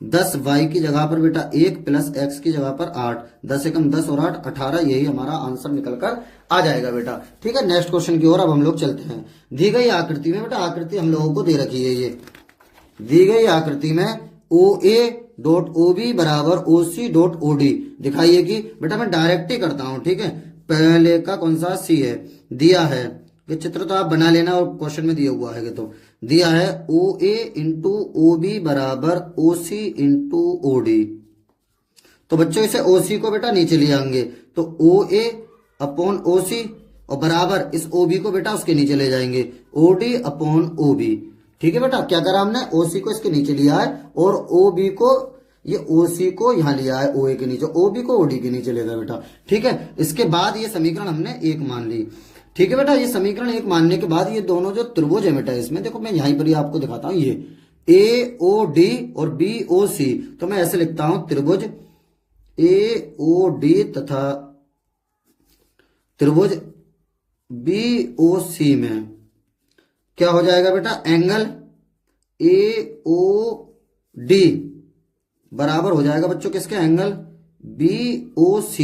10y की जगह पर बेटा 1 प्लस x की जगह पर 8, 10 एकम 10 और 8 18, यही हमारा आंसर निकल कर आ जाएगा बेटा। ठीक है, नेक्स्ट क्वेश्चन की ओर अब हम लोग चलते हैं। दी गई आकृति में बेटा, आकृति हम लोगों को दे रखी है, ये दी गई आकृति में OA डॉट OB बराबर OC डॉट OD दिखाइए कि बेटा मैं डायरेक्ट ही करता हूं। ठीक है, पहले का कौन सा C है, दिया है, ये चित्र तो आप बना लेना और क्वेश्चन में दिया हुआ है, तो दिया है OA इंटू OB बराबर OC इंटू OD। तो बच्चों इसे OC को बेटा नीचे ले आएंगे, तो OA अपॉन OC और बराबर इस OB को बेटा उसके नीचे ले जाएंगे, OD अपॉन OB। ठीक है बेटा, क्या करा हमने, OC को इसके नीचे लिया है और OB को, ये OC को यहां लिया है OA के नीचे, OB को OD के नीचे ले गया बेटा। ठीक है, इसके बाद ये समीकरण हमने 1 मान ली। ठीक है बेटा, ये समीकरण 1 मानने के बाद ये दोनों जो त्रिभुज है बेटा, इसमें देखो मैं यहीं पर ही आपको दिखाता हूं, ये AOD और BOC, तो मैं ऐसे लिखता हूं, त्रिभुज AOD तथा त्रिभुज BOC में क्या हो जाएगा बेटा, एंगल AOD बराबर हो जाएगा बच्चों किसके, एंगल BOC।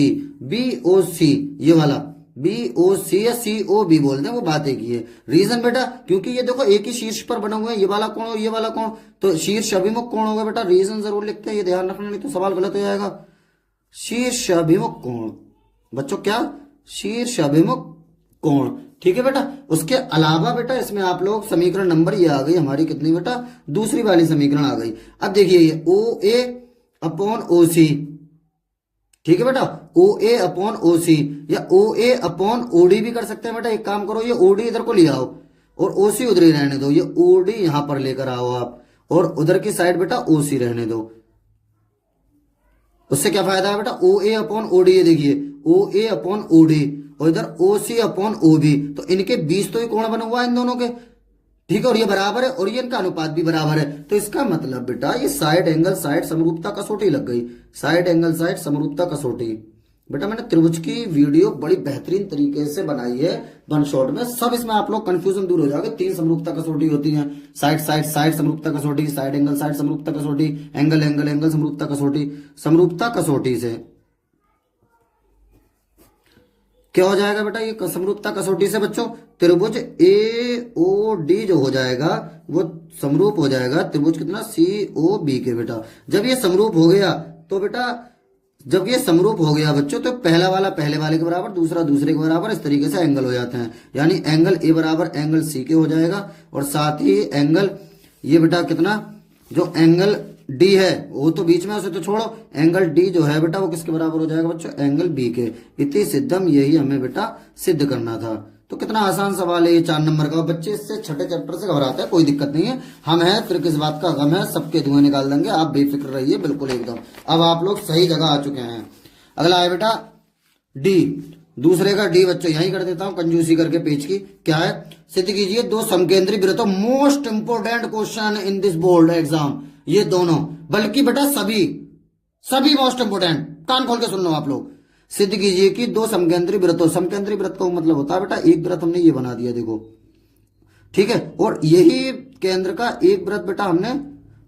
BOC ये वाला BOC या COB बोलते हैं, वो बात एक ही है। रीजन बेटा, क्योंकि ये देखो एक ही शीर्ष पर बने हुए हैं, ये वाला कोण और ये वाला कोण, तो शीर्ष अभिमुख कोण होगा बेटा। रीजन जरूर लिखते हैं, ये ध्यान रखना, नहीं तो सवाल गलत हो जाएगा। शीर्ष अभिमुख कोण बच्चों, क्या, शीर्ष अभिमुख कोण। ठीक है बेटा, उसके अलावा बेटा इसमें आप लोग समीकरण नंबर ये आ गई हमारी कितनी बेटा, दूसरी वाली समीकरण आ गई। अब देखिए ये OA अपॉन OC, ठीक है बेटा, OA अपॉन OC या OA अपॉन OD भी कर सकते हैं बेटा। एक काम करो, ये OD इधर को ले आओ और OC उधर ही रहने दो, ये OD यहां पर लेकर आओ आप और उधर की साइड बेटा OC रहने दो। उससे क्या फायदा है बेटा, OA अपॉन OD, ये देखिए OA अपॉन OD और इधर OC अपॉन OB, तो इनके बीच तो ये कोण बना हुआ है इन दोनों के। ठीक है, और ये बराबर है और ये इनका अनुपात भी बराबर है, तो इसका मतलब बेटा ये साइड एंगल साइड समरूपता कसौटी लग गई। साइड एंगल साइड समरूपता कसौटी बेटा, मैंने त्रिभुज की वीडियो बड़ी बेहतरीन तरीके से बनाई है वन शॉट में, सब इसमें आप लोग कंफ्यूजन दूर हो जाओगे। 3 समरूपता कसौटी होती है, साइड साइड साइड समरूपता कसौटी, साइड एंगल साइड समरूपता कसौटी, एंगल एंगल एंगल समरूपता कसौटी। समरूपता कसौटी से क्या हो जाएगा बेटा, ये समरूपता कसौटी से बच्चों त्रिभुज AOD जो हो जाएगा वो समरूप हो जाएगा त्रिभुज कितना, COB के बेटा। जब ये समरूप हो गया तो बेटा, जब ये समरूप हो गया बच्चों, तो पहला वाला पहले वाले के बराबर, दूसरा दूसरे के बराबर, इस तरीके से एंगल हो जाते हैं। यानी एंगल A बराबर एंगल C के हो जाएगा और साथ ही एंगल ये बेटा कितना, जो एंगल D है वो तो बीच में, उसे तो छोड़ो, एंगल D जो है बेटा वो किसके बराबर हो जाएगा बच्चों, एंगल B के। इति सिद्धम, यही हमें बेटा सिद्ध करना था। तो कितना आसान सवाल है ये, 4 नंबर का। बच्चे इससे छठे चैप्टर से घबराते हैं, कोई दिक्कत नहीं है, हम हैं, फिर किस बात का गम है, सबके धुएं निकाल देंगे, आप बेफिक्र रहिए बिल्कुल एकदम। अब आप लोग सही जगह आ चुके हैं। अगला है बेटा डी, दूसरे का डी बच्चों यही कर देता हूं कंजूसी करके पेज की। क्या है, सिद्ध कीजिए दो समकेंद्री वृत्तों, most important question in this board exam, ये दोनों, बल्कि बेटा सभी सभी मोस्ट इंपोर्टेंट, कान खोल के सुन लो आप लोग। सिद्ध कीजिए कि दो समकेंद्री वृत्तों, समकेंद्री वृत्त का मतलब होता है बेटा एक वृत्त हमने ये बना दिया देखो, ठीक है, और यही केंद्र का एक वृत्त बेटा हमने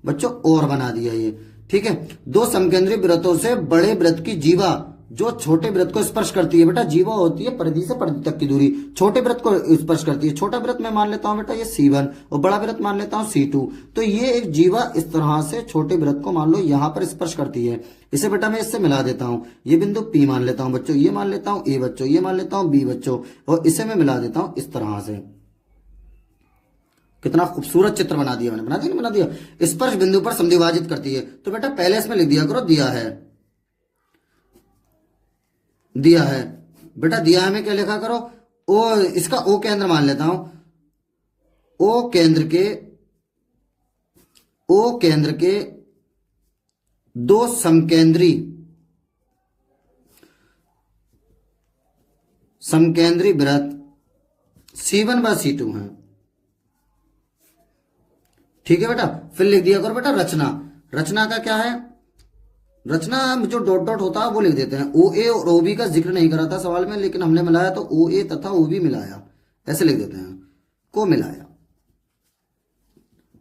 बच्चों और बना दिया ये, ठीक है। दो समकेंद्री वृत्तों से बड़े वृत्त की जीवा जो छोटे वृत्त को स्पर्श करती है, बेटा जीवा होती है परिधि से परिधि तक की दूरी, छोटे वृत्त को स्पर्श करती है। छोटा वृत्त मैं मान लेता हूं बेटा ये C1 और बड़ा वृत्त मान लेता हूं C2। तो ये एक जीवा इस तरह से छोटे वृत्त को मान लो यहां पर स्पर्श करती है। इसे बेटा मैं इससे मिला देता हूं, ये बिंदु P मान लेता हूं बच्चों, ये मान लेता हूं A बच्चों, ये मान लेता हूं B बच्चों, और इसे मैं मिला देता हूं इस तरह से। कितना खूबसूरत चित्र बना दिया मैंने, बना दिया नहीं बना दिया। स्पर्श बिंदु पर समद्विभाजित करती है, तो बेटा पहले इसमें लिख दिया करो दिया है, दिया है बेटा, दिया है में क्या लिखा करो, ओ, इसका ओ केंद्र मान लेता हूं, ओ केंद्र के दो समकेंद्री वृत्त C1 व C2 हैं, ठीक है बेटा। फिर लिख दिया करो बेटा रचना, रचना का क्या है, रचना जो डॉट डॉट होता है वो लिख देते हैं। OA और OB का जिक्र नहीं करा था सवाल में, लेकिन हमने मिलाया तो OA तथा OB मिलाया, ऐसे लिख देते हैं, को मिलाया,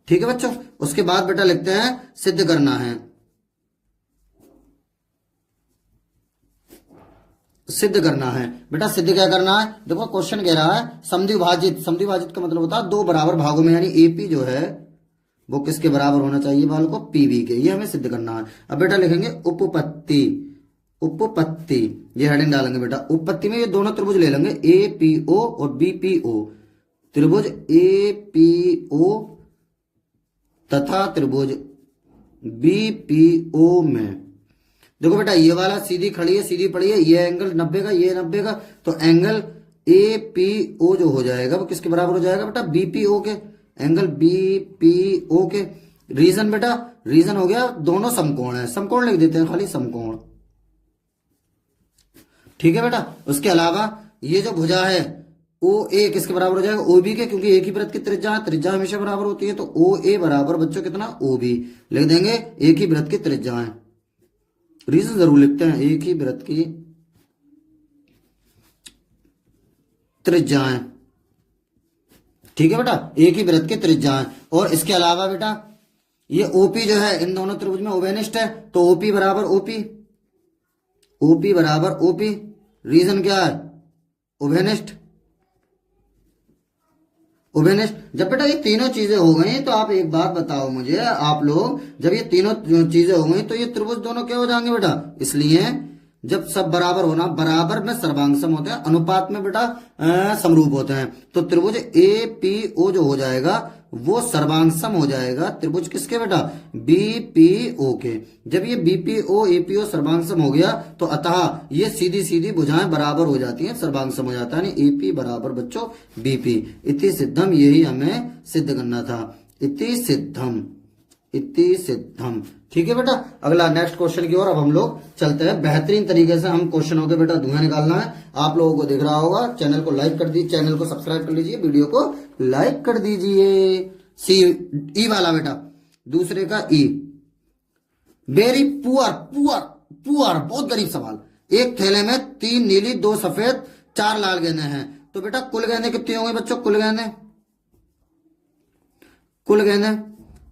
ठीक है बच्चों। उसके बाद बेटा लिखते हैं सिद्ध करना है, सिद्ध करना है बेटा। सिद्ध क्या करना है, देखो क्वेश्चन कह रहा है समद्विभाजित, समद्विभाजित का मतलब होता है दो बराबर भागों में, यानी AP जो है वो किसके बराबर होना चाहिए बाल को, PB के, ये हमें सिद्ध करना है। अब बेटा लिखेंगे उपपत्ति, उपपत्ति ये हेडिंग डालेंगे बेटा। उपपत्ति में ये दोनों त्रिभुज ले लेंगे APO और BPO, त्रिभुज APO तथा त्रिभुज BPO में देखो बेटा ये वाला सीधी खड़ी है, सीधी पड़ी है, ये एंगल 90 का, ये 90 का, तो एंगल APO जो हो जाएगा वो किसके बराबर हो जाएगा बेटा, BPO के, एंगल BPO के। रीजन बेटा, रीजन हो गया दोनों समकोण है, समकोण लिख देते हैं खाली, समकोण, ठीक है बेटा। उसके अलावा ये जो भुजा है OA किसके बराबर हो जाएगा, OB के, क्योंकि एक ही वृत्त की त्रिज्या है, त्रिज्या हमेशा बराबर होती है, तो OA बराबर बच्चों कितना, OB लिख देंगे, एक ही वृत्त की त्रिज्या है। रीजन जरूर लिखते हैं, एक ही वृत्त की त्रिज्या है, ठीक है बेटा, एक ही वृत्त की त्रिज्या है। और इसके अलावा बेटा ये OP जो है इन दोनों त्रिभुज में ओवेनिष्ठ है, तो OP बराबर OP, OP बराबर OP, रीजन क्या है, ओवेनिष्ठ, ओवेनिष्ठ। जब बेटा ये तीनों चीजें हो गई तो आप एक बात बताओ मुझे, आप लोग जब ये तीनों चीजें हो गई तो ये त्रिभुज दोनों क्या हो जाएंगे बेटा, इसलिए जब सब बराबर होना, बराबर में सर्वांग सम होते हैं, अनुपात में बेटा समरूप होते हैं, तो त्रिभुज APO जो हो जाएगा वो सर्वांग सम हो जाएगा त्रिभुज किसके बेटा, BPO के। जब ये BPO APO सर्वांग सम हो गया तो अतः ये सीधी सीधी भुजाएं बराबर हो जाती हैं, सर्वांग सम हो जाता है, यानी AP बराबर बच्चों BP। इति सिद्धम, यही हमें सिद्ध करना था, इति सिद्धम, इति सिद्धम, ठीक है बेटा। अगला नेक्स्ट क्वेश्चन की ओर अब हम लोग चलते हैं। बेहतरीन तरीके से हम क्वेश्चनों के बेटा धुआं निकालना है, आप लोगों को दिख रहा होगा, चैनल को लाइक कर दीजिए, चैनल को सब्सक्राइब कर लीजिए, वीडियो को लाइक कर दीजिए। ई वाला बेटा, दूसरे का ई, वेरी पुअर, पुअर पुअर, बहुत गरीब सवाल। एक थैले में 3 नीली 2 सफेद 4 लाल गेंदें हैं, तो बेटा कुल गेंदें कितनी होंगी बच्चों, कुल गेंदें, कुल गेंदें,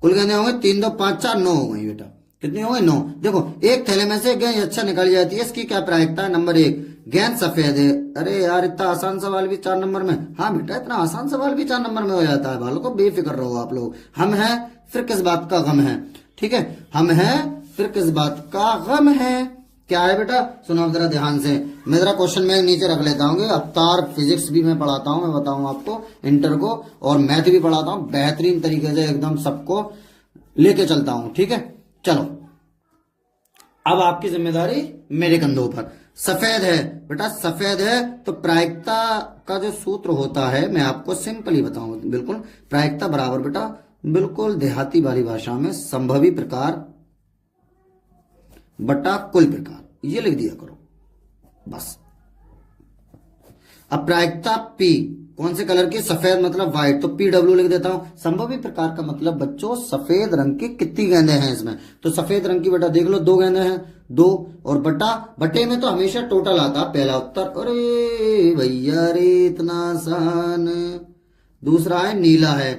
कुल गेंदें होंगे 3 2 5 4 9 हो गई बेटा, कितनी हो गई 9। देखो एक थैले में से गेंद अच्छा निकल जाती है, इसकी क्या प्रायिकता है, नंबर 1 गेंद सफेद है। अरे यार इतना आसान सवाल भी 4 नंबर में, हाँ बेटा इतना आसान सवाल भी 4 नंबर में हो जाता है, बालों को बेफिक्र रहो आप लोग। हम हैं फिर किस बात का गम है, ठीक है, हम हैं फिर किस बात का गम है। क्या है बेटा, सुनो जरा ध्यान से, मैं जरा क्वेश्चन में नीचे रख लेता हूँ। अवतार फिजिक्स भी मैं पढ़ाता हूँ, मैं बताऊँ आपको, इंटर को, और मैथ भी पढ़ाता हूँ, बेहतरीन तरीके से एकदम सबको लेके चलता हूँ, ठीक है। चलो अब आपकी जिम्मेदारी मेरे कंधों पर। सफेद है बेटा, सफेद है तो प्रायिकता का जो सूत्र होता है मैं आपको सिंपली बताऊं, बिल्कुल प्रायिकता बराबर बेटा, बिल्कुल देहाती वाली भाषा में संभवी प्रकार बटा कुल प्रकार, ये लिख दिया करो बस। अब प्रायिकता P कौन से कलर की, सफेद मतलब व्हाइट, तो PW लिख देता हूं। संभवी प्रकार का मतलब बच्चों सफेद रंग की कितनी गेंदें हैं इसमें, तो सफेद रंग की बेटा देख लो 2 गेंदें हैं, 2, और बटा बटे में तो हमेशा टोटल आता पहला उत्तर। अरे भैया रे इतना आसान। दूसरा है नीला है,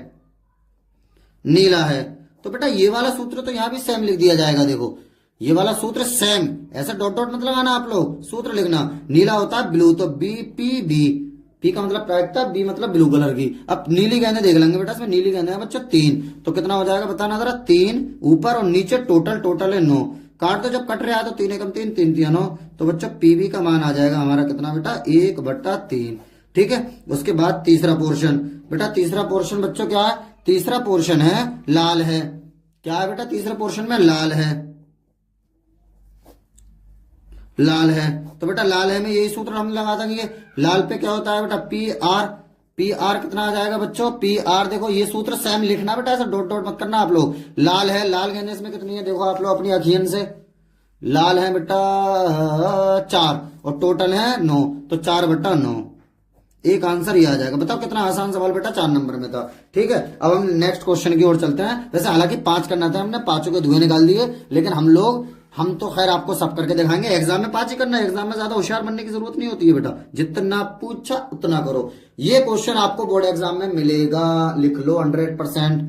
नीला है तो बेटा ये वाला सूत्र तो यहां भी सेम लिख दिया जाएगा। देखो ये वाला सूत्र सेम, ऐसा डॉट डॉट मत लगाना आप लोग, सूत्र लिखना। नीला होता है ब्लू, तो BPB, P का मतलब प्रायिकता, B मतलब ब्लू कलर की। अब नीली गेंदें देख लेंगे बेटा, इसमें नीली गेंदें हैं बच्चों 3, तो कितना हो जाएगा बताना जरा। 3 ऊपर और नीचे टोटल है 9, काट तो जब कट रहा है तो 3 एकम 3, 3 3 9, तो बच्चों PB का मान आ जाएगा हमारा कितना बेटा 1/3। ठीक है, उसके बाद तीसरा पोर्शन बेटा, तीसरा पोर्शन बच्चों क्या है, तीसरा पोर्शन है लाल है। क्या है बेटा, तीसरे पोर्शन में लाल है, लाल है तो बेटा लाल है में यही सूत्र हम लगा देंगे। लाल पे क्या होता है बेटा PR कितना आ जाएगा बच्चों, PR देखो ये सूत्र सेम लिखना बेटा, ऐसा डॉट डॉट मत करना आप लोग। लाल है, लाल गेंदें इसमें कितनी है देखो आप लोग अपनी अखियन से, लाल है बेटा 4 और टोटल है 9, तो 4/9, एक आंसर ही आ जाएगा। बताओ कितना आसान सवाल बेटा, 4 नंबर में था। ठीक है, अब हम नेक्स्ट क्वेश्चन की ओर चलते हैं। वैसे हालांकि 5 करना था, हमने 5 के धुएं निकाल दिए, लेकिन हम तो खैर आपको सब करके दिखाएंगे। एग्जाम में 5 ही करना है, एग्जाम में ज्यादा होशियार बनने की जरूरत नहीं होती है बेटा, जितना पूछा उतना करो। ये क्वेश्चन आपको बोर्ड एग्जाम में मिलेगा, लिख लो 100%।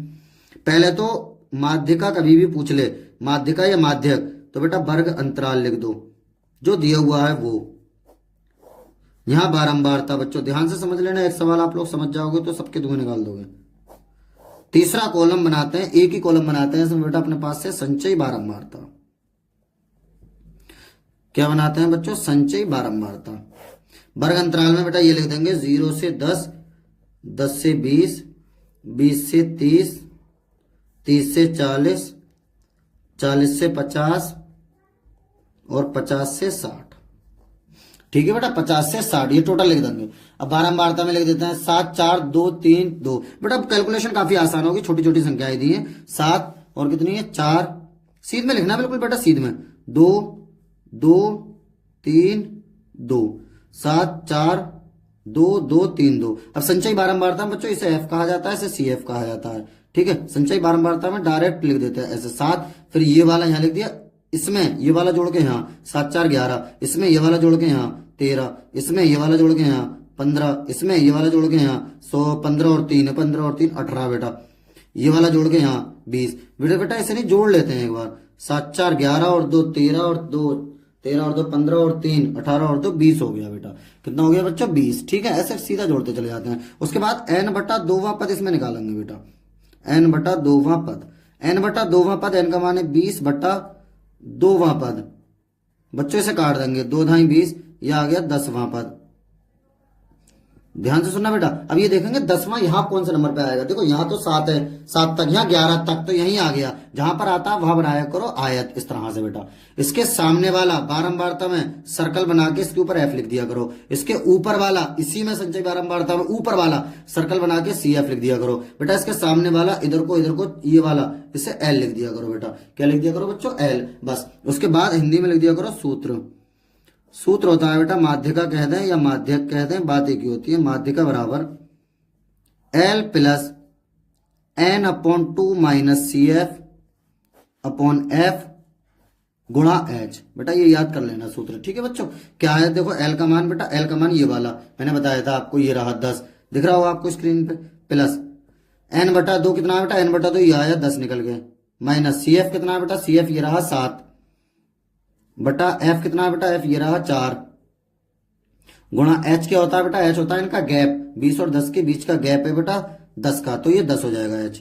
पहले तो माध्यिका कभी भी पूछ ले, माध्यिका या माध्यक, तो बेटा वर्ग अंतराल लिख दो जो दिया हुआ है वो। यहां बारंबारता बच्चों ध्यान से समझ लेना, एक सवाल आप लोग समझ जाओगे तो सबके धुएं निकाल दोगे। तीसरा कॉलम बनाते हैं, एक ही कॉलम बनाते हैं इसमें बेटा अपने पास से संचयी बारंबारता। क्या बनाते हैं बच्चों, संचयी बारंबारता। वर्ग अंतराल में बेटा ये लिख देंगे 0 से 10, 10 से 20, 20 से 30, 30 से 40, 40 से 50 और 50 से 60। ठीक है बेटा, 50 से 60 ये टोटल लिख देंगे। अब बारंबारता में लिख देते हैं 7 4 2 3 2। बेटा कैलकुलेशन काफी आसान होगी, छोटी छोटी संख्याएं दी हैं। 7 और कितनी है 4, सीध में लिखना बिल्कुल बेटा, सीध में 2 2 3 2, 7 4 2 2 3 2। अब संचयी बारंबारता में बच्चों इसे F कहा जाता है, इसे CF कहा जाता है। ठीक है, संचयी बारंबारता में डायरेक्ट लिख देते हैं ऐसे 7, फिर ये वाला यहां लिख दिया, इसमें ये वाला जोड़ के यहाँ 7 4 11, इसमें ये वाला जोड़ के यहाँ 13, इसमें ये वाला जोड़ के यहाँ 15, इसमें ये वाला जोड़ के यहाँ 100, 15 और 3 15 और 3 18 बेटा, ये वाला जोड़ के यहाँ 20 बेटा ऐसे नहीं जोड़ लेते हैं एक बार। 7 4 11 और 2 13 और 2 13 और 2 15 और 3 18 और 2 20 हो गया बेटा। कितना हो गया बच्चों 20। ठीक है, ऐसे सीधा जोड़ते चले जाते हैं। उसके बाद n/2वां पद इसमें निकालेंगे बेटा, n/2वां पद, n/2वां पद, n का मान है 20/2वां पद। बच्चों से काट देंगे, 2 ढाई 20, यह आ गया 10वां पद। ध्यान से सुनना बेटा, अब ये देखेंगे 10वां यहां कौन से नंबर पे आएगा। देखो यहां तो 7 है, 7 तक, यहां 11 तक, तो यहीं आ गया। जहां पर आता है वहां बनाया करो आयत, इस तरह से बेटा। इसके सामने वाला बारंबारता में सर्कल बना के इसके ऊपर F लिख दिया करो। इसके ऊपर वाला, इसी में संचयी बारंबारता में ऊपर वाला सर्कल बना के CF लिख दिया करो बेटा। इसके सामने वाला इधर को ये वाला, इसे L लिख दिया करो बेटा। क्या लिख दिया करो बच्चों, L, बस। उसके बाद हिंदी में लिख दिया करो सूत्र। सूत्र होता है बेटा, माध्यिका कह दें या माध्यक कह दें, बात एक ही होती है। माध्यिका बराबर L plus n/2 - CF upon F गुणा H। बेटा ये याद कर लेना सूत्र। ठीक है बच्चों, क्या है देखो L का मान बेटा, L का मान ये वाला मैंने बताया था आपको, ये रहा 10, दिख रहा होगा आपको स्क्रीन पे, प्लस n/2 कितना है बेटा, n/2 ये आया 10 निकल गए, माइनस CF कितना है बेटा, CF ये रहा 7 बटा F कितना है बेटा, F ये रहा 4 गुणा H क्या होता है बेटा, H होता है इनका गैप, 20 और 10 के बीच का गैप है बेटा 10 का, तो ये 10 हो जाएगा H।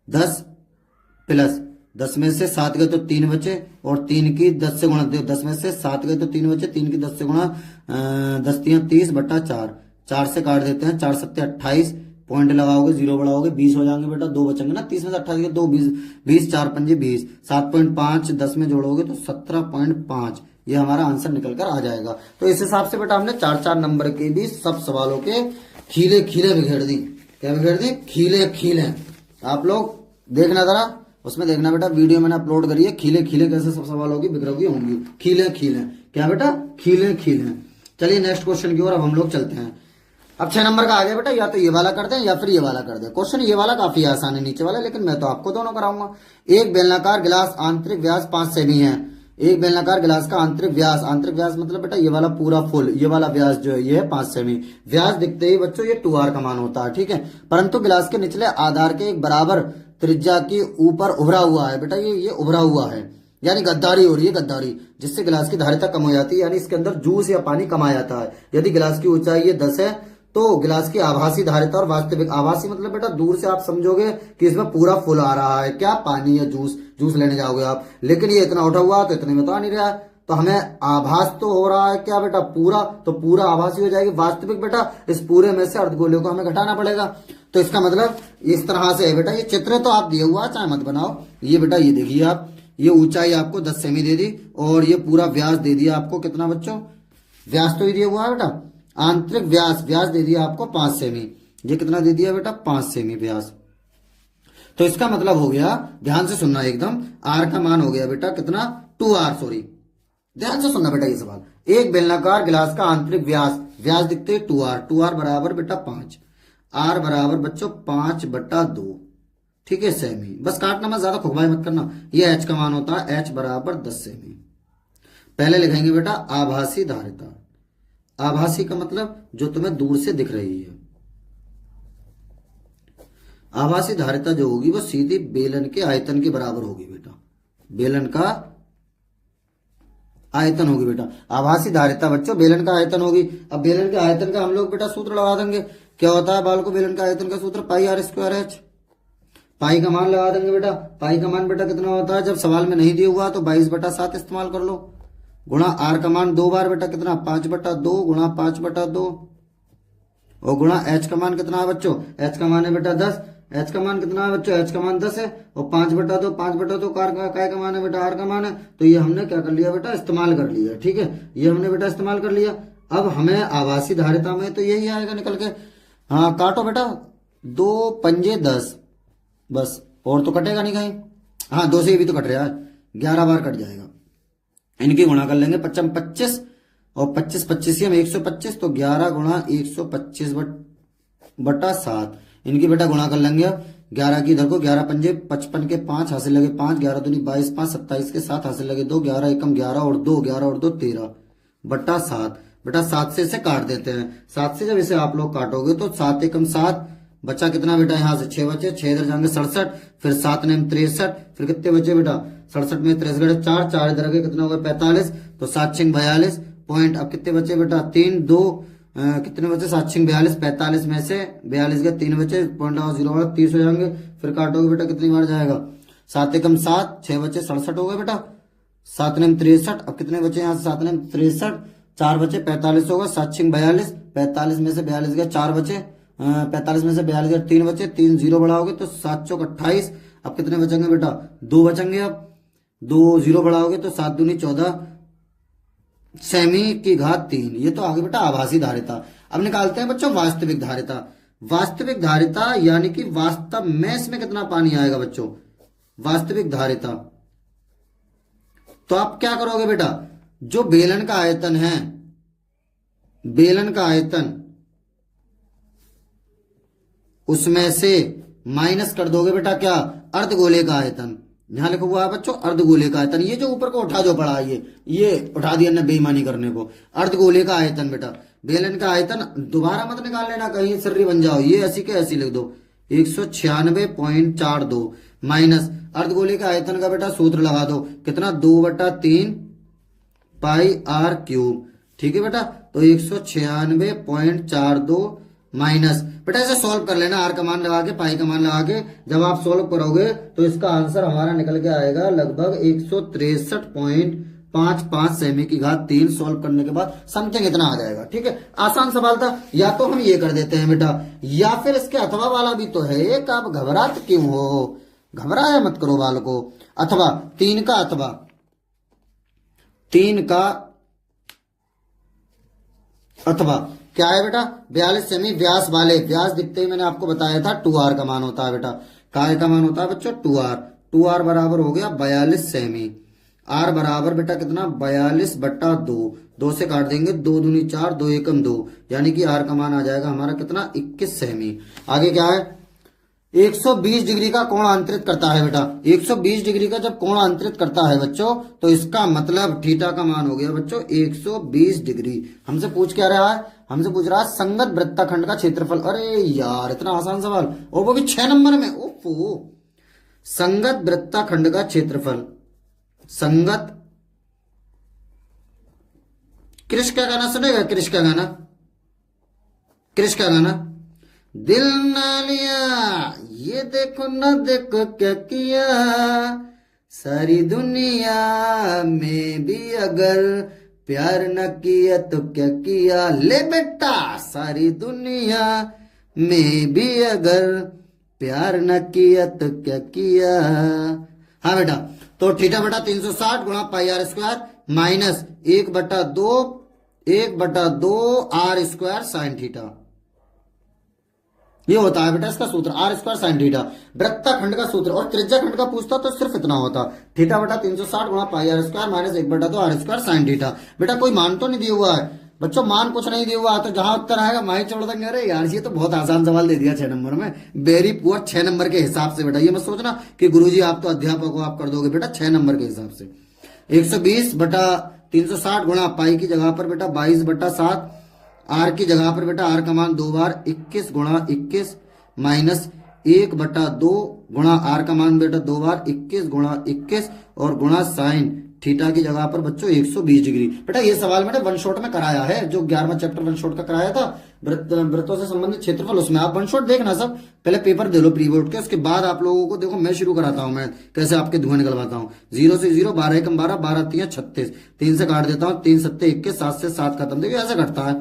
10 प्लस 10 में से 7 गए तो 3 बचे, और 3 की 10 से गुणा, 10 में से 7 गए तो 3 बचे, 3 की 10 से गुणा 10 3 30 बटा 4, 4 से काट देते हैं, 4 7 28, पॉइंट लगाओगे, 0 बढ़ाओगे, 20 हो जाएंगे बेटा, 2 बचेंगे ना, 30 में से 28 2 20, 20 4 5 20, 7.5 10 में जोड़ोगे तो 17.5, ये हमारा आंसर निकल कर आ जाएगा। तो इस हिसाब से बेटा हमने 4-4 नंबर के भी सब सवालों के खीले खीले बिखेर दी। क्या बिखेर दी? खीले खीले। आप लोग देखना जरा, उसमें देखना बेटा, वीडियो मैंने अपलोड करी है, खीले खीले कैसे सब सवालों की बिखरोगी होंगी। खीले खीले क्या बेटा? खीले खीले। चलिए नेक्स्ट क्वेश्चन की ओर अब हम लोग चलते हैं। अब 6 नंबर का आ गया बेटा, या तो ये वाला कर दें या फिर ये वाला कर दें। क्वेश्चन ये वाला काफी आसान है नीचे वाला, लेकिन मैं तो आपको दोनों कराऊंगा। एक बेलनाकार गिलास आंतरिक व्यास 5 सेमी है। एक बेलनाकार गिलास का आंतरिक व्यास मतलब बेटा ये वाला पूरा फुल, ये वाला व्यास जो है ये है 5 सेमी। व्यास दिखते ही बच्चों ये 2r का मान होता है, ठीक है। परंतु गिलास के निचले आधार के एक बराबर त्रिज्या के ऊपर उभरा हुआ है बेटा, ये उभरा हुआ है, यानी गद्दारी हो रही है, गद्दारी, जिससे गिलास की धारिता कम हो जाती है, यानी इसके अंदर जूस या पानी कम आ जाता है। यदि गिलास की ऊंचाई ये 10 है तो गिलास की आभासी धारिता और वास्तविक, आभासी मतलब बेटा दूर से आप समझोगे कि इसमें पूरा फुल आ रहा है, क्या पानी या जूस लेने जाओगे आप, लेकिन ये इतना उठा हुआ तो इतने में तो आ नहीं रहा है, तो हमें आभास तो हो रहा है क्या बेटा पूरा, तो पूरा आभासी हो जाएगी। वास्तविक बेटा इस पूरे में से अर्धगोले को हमें घटाना पड़ेगा। तो इसका मतलब इस तरह से है बेटा, ये चित्र तो आप दिए हुआ चाहे मत बनाओ। ये बेटा ये देखिए आप, ये ऊंचाई आपको 10 सेमी दे दी और ये पूरा व्यास दे दिया आपको कितना बच्चों? व्यास तो ही दिया हुआ है बेटा, आंतरिक व्यास दे दिया आपको 5 सेमी। ये कितना दे दिया बेटा? 5 सेमी व्यास। तो इसका मतलब हो गया, ध्यान से सुनना एकदम, आर का मान हो गया बेटा कितना? 2r, सॉरी ध्यान से सुनना बेटा ये सवाल। एक बेलनाकार गिलास का आंतरिक व्यास दिखते 2r बराबर बेटा 5, r बराबर बच्चों 5/2, ठीक है, सेमी। बस काटना मत, ज्यादा खुबाई मत करना। ये h का मान होता है h बराबर 10 सेमी। पहले लिखेंगे बेटा आभासी धारिता। आभासी का मतलब जो तुम्हें दूर से दिख रही है। आभासी धारिता जो होगी वो सीधी बेलन के आयतन के बराबर होगी बेटा, बेलन का आयतन होगी बेटा। आभासी धारिता बच्चों बेलन का आयतन होगी। अब बेलन के आयतन का हम लोग बेटा सूत्र लगा देंगे। क्या होता है बाल को बेलन का आयतन का सूत्र? पाई r स्क्वायर h। पाई का मान लगा देंगे बेटा। पाई का मान बेटा कितना होता है? जब सवाल में नहीं दिया हुआ तो 22/7 इस्तेमाल कर लो, गुणा आर का मान 2 बार बेटा कितना? 5/2 गुणा 5/2 और गुणा h का मान कितना है बच्चों? h का मान है बेटा 10। h का मान कितना है बच्चों? h का मान 10 है और 5/2 काय का मान है बेटा? r का मान है। तो ये हमने क्या कर लिया बेटा? इस्तेमाल कर लिया, ठीक है, ये हमने बेटा इस्तेमाल कर लिया। अब हमें आभासी धारिता में तो यही आएगा निकल के। हाँ काटो बेटा, 2 पंजे 10, बस और तो कटेगा नहीं कहीं। हाँ 2 से ये भी तो कट रहा है, 11 बार कट जाएगा। इनकी गुणा कर लेंगे, 55 25 और 25 25 हम 125, तो 11 गुणा 125/7 इनकी बेटा गुणा कर लेंगे। अब 11 की इधर को, 11 पंजे 55 के 5 हासिल लगे 5, 11 दूनी 22, 5 27 के 7 हासिल लगे 2, 11 एकम 11 और 2, 11 और 2 13/7 बेटा 7 से इसे काट देते हैं। 7 से जब इसे आप लोग काटोगे तो 7 एकम 7 बचा कितना बेटा? यहाँ से 6 बचे, 6 इधर जाएंगे 67, फिर 7 ने 63, फिर कितने बचे बेटा? 67 में 63 4 इधर के कितना होगा? 45, तो 7 6 42 पॉइंट। अब कितने बचे बेटा? 3 2 कितने बचे? 7 6 42, 45 में से 42 के 3 बचे, पॉइंट 0 30 हो जाएंगे। फिर काटोगे बेटा कितनी बार जाएगा? 7 एकम 7, 6 बचे 67 हो गए बेटा, 7 ने 63। अब कितने बचे यहाँ से? 7 ने 63, 4 बचे 45 होगा, 7 6 42, 45 में से 42 गए 4 बचे, 45 में से 42 गए 3 बचे, 3 0 बढ़ाओगे तो 7 चौक 28। अब कितने बचेंगे बेटा? 2 बचेंगे। अब 2 0 बढ़ाओगे तो 7 दूनी 14 सेमी की घात 3। ये तो आगे बेटा आभासी धारिता। अब निकालते हैं बच्चों वास्तविक धारिता। वास्तविक धारिता यानी कि वास्तव में इसमें कितना पानी आएगा बच्चों? वास्तविक धारिता। तो आप क्या करोगे बेटा? जो बेलन का आयतन है, बेलन का आयतन, उसमें से माइनस कर दोगे बेटा क्या? अर्धगोले का आयतन। यहां लिखा हुआ है बच्चों अर्धगोले का आयतन। ये जो ऊपर को उठा जो पड़ा है ये उठा दिया ना बेईमानी करने को। अर्धगोले का आयतन बेटा, बेलन का आयतन दोबारा मत निकाल लेना कहीं सर्री बन जाओ, ये ऐसी के ऐसी लिख दो 196.42 माइनस अर्धगोले के आयतन का बेटा सूत्र लगा दो कितना? 2/3 पाई r क्यूब, ठीक है बेटा। तो 196.42 माइनस बेटा ऐसे सॉल्व कर लेना, आर का मान लगा के पाई का मान लगा के जब आप सॉल्व करोगे तो इसका आंसर हमारा निकल के आएगा लगभग 163.55 सेमी की घात 3। सॉल्व करने के बाद समथिंग इतना आ जाएगा, ठीक है। आसान सवाल था। या तो हम ये कर देते हैं बेटा, या फिर इसके अथवा वाला भी तो है एक। आप घबराते क्यों हो? घबराया मत करो बाल को। अथवा 3 का अथवा 3 का अथवा क्या है बेटा 42 सेमी व्यास वाले, व्यास दिखते ही मैंने आपको बताया था 2r का मान होता है बेटा, काय का मान होता है बच्चों 2r, 2r बराबर हो गया 42 सेमी, r बराबर बेटा कितना 42/2, 2 से काट देंगे 2 दूनी 4, 2 एकम 2, यानी कि r का मान आ जाएगा हमारा कितना 21 सेमी। आगे क्या है 120 डिग्री का कोण अंतरित करता है बेटा, 120 डिग्री का जब कोण अंतरित करता है बच्चों तो इसका मतलब थीटा का मान हो गया बच्चों 120 डिग्री। हमसे पूछ क्या रहा है, हमसे पूछ रहा है संगत वृत्तखंड का क्षेत्रफल। अरे यार इतना आसान सवाल, और वो भी 6 नंबर में। ओफो, संगत वृत्तखंड का क्षेत्रफल, संगत कृष का गाना सुनेगा, कृष का गाना, कृष का गाना, दिल ना लिया ये देखो ना देखो क्या किया, सारी दुनिया में भी अगर प्यार न किया तो क्या किया, ले बेटा सारी दुनिया में भी अगर प्यार न किया तो क्या किया। हाँ बेटा, तो थीटा बेटा 360 गुणा pi R square minus 1/2 R square sine theta, ये होता है बेटा इसका सूत्र आर स्क्वायर साइन थीटा। वृत्तखंड का सूत्र और त्रिज्या खंड का पूछता तो सिर्फ इतना होता, थीटा बेटा 360 गुणा pi R square minus 1/2 R square sine theta. बेटा कोई मान तो नहीं दिया हुआ है बच्चों, मान कुछ नहीं दिया हुआ है, तो जहां उत्तर आएगा माही छोड़ देंगे। अरे यार ये तो बहुत आसान सवाल दे दिया 6 नंबर में, वेरी पुअर 6 नंबर के हिसाब से बेटा। ये मत सोचना कि गुरुजी आप तो अध्यापक हो आप कर दोगे, बेटा 6 नंबर के हिसाब से। 120/360 गुणा पाई की जगह पर बेटा 22/7, आर की जगह पर बेटा आर का मान 2 बार 21 गुणा 21 माइनस 1/2 गुणा आर का मान बेटा 2 बार 21 गुणा 21 और गुणा साइन थीटा की जगह पर बच्चों 120 डिग्री। बेटा ये सवाल मैंने वन शॉट में कराया है, जो 11वां चैप्टर वन शॉट का कराया था वृत्तों से संबंधित क्षेत्रफल, उसमें आप वन शॉट देखना सब, पहले पेपर दे लो प्री बोर्ड के, उसके बाद आप लोगों को देखो मैं शुरू कराता हूं, मैं कैसे आपके धुआं निकलवाता हूं। 0 से 0, 12 एकम 12, 12 3 36, 3 से काट देता हूँ, 3 7 21, 7 से 7 खत्म। देखिए ऐसे घटता है,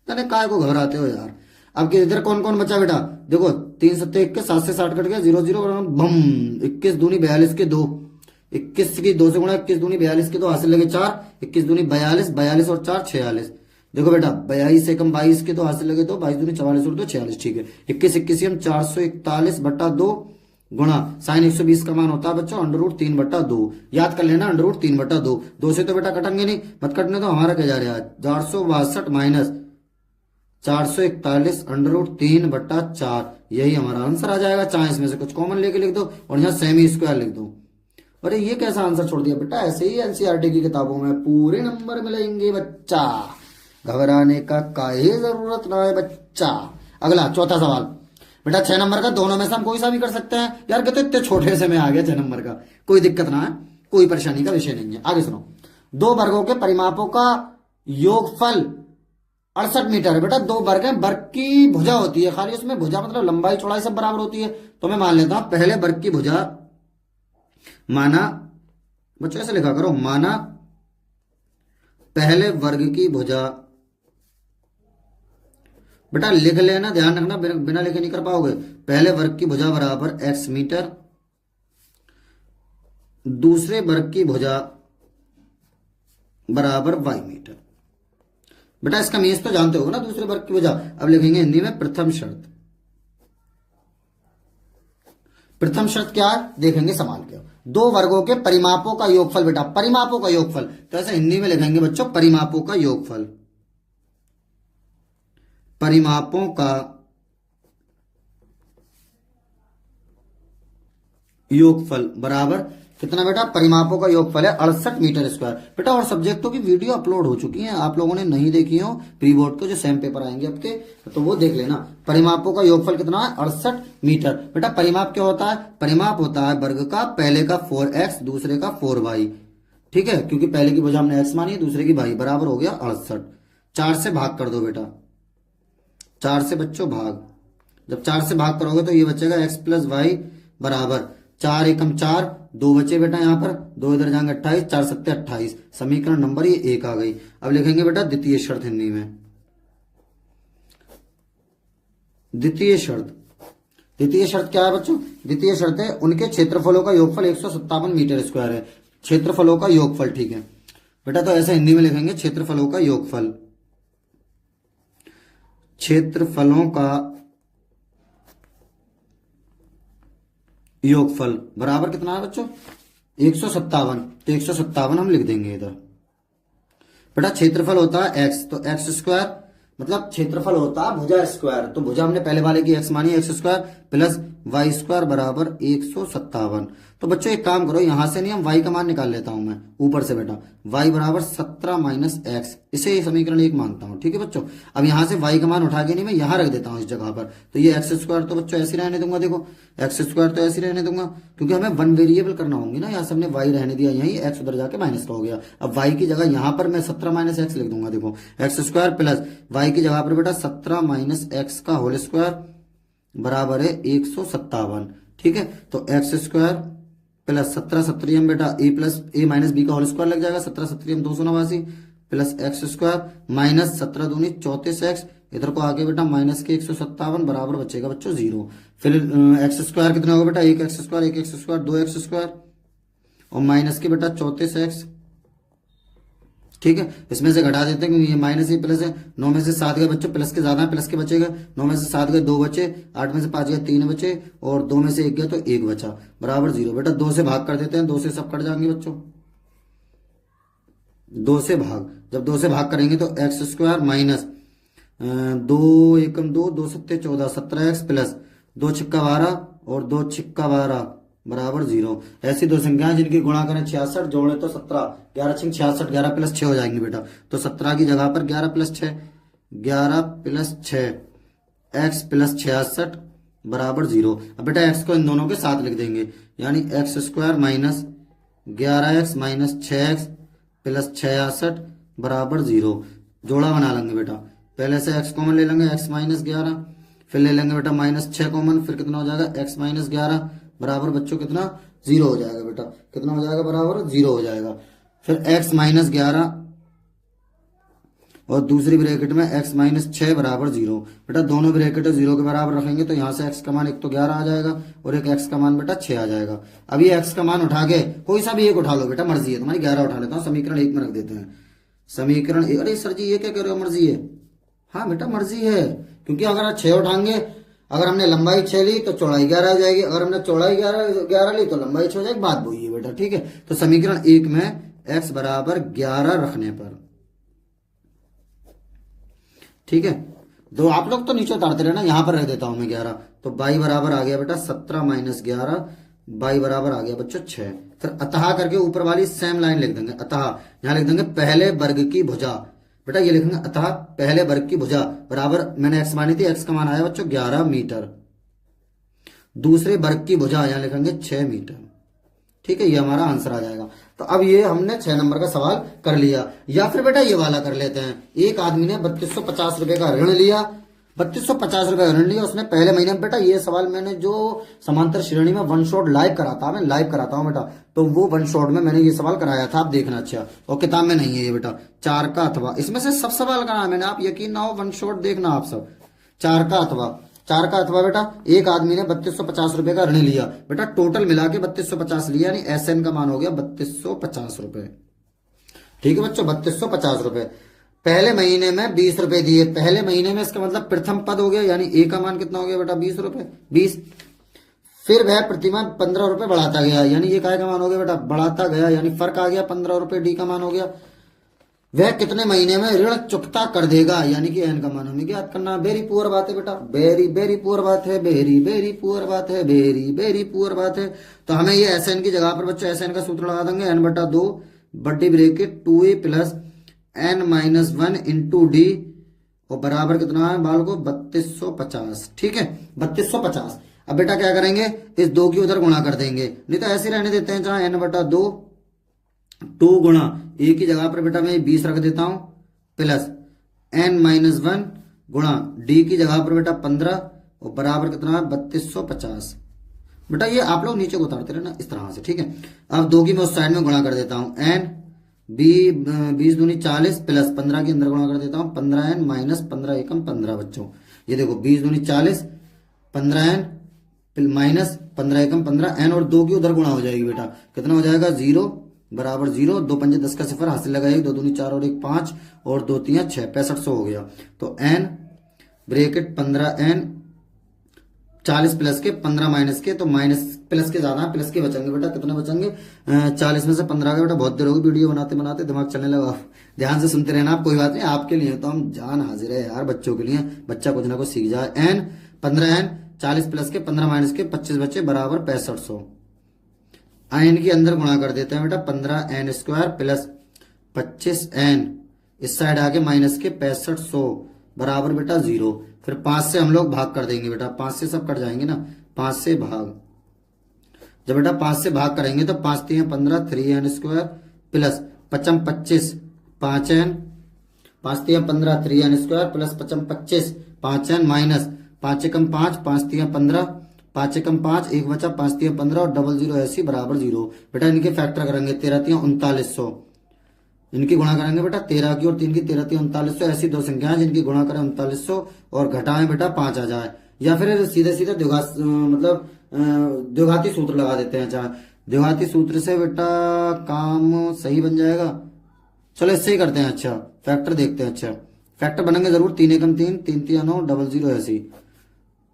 तने काय को घबराते हो यार। अब के इधर कौन कौन बचा बेटा, देखो 3 7 21, 7 से 60 कट गया, 0 0 बम, 21 दूनी 42 के 2, 21 की 2 से गुणा 21 दूनी 42 के 2, हासिल लगे 4, 21 दूनी 42, 42 और 4 46। देखो बेटा 22 एकम 22 के 2, हासिल लगे 2, 22 दूनी 44 और 2 46, ठीक है। 21 21 हम 441/2 गुणा साइन 120 का मान होता है बच्चों √3/2, याद कर लेना √3/2, 2 से तो बेटा कटेंगे नहीं, मत कटने तो हमारा क्या जा रहा है 462 माइनस 441 √3/4, यही हमारा आंसर आ जाएगा। चाहे इसमें से कुछ कॉमन लेके लिख दो और यहाँ सेमी स्क्वायर लिख दो। अरे ये कैसा आंसर छोड़ दिया बेटा, ऐसे ही एनसीईआरटी की किताबों में पूरे नंबर मिलेंगे बच्चा, घबराने का काहे जरूरत ना है बच्चा। अगला चौथा सवाल बेटा 6 नंबर का, दोनों में से हम कोई सा भी कर सकते हैं यार, कहते इतने छोटे से में आ गया 6 नंबर का, कोई दिक्कत ना है, कोई परेशानी का विषय नहीं है। आगे सुनो, 2 वर्गों के परिमापों का योगफल 68 मीटर है। बेटा 2 वर्ग है, वर्ग की भुजा होती है खाली, उसमें भुजा मतलब लंबाई चौड़ाई सब बराबर होती है, तो मैं मान लेता हूं पहले वर्ग की भुजा माना, बच्चों ऐसे लिखा करो, माना पहले वर्ग की भुजा, बेटा लिख लेना, ध्यान रखना बिना लिखे नहीं कर पाओगे। पहले वर्ग की भुजा बराबर x मीटर, दूसरे वर्ग की भुजा बराबर y मीटर। बेटा इसका मीन्स तो जानते हो ना, दूसरे वर्ग की भुजा। अब लिखेंगे हिंदी में प्रथम शर्त। प्रथम शर्त क्या है देखेंगे सवाल क्या, 2 वर्गों के परिमापों का योगफल, बेटा परिमापों का योगफल, तो ऐसे हिंदी में लिखेंगे बच्चों परिमापों का योगफल, परिमापों का योगफल बराबर कितना बेटा, परिमापों का योगफल है 68 मीटर स्क्वायर। बेटा और सब्जेक्टों की वीडियो अपलोड हो चुकी हैं, आप लोगों ने नहीं देखी हो प्री बोर्ड को, जो सेम पेपर आएंगे आपके तो वो देख लेना। परिमापों का योगफल कितना है 68 मीटर। बेटा परिमाप क्या होता है, परिमाप होता है वर्ग का पहले का 4x दूसरे का 4y, ठीक है, क्योंकि पहले की भुजा हमने x मानी है दूसरे की y, बराबर हो गया 68। 4 से भाग कर दो बेटा, 4 से बच्चों भाग, जब 4 से भाग करोगे तो ये बचेगा x + y बराबर 4 एकम 4, 2 बचे बेटा यहाँ पर, 2 इधर जाएंगे 28, 4 7 28, समीकरण नंबर ये 1 आ गई। अब लिखेंगे बेटा द्वितीय शर्त हिंदी में, द्वितीय शर्त। द्वितीय शर्त क्या है बच्चों, द्वितीय शर्त है उनके क्षेत्रफलों का योगफल 157 मीटर स्क्वायर है, क्षेत्रफलों का योगफल, ठीक है। बेटा तो ऐसा हिंदी में लिखेंगे क्षेत्रफलों का योगफल, क्षेत्रफलों का योगफल बराबर कितना है बच्चों 157। तो 157 हम लिख देंगे इधर। बेटा क्षेत्रफल होता है एक्स, तो एक्स स्क्वायर मतलब क्षेत्रफल होता है भुजा स्क्वायर, तो भुजा हमने पहले वाले की एक्स मानी, X square plus Y square बराबर 157। तो बच्चों एक काम करो, यहां से नहीं हम वाई का मान निकाल लेता हूं मैं ऊपर से बेटा, वाई बराबर 17 माइनस एक्स, इसे समीकरण 1 मानता हूं। ठीक है बच्चों, अब यहां से वाई का मान उठा के नहीं मैं यहां रख देता हूं इस जगह पर, तो ये एक्स स्क्वायर तो बच्चों ऐसे रहने दूंगा, देखो एक्स स्क्वायर तो ऐसे रहने दूंगा, क्योंकि हमें वन वेरिएबल करना होंगी ना, यहाँ से हमने वाई रहने दिया, यही एक्स उधर जाके माइनस का हो गया। अब वाई की जगह यहां पर मैं 17 माइनस एक्स लिख दूंगा, देखो एक्स स्क्वायर प्लस वाई की जगह पर बेटा 17 माइनस एक्स का होल स्क्वायर बराबर है 157। ठीक है, तो एक्स स्क्वायर प्लस 17 सत्तरियम बेटा ए प्लस ए माइनस बी का होल स्क्वायर लग जाएगा, 17 सत्तरियम 289 प्लस एक्स स्क्वायर माइनस 17 दूनी 34 एक्स, इधर को आगे बेटा माइनस के 157 बराबर बचेगा बच्चों 0। फिर एक्स स्क्वायर कितना होगा बेटा, एक एक्स स्क्वायर, एक एक्स स्क्वायर, दो एक्स स्क्वायर और माइनस के बेटा 34 एक्स। ठीक है, इसमें से घटा देते हैं क्योंकि ये माइनस ही प्लस है। 9 में से 7 गए बच्चों, प्लस के ज्यादा है, प्लस के बचेगा। 9 में से 7 गए 2 बचे, 8 में से 5 गए 3 बचे और 2 में से 1 गया तो 1 बचा बराबर 0। बेटा 2 से भाग कर देते हैं, 2 से सब कट जाएंगे बच्चों, 2 से भाग, जब 2 से भाग करेंगे तो एक्स स्क्वायर माइनस 2 एकम 2, 2 सत्ते 14, 17 एक्स प्लस 2 छिक्का 12 और 2 छिक्का 12 बराबर 0। ऐसी दो संख्याएं जिनकी गुणा करें 66, जोड़े तो 17, 11 छिंग 66, 11 प्लस 6 हो जाएंगे बेटा, तो 17 की जगह पर 11 प्लस 6, 11 प्लस 6 एक्स प्लस 66 बराबर 0। अब बेटा एक्स को इन दोनों के साथ लिख देंगे, यानी X square minus 11 x minus 6 x plus 66 बराबर 0। जोड़ा बना लेंगे बेटा, पहले से एक्स कॉमन ले लेंगे, एक्स माइनस 11, फिर ले लेंगे बेटा माइनस 6 कॉमन, फिर कितना हो जाएगा एक्स माइनस 11 बराबर बच्चों कितना 0 हो जाएगा बेटा, कितना हो जाएगा बराबर 0 हो जाएगा। फिर x माइनस 11 और दूसरी ब्रैकेट में x माइनस 6 बराबर 0। बेटा दोनों ब्रैकेट 0 के बराबर रखेंगे तो यहाँ से x का मान एक तो 11 आ जाएगा और एक x का मान बेटा 6 आ जाएगा। अब ये x का मान उठा के कोई सा भी एक उठा लो बेटा, मर्जी है तुम्हारी, 11 उठा लेता हूँ, समीकरण 1 में रख देते हैं। समीकरण 1, अरे सर जी ये क्या कह रहे हो, मर्जी है? हाँ बेटा मर्जी है, क्योंकि अगर 6 उठाएंगे, अगर हमने लंबाई 6 ली तो चौड़ाई 11 आ जाएगी, अगर हमने चौड़ाई 11 ली तो लंबाई 6 हो जाएगी, बात वही है बेटा। ठीक है, तो समीकरण 1 में x बराबर 11 रखने पर, ठीक है, दो आप लोग तो नीचे उतारते रहना, यहां पर रख देता हूं मैं 11, तो y बराबर आ गया बेटा 17 माइनस 11, y बराबर आ गया बच्चों 6। फिर अतः करके ऊपर वाली सेम लाइन लिख देंगे, अतः यहां लिख देंगे पहले वर्ग की भुजा, बेटा ये लिखेंगे अतः पहले वर्ग की भुजा बराबर, मैंने x मानी थी, x का मान आया बच्चों 11 मीटर, दूसरे वर्ग की भुजा यहां लिखेंगे 6 मीटर। ठीक है, ये हमारा आंसर आ जाएगा। तो अब ये हमने 6 नंबर का सवाल कर लिया। या फिर बेटा ये वाला कर लेते हैं, एक आदमी ने 3250 रुपए का ऋण लिया, 3250 रुपए का ऋण लिया उसने पहले महीने में। बेटा ये सवाल मैंने जो समांतर श्रेणी में वन शॉट लाइव कराता, मैं लाइव कराता हूँ बेटा, तो वो वन शॉट में मैंने ये सवाल कराया था, आप देखना। अच्छा, और किताब में नहीं है ये बेटा, 4 का अथवा, इसमें से सब सवाल कराया मैंने, आप यकीन ना हो वन शॉट देखना आप सब। 4 का अथवा बेटा, एक आदमी ने 3250 रुपए का ऋण लिया, बेटा टोटल मिला के 3250 लिया, यानी एसएन का मान हो गया 3250 रुपए। ठीक है बच्चों, 3250 रुपए पहले महीने में 20 रुपए दिए, पहले महीने में, इसका मतलब प्रथम पद हो गया, यानी ए का मान कितना हो गया बेटा 20 रुपए, 20। फिर वह प्रतिमाह 15 रुपए बढ़ाता गया, यानी ये काय का मान हो गया बेटा, बढ़ाता गया, यानी फर्क आ गया 15 रुपए, डी का मान हो गया। वह कितने महीने में ऋण चुकता कर देगा, यानी कि एन का मान हमें याद करना। वेरी पुअर बात है बेटा, वेरी वेरी पुअर बात है, वेरी वेरी पुअर बात है, वेरी वेरी पुअर बात है। तो हमें ये एस एन की जगह पर बच्चों एस एन का सूत्र लगा देंगे, एन बटा 2 बड्डी bracket 2a plus N minus 1 into D, और बराबर कितना है बाल को 3250। ठीक है, 3250। अब बेटा क्या करेंगे, इस 2 की उधर गुणा कर देंगे, नहीं तो ऐसे रहने देते हैं, जहां एन बटा 2 2 गुणा ए की जगह पर बेटा मैं 20 रख देता हूं, प्लस एन माइनस 1 गुणा डी की जगह पर बेटा 15, और बराबर कितना है 3250। बेटा ये आप लोग नीचे को उतारते रहना इस तरह से। ठीक है, अब 2 की मैं उस साइड में गुणा कर देता हूं, एन 20 दूनी 40 प्लस 15 के अंदर गुणा कर देता हूं, 15 एन माइनस 15 एकम 15 बच्चों। ये देखो 20 दूनी 40, 15 एन माइनस 15 एकम 15 एन, और 2 की उधर गुणा हो जाएगी बेटा, कितना हो जाएगा 0, बराबर 0, 2 पंजे 10 का सिफर, हासिल लगा 1, 2 दूनी 4 और 1 5 और 2 3 6, 6500 हो गया। तो n ब्रेकेट 15n 40 प्लस के 15 माइनस के, तो माइनस प्लस के ज्यादा प्लस के बचेंगे बेटा, कितने बचेंगे 40 में से 15 का बेटा, बहुत देर होगी वीडियो बनाते बनाते दिमाग चलने लगा। ध्यान से सुनते रहना आप, कोई बात नहीं, आपके लिए तो हम जान हाजिर है यार, बच्चों के लिए बच्चा कुछ ना कुछ सीख जाए। n 15n 40 प्लस के 15 माइनस के 25 बचे बराबर 6500। n के अंदर गुणा कर देते हैं बेटा, 15n स्क्वायर प्लस 25n इस साइड आके माइनस के 6500 बराबर बेटा 0। फिर 5 से हम लोग भाग कर देंगे बेटा, 5 से सब कट जाएंगे ना, 5 से भाग, जब बेटा 5 से भाग करेंगे तो 5 3 15 3n square plus 5 25 5n, 5 3 15 3n square plus 5 25 5n minus 5 एकम 5 5 3 15 5 एकम 5 1 बचा 5 3 15 और डबल 0 ऐसी बराबर 0। बेटा इनके फैक्टर करेंगे 13 3 3900, इनकी गुणा करेंगे बेटा 13 की और 3 की, 13 3 3900, ऐसी दो संख्याएं जिनकी गुणा करें 3900 और घटाएं बेटा 5 आ जाए, या फिर सीधे सीधे द्विघाती सूत्र लगा देते हैं। चाहे द्विघाती सूत्र से बेटा काम सही बन जाएगा, चलो इससे ही करते हैं। अच्छा फैक्टर देखते हैं, अच्छा फैक्टर बनेंगे जरूर, 3 एकम 3 3 3 9 डबल 0 ऐसी।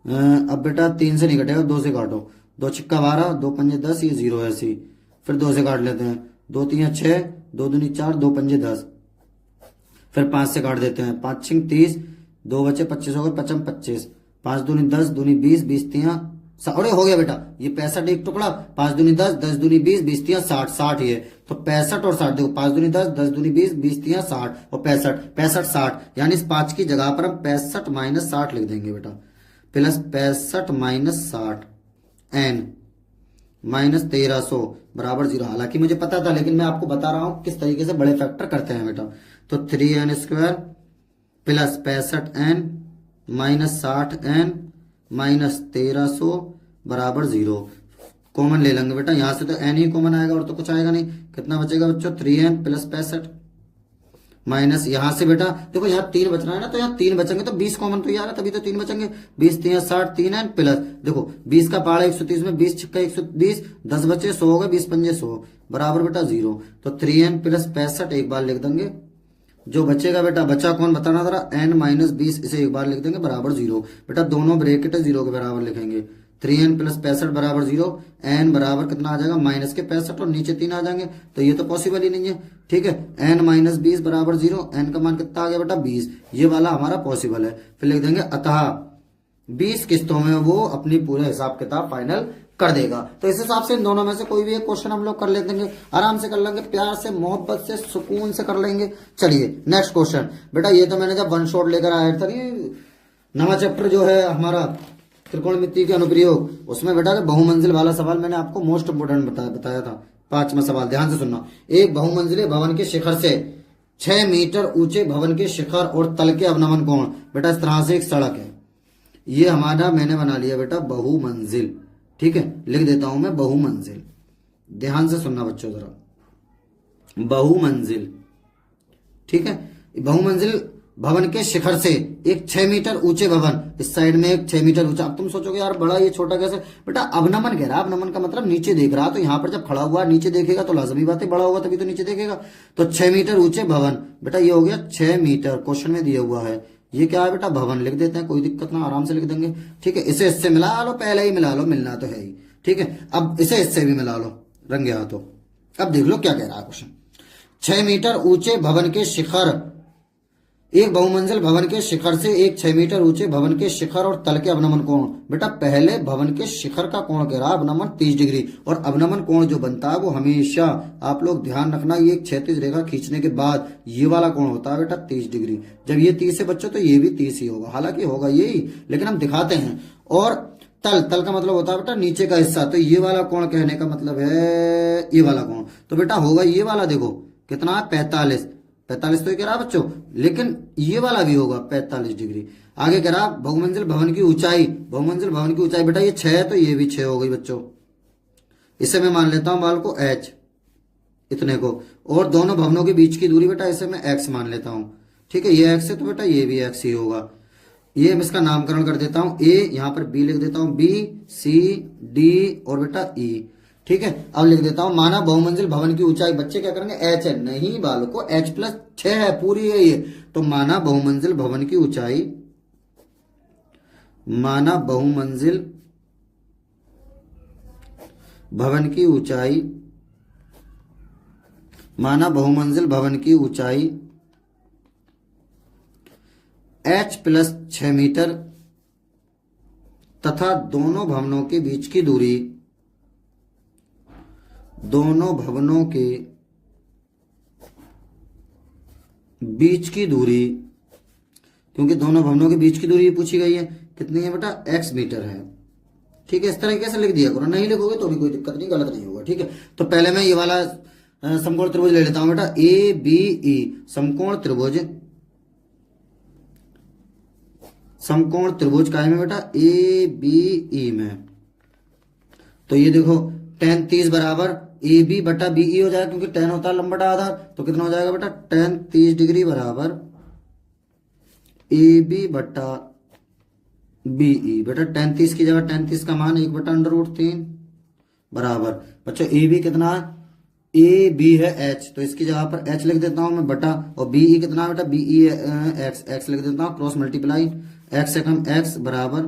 अब बेटा 3 से नहीं कटेगा, 2 से काटो, 2 छिक्का 12 2 पंजे 10, ये 0 ऐसी। फिर 2 से काट लेते हैं, 2 3 6 2 दूनी 4 2 पंजे 10, फिर 5 से काट देते हैं, 5 6 30 2 बचे 25 हो गए 55 25, 5 दूनी 10 दूनी 20 20 3 अरे हो गया बेटा, ये 65 एक टुकड़ा, 5 दूनी 10 10 दूनी 20 20 3 60 60, ये तो 65 और 60 देखो, 5 दूनी 10 10 दूनी 20 20 3 60 और 65 65 60, यानी इस 5 की जगह पर हम 65 माइनस 60 लिख देंगे बेटा, प्लस 65 माइनस 60 n माइनस 1300 बराबर 0। हालांकि मुझे पता था, लेकिन मैं आपको बता रहा हूं किस तरीके से बड़े फैक्टर करते हैं बेटा। तो 3n square plus 65n minus 60n minus 1300 बराबर 0। कॉमन ले लेंगे बेटा, यहां से तो n ही कॉमन आएगा और तो कुछ आएगा नहीं। कितना बचेगा बच्चों, 3n प्लस 65 माइनस यहां से बेटा देखो, यहाँ 3 बचना है ना, तो यहाँ 3 बचेंगे तो 20 कॉमन तो ये आ रहा, तभी तो 3 बचेंगे। 20 3 60 3n प्लस देखो 20 का पहाड़ा 130 में 20 छिक्का 120, 10 बचे 100 हो गए, 20 पंजे 100 बराबर बेटा 0। तो 3n प्लस 65 एक बार लिख देंगे, जो बचेगा बेटा, बचा कौन बताना जरा, n माइनस 20, इसे एक बार लिख देंगे बराबर 0। बेटा दोनों ब्रैकेट 0 के बराबर लिखेंगे, 3n प्लस 65 बराबर 0, n बराबर कितना आ जाएगा माइनस के 65 और नीचे 3 आ जाएंगे, तो ये तो पॉसिबल ही नहीं है। ठीक है, n माइनस 20 बराबर 0, n का मान कितना आ गया बेटा 20, ये वाला हमारा पॉसिबल है। फिर लिख देंगे अतः 20 किस्तों में वो अपनी पूरे हिसाब किताब फाइनल कर देगा। तो इस हिसाब से इन दोनों में से कोई भी एक क्वेश्चन हम लोग कर लेंगे, आराम से कर लेंगे, प्यार से मोहब्बत से सुकून से कर लेंगे। चलिए नेक्स्ट क्वेश्चन बेटा, ये तो मैंने जब वन शॉट लेकर आया था, नवा चैप्टर जो है हमारा त्रिकोणमिति के अनुप्रयोग, उसमें बेटा बहुमंजिल वाला सवाल मैंने आपको मोस्ट इंपोर्टेंट बताया था। 5वां सवाल ध्यान से सुनना, एक बहुमंजिले भवन के शिखर से 6 मीटर ऊंचे भवन के शिखर और तल के अवनमन कोण, बेटा इस तरह से एक सड़क है, ये हमारा मैंने बना लिया बेटा बहुमंजिल। ठीक है, लिख देता हूं मैं बहुमंजिल, ध्यान से सुनना बच्चों जरा, बहुमंजिल। ठीक है, बहुमंजिल भवन के शिखर से एक 6 मीटर ऊंचे भवन, इस साइड में एक 6 मीटर ऊंचा। अब तुम सोचोगे यार बड़ा ये छोटा कैसे, बेटा अवनमन कह रहा, अवनमन का मतलब नीचे देख रहा, तो यहाँ पर जब खड़ा हुआ नीचे देखेगा तो लाजमी बात है बड़ा होगा तभी तो नीचे देखेगा। तो 6 मीटर ऊंचे भवन, बेटा ये हो गया 6 मीटर, क्वेश्चन में दिया हुआ है, ये क्या है बेटा भवन, लिख देते हैं, कोई दिक्कत ना, आराम से लिख देंगे। ठीक है, इसे इससे मिला लो, पहले ही मिला लो, मिलना तो है ही। ठीक है, अब इसे इससे भी मिला लो रंगे हाथों। अब देख लो क्या कह रहा है क्वेश्चन, 6 मीटर ऊंचे भवन के शिखर, एक बहुमंजिल भवन के शिखर से एक 6 मीटर ऊंचे भवन के शिखर और तल के अवनमन कोण। बेटा पहले भवन के शिखर का कोण कह रहा है अवनमन 30 डिग्री, और अवनमन कोण जो बनता है वो हमेशा आप लोग ध्यान रखना, ये एक क्षैतिज रेखा खींचने के बाद ये वाला कोण होता है बेटा 30 डिग्री। जब ये 30 है बच्चों तो ये भी 30 ही होगा, हालांकि होगा यही लेकिन हम दिखाते हैं। और तल, तल का मतलब होता है बेटा नीचे का हिस्सा, तो ये वाला कोण कहने का मतलब है ये वाला कोण, तो बेटा होगा ये वाला, देखो कितना है 45 तो कह रहा बच्चों, लेकिन ये वाला भी होगा 45 डिग्री। आगे कह रहा बहुमंजिल भवन की ऊंचाई, बहुमंजिल भवन की ऊंचाई, बेटा ये 6 है तो ये भी 6 हो गई बच्चों, इसे मैं मान लेता हूं बाल को h इतने को, और दोनों भवनों के बीच की दूरी बेटा इसे मैं x मान लेता हूं। ठीक है, ये x है तो बेटा ये भी x ही होगा। ये मैं इसका नामकरण कर देता हूं, a यहाँ पर b लिख देता हूं, b c d और बेटा e। ठीक है, अब लिख देता हूं माना बहुमंजिल भवन की ऊंचाई, बच्चे क्या करेंगे, एच है, नहीं बालको एच प्लस 6 है, पूरी है ये। तो माना बहुमंजिल भवन की ऊंचाई, माना बहुमंजिल भवन की ऊंचाई, माना बहुमंजिल भवन की ऊंचाई h प्लस 6 मीटर तथा दोनों भवनों के बीच की दूरी, दोनों भवनों के बीच की दूरी, क्योंकि दोनों भवनों के बीच की दूरी पूछी गई है, कितनी है बेटा, x मीटर है। ठीक है, इस तरीके से लिख दिया करो, नहीं लिखोगे तो भी कोई दिक्कत नहीं, गलत नहीं होगा। ठीक है, तो पहले मैं ये वाला समकोण त्रिभुज ले लेता हूं बेटा, ए बी ई, समकोण त्रिभुज, समकोण त्रिभुज काय में बेटा, ए बी ई में। तो ये देखो tan 30 बराबर ए बी बटा बी ई हो जाएगा, क्योंकि tan होता है लंबटा आधार, तो कितना हो जाएगा बेटा, tan 30 डिग्री बराबर ए बी बटा बी ई। बेटा tan 30 की जगह tan 30 का मान 1/√3 बराबर, बच्चों ए बी कितना है, ए बी है h, तो इसकी जगह पर h लिख देता हूं मैं बटा, और बी ई कितना है बेटा, बी ई एक्स, एक्स लिख देता हूं, क्रॉस मल्टीप्लाई x से कम x बराबर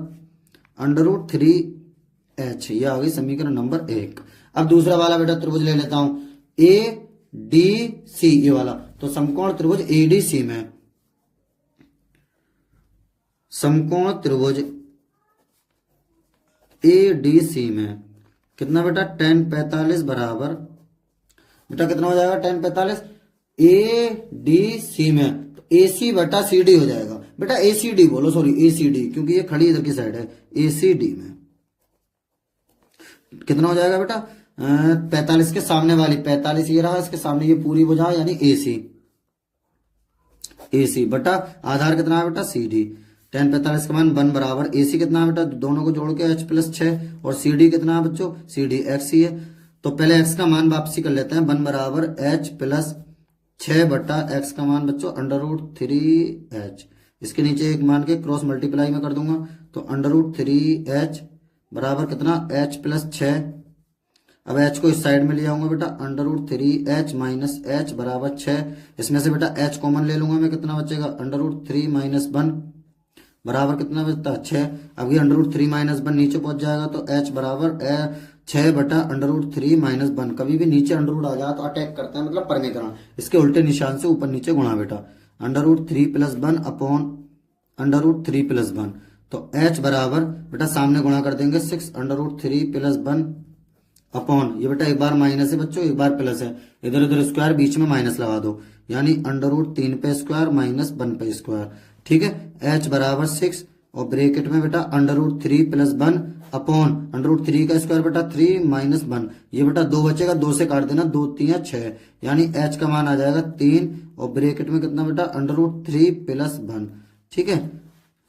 √3h। ये आ गई समीकरण नंबर 1। अब दूसरा वाला बेटा त्रिभुज ले लेता हूं, ए डी सी, ये वाला, तो समकोण त्रिभुज ए डी सी में, समकोण त्रिभुज ए डी सी में कितना बेटा, tan 45 बराबर, बेटा कितना हो जाएगा tan 45, ए डी सी में, तो ए सी बटा सी डी हो जाएगा। बेटा ए सी डी बोलो, सॉरी ए सी डी, क्योंकि ये खड़ी इधर की साइड है, ए सी डी में कितना हो जाएगा बेटा, 45 के सामने वाली, 45 ये रहा, इसके सामने ये पूरी भुजा यानी ए सी, ए सी बटा आधार कितना है बेटा, सी डी, tan 45 का मान 1 बराबर ए सी कितना है बेटा, दोनों को जोड़ के h प्लस 6, और सी डी कितना है बच्चों, सी डी एक्स ही है। तो पहले x का मान वापसी कर लेते हैं, 1 बराबर h प्लस 6 बटा x का मान बच्चों √3h, इसके नीचे एक मान के क्रॉस मल्टीप्लाई में कर दूंगा, तो √3h बराबर कितना, h प्लस 6। अब h को इस साइड में ले जाऊंगा बेटा, √3h माइनस h बराबर 6, इसमें से बेटा h कॉमन ले लूंगा मैं, कितना बचेगा, √3 माइनस 1 बराबर कितना बचता है, 6। अब ये √3 माइनस 1 नीचे पहुंच जाएगा, तो h बराबर 6 बटा √3 माइनस 1। कभी भी नीचे अंडर आ जाए तो अटैक करते हैं, मतलब परमीकरण, इसके उल्टे निशान से ऊपर नीचे गुणा बेटा, √3 प्लस 1 अपॉन √3 प्लस 1, तो h बराबर बेटा सामने गुणा कर देंगे 6 √3 प्लस 1 अपॉन, ये बेटा एक बार माइनस है बच्चों, एक बार प्लस है, इधर उधर स्क्वायर, बीच में माइनस लगा दो, यानी √3 पे स्क्वायर माइनस 1 पे स्क्वायर। ठीक है, h बराबर 6, और ब्रैकेट में बेटा √3 प्लस 1 अपॉन √3 का स्क्वायर बेटा 3 माइनस 1, ये बेटा 2 बचेगा, 2 से काट देना, 2 3 6, यानी h का मान आ जाएगा 3, और ब्रैकेट में कितना बेटा √3 प्लस 1। ठीक है,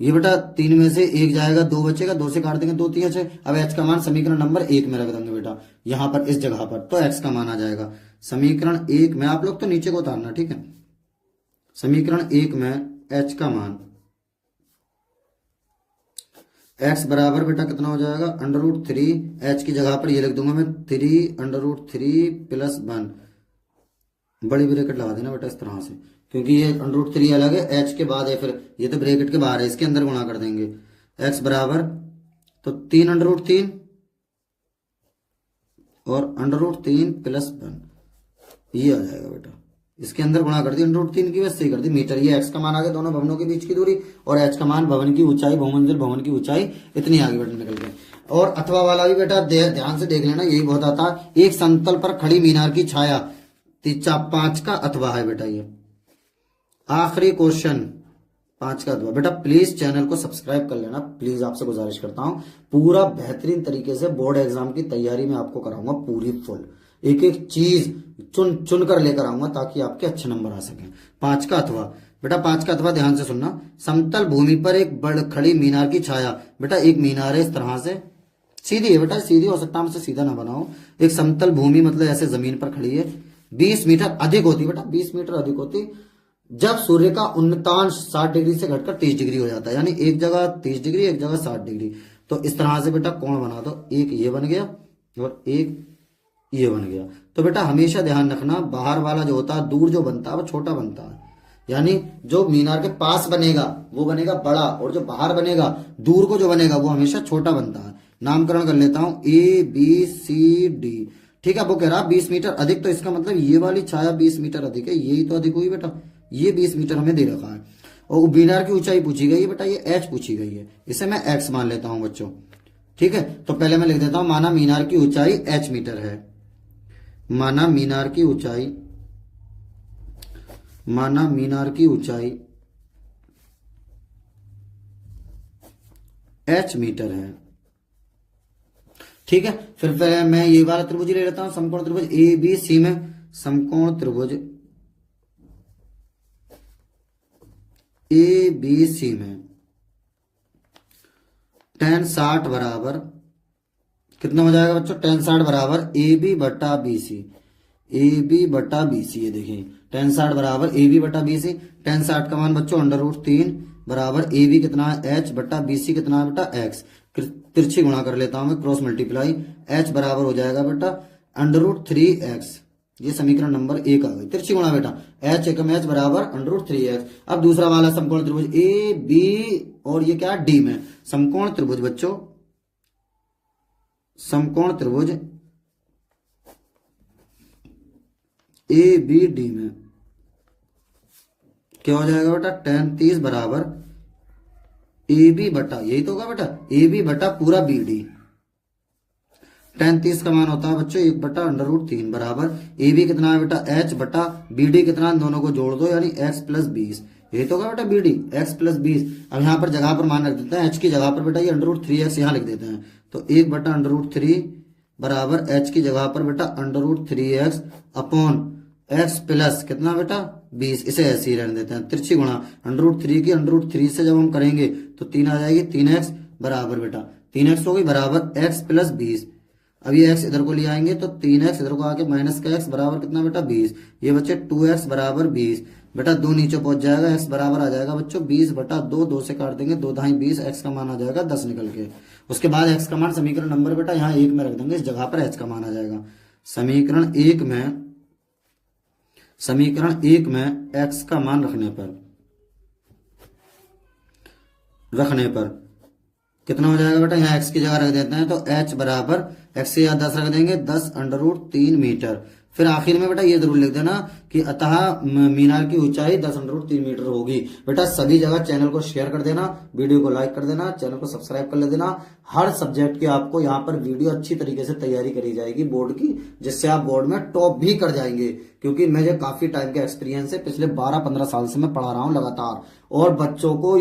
ये बेटा 3 में से 1 जाएगा, 2 बचेगा, 2 से काट देंगे, 2 3 6। अब h का मान समीकरण नंबर 1 में रख देंगे बेटा, यहां पर इस जगह पर, तो x का मान आ जाएगा समीकरण 1 में, आप लोग तो नीचे को उतारना, ठीक है, समीकरण 1 में h का मान, x बराबर बेटा कितना हो जाएगा, √3, h की जगह पर ये लिख दूंगा मैं 3 √3 प्लस 1, बड़ी ब्रैकेट लगा देना बेटा इस तरह से, क्योंकि ये √3 अलग है, h के बाद है, फिर ये तो ब्रैकेट के बाहर है, इसके अंदर गुणा कर देंगे, x बराबर तो 3 √3 और √3 प्लस 1, ये आ जाएगा बेटा, इसके अंदर गुणा कर दी, √3 की वजह से कर दी मीटर, ये x का मान आ गया, दोनों भवनों के बीच की दूरी, और h का मान भवन की ऊंचाई, बहुमंजिल भवन की ऊंचाई, इतनी आगे बेटा निकल गए। और अथवा वाला भी बेटा ध्यान से देख लेना, यही बहुत आता है, एक समतल पर खड़ी मीनार की छाया, 5 का अथवा है बेटा, ये आखिरी क्वेश्चन 5 का अथवा। बेटा प्लीज चैनल को सब्सक्राइब कर लेना, प्लीज आपसे गुजारिश करता हूं, पूरा बेहतरीन तरीके से बोर्ड एग्जाम की तैयारी में आपको कराऊंगा, पूरी फुल, एक एक चीज चुन चुन कर लेकर आऊंगा, ताकि आपके अच्छे नंबर आ सके। 5 का अथवा बेटा, 5 का अथवा ध्यान से सुनना, समतल भूमि पर एक बड़ खड़ी मीनार की छाया, बेटा एक मीनार है इस तरह से, सीधी है बेटा, सीधी हो सकता है, हमसे सीधा ना बनाओ, एक समतल भूमि मतलब ऐसे जमीन पर खड़ी है, 20 मीटर अधिक होती बेटा, 20 मीटर अधिक होती जब सूर्य का उन्नतांश 60 डिग्री से घटकर 30 डिग्री हो जाता है, यानी एक जगह 30 डिग्री, एक जगह 60 डिग्री, तो इस तरह से बेटा कोण बना दो, एक ये बन गया और एक ये बन गया। तो बेटा हमेशा ध्यान रखना, बाहर वाला जो होता है दूर जो बनता है वो छोटा बनता है, यानी जो मीनार के पास बनेगा वो बनेगा बड़ा, और जो बाहर बनेगा दूर को जो बनेगा वो हमेशा छोटा बनता है। नामकरण कर लेता हूं, ABCD। ठीक है, वो कह रहा 20 मीटर अधिक, तो इसका मतलब ये वाली छाया 20 मीटर अधिक है, यही तो अधिक हुई बेटा, ये 20 मीटर हमें दे रखा है। और मीनार की ऊंचाई पूछी गई है बेटा, ये H पूछी गई है, इसे मैं X मान लेता हूं बच्चों। ठीक है, तो पहले मैं लिख देता हूं, माना मीनार की ऊंचाई H मीटर है, माना मीनार की ऊंचाई, माना मीनार की ऊंचाई H मीटर है। ठीक है, फिर मैं ये वाला त्रिभुज ले लेता हूं, समकोण त्रिभुज ABC में, समकोण त्रिभुज ABC में tan 60 बराबर कितना हो जाएगा बच्चों, tan 60 बराबर AB बटा BC, AB बटा BC। ये देखिए tan 60 बराबर AB बटा BC, tan 60 का मान बच्चों √3 बराबर AB कितना है H बटा BC कितना है बेटा X। तिरछी गुणा कर लेता हूं मैं, क्रॉस मल्टीप्लाई, H बराबर हो जाएगा बेटा √3x। ये समीकरण नंबर 1 आ गई। तिरछी गुणा बेटा H एकम H बराबर √3x। अब दूसरा वाला समकोण त्रिभुज AB, और ये क्या D में, समकोण त्रिभुज बच्चों, समकोण त्रिभुज ABD में क्या हो जाएगा बेटा, tan 30 बराबर AB बटा, यही तो होगा बेटा, AB बटा पूरा BD। tan 30 का मान होता है बच्चों 1 बटा √3 बराबर AB कितना है बेटा H बटा BD कितना है, दोनों को जोड़ दो यानी X प्लस 20, यही तो होगा बेटा BD, X प्लस 20। अब यहाँ पर जगह पर मान रख देते हैं, H की जगह पर बेटा ये √3x यहाँ लिख देते हैं, तो 1 बटा √3 बराबर H की जगह पर बेटा √3x अपॉन X प्लस कितना बेटा 20, इसे ऐसे ही रहने देते हैं। तिरछी गुणा √3 की √3 से जब हम करेंगे तो 3 आ जाएगी, 3x बराबर बेटा 3x हो गई बराबर x प्लस 20। अब ये x इधर को ले आएंगे तो 3x इधर को आके माइनस का x बराबर कितना बेटा 20, ये बच्चे 2x बराबर 20। बेटा 2 नीचे पहुंच जाएगा, x बराबर आ जाएगा बच्चों 20 बटा 2, 2 से काट देंगे 2 ढाई 20, x का मान आ जाएगा 10 निकल के। उसके बाद x का मान समीकरण नंबर बेटा यहाँ 1 में रख देंगे, इस जगह पर h का मान आ जाएगा। समीकरण 1 में x का मान रखने पर कितना हो जाएगा बेटा, यहाँ x की जगह रख देते हैं तो h बराबर x से यहाँ 10 रख देंगे, 10 √3 मीटर। फिर आखिर में बेटा ये जरूर लिख देना कि अतः मीनार की ऊंचाई 10 √3 मीटर होगी। बेटा सभी जगह चैनल को शेयर कर देना, वीडियो को लाइक कर देना, चैनल को सब्सक्राइब कर ले देना। हर सब्जेक्ट की आपको यहाँ पर वीडियो अच्छी तरीके से तैयारी करी जाएगी बोर्ड की, जिससे आप बोर्ड में टॉप भी कर जाएंगे। क्योंकि मुझे काफी टाइम का एक्सपीरियंस है, पिछले 12-15 साल से मैं पढ़ा रहा हूँ लगातार, और बच्चों को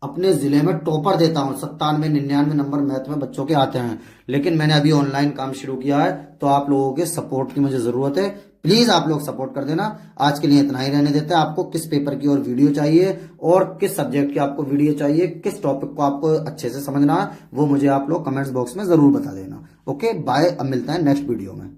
अपने जिले में टॉपर देता हूं। 97-99 नंबर मैथ में बच्चों के आते हैं। लेकिन मैंने अभी ऑनलाइन काम शुरू किया है, तो आप लोगों के सपोर्ट की मुझे जरूरत है। प्लीज आप लोग सपोर्ट कर देना। आज के लिए इतना ही रहने देते हैं। आपको किस पेपर की और वीडियो चाहिए, और किस सब्जेक्ट की आपको वीडियो चाहिए, किस टॉपिक को आपको अच्छे से समझना है, वो मुझे आप लोग कमेंट्स बॉक्स में जरूर बता देना। ओके बाय, अब मिलता है नेक्स्ट वीडियो में।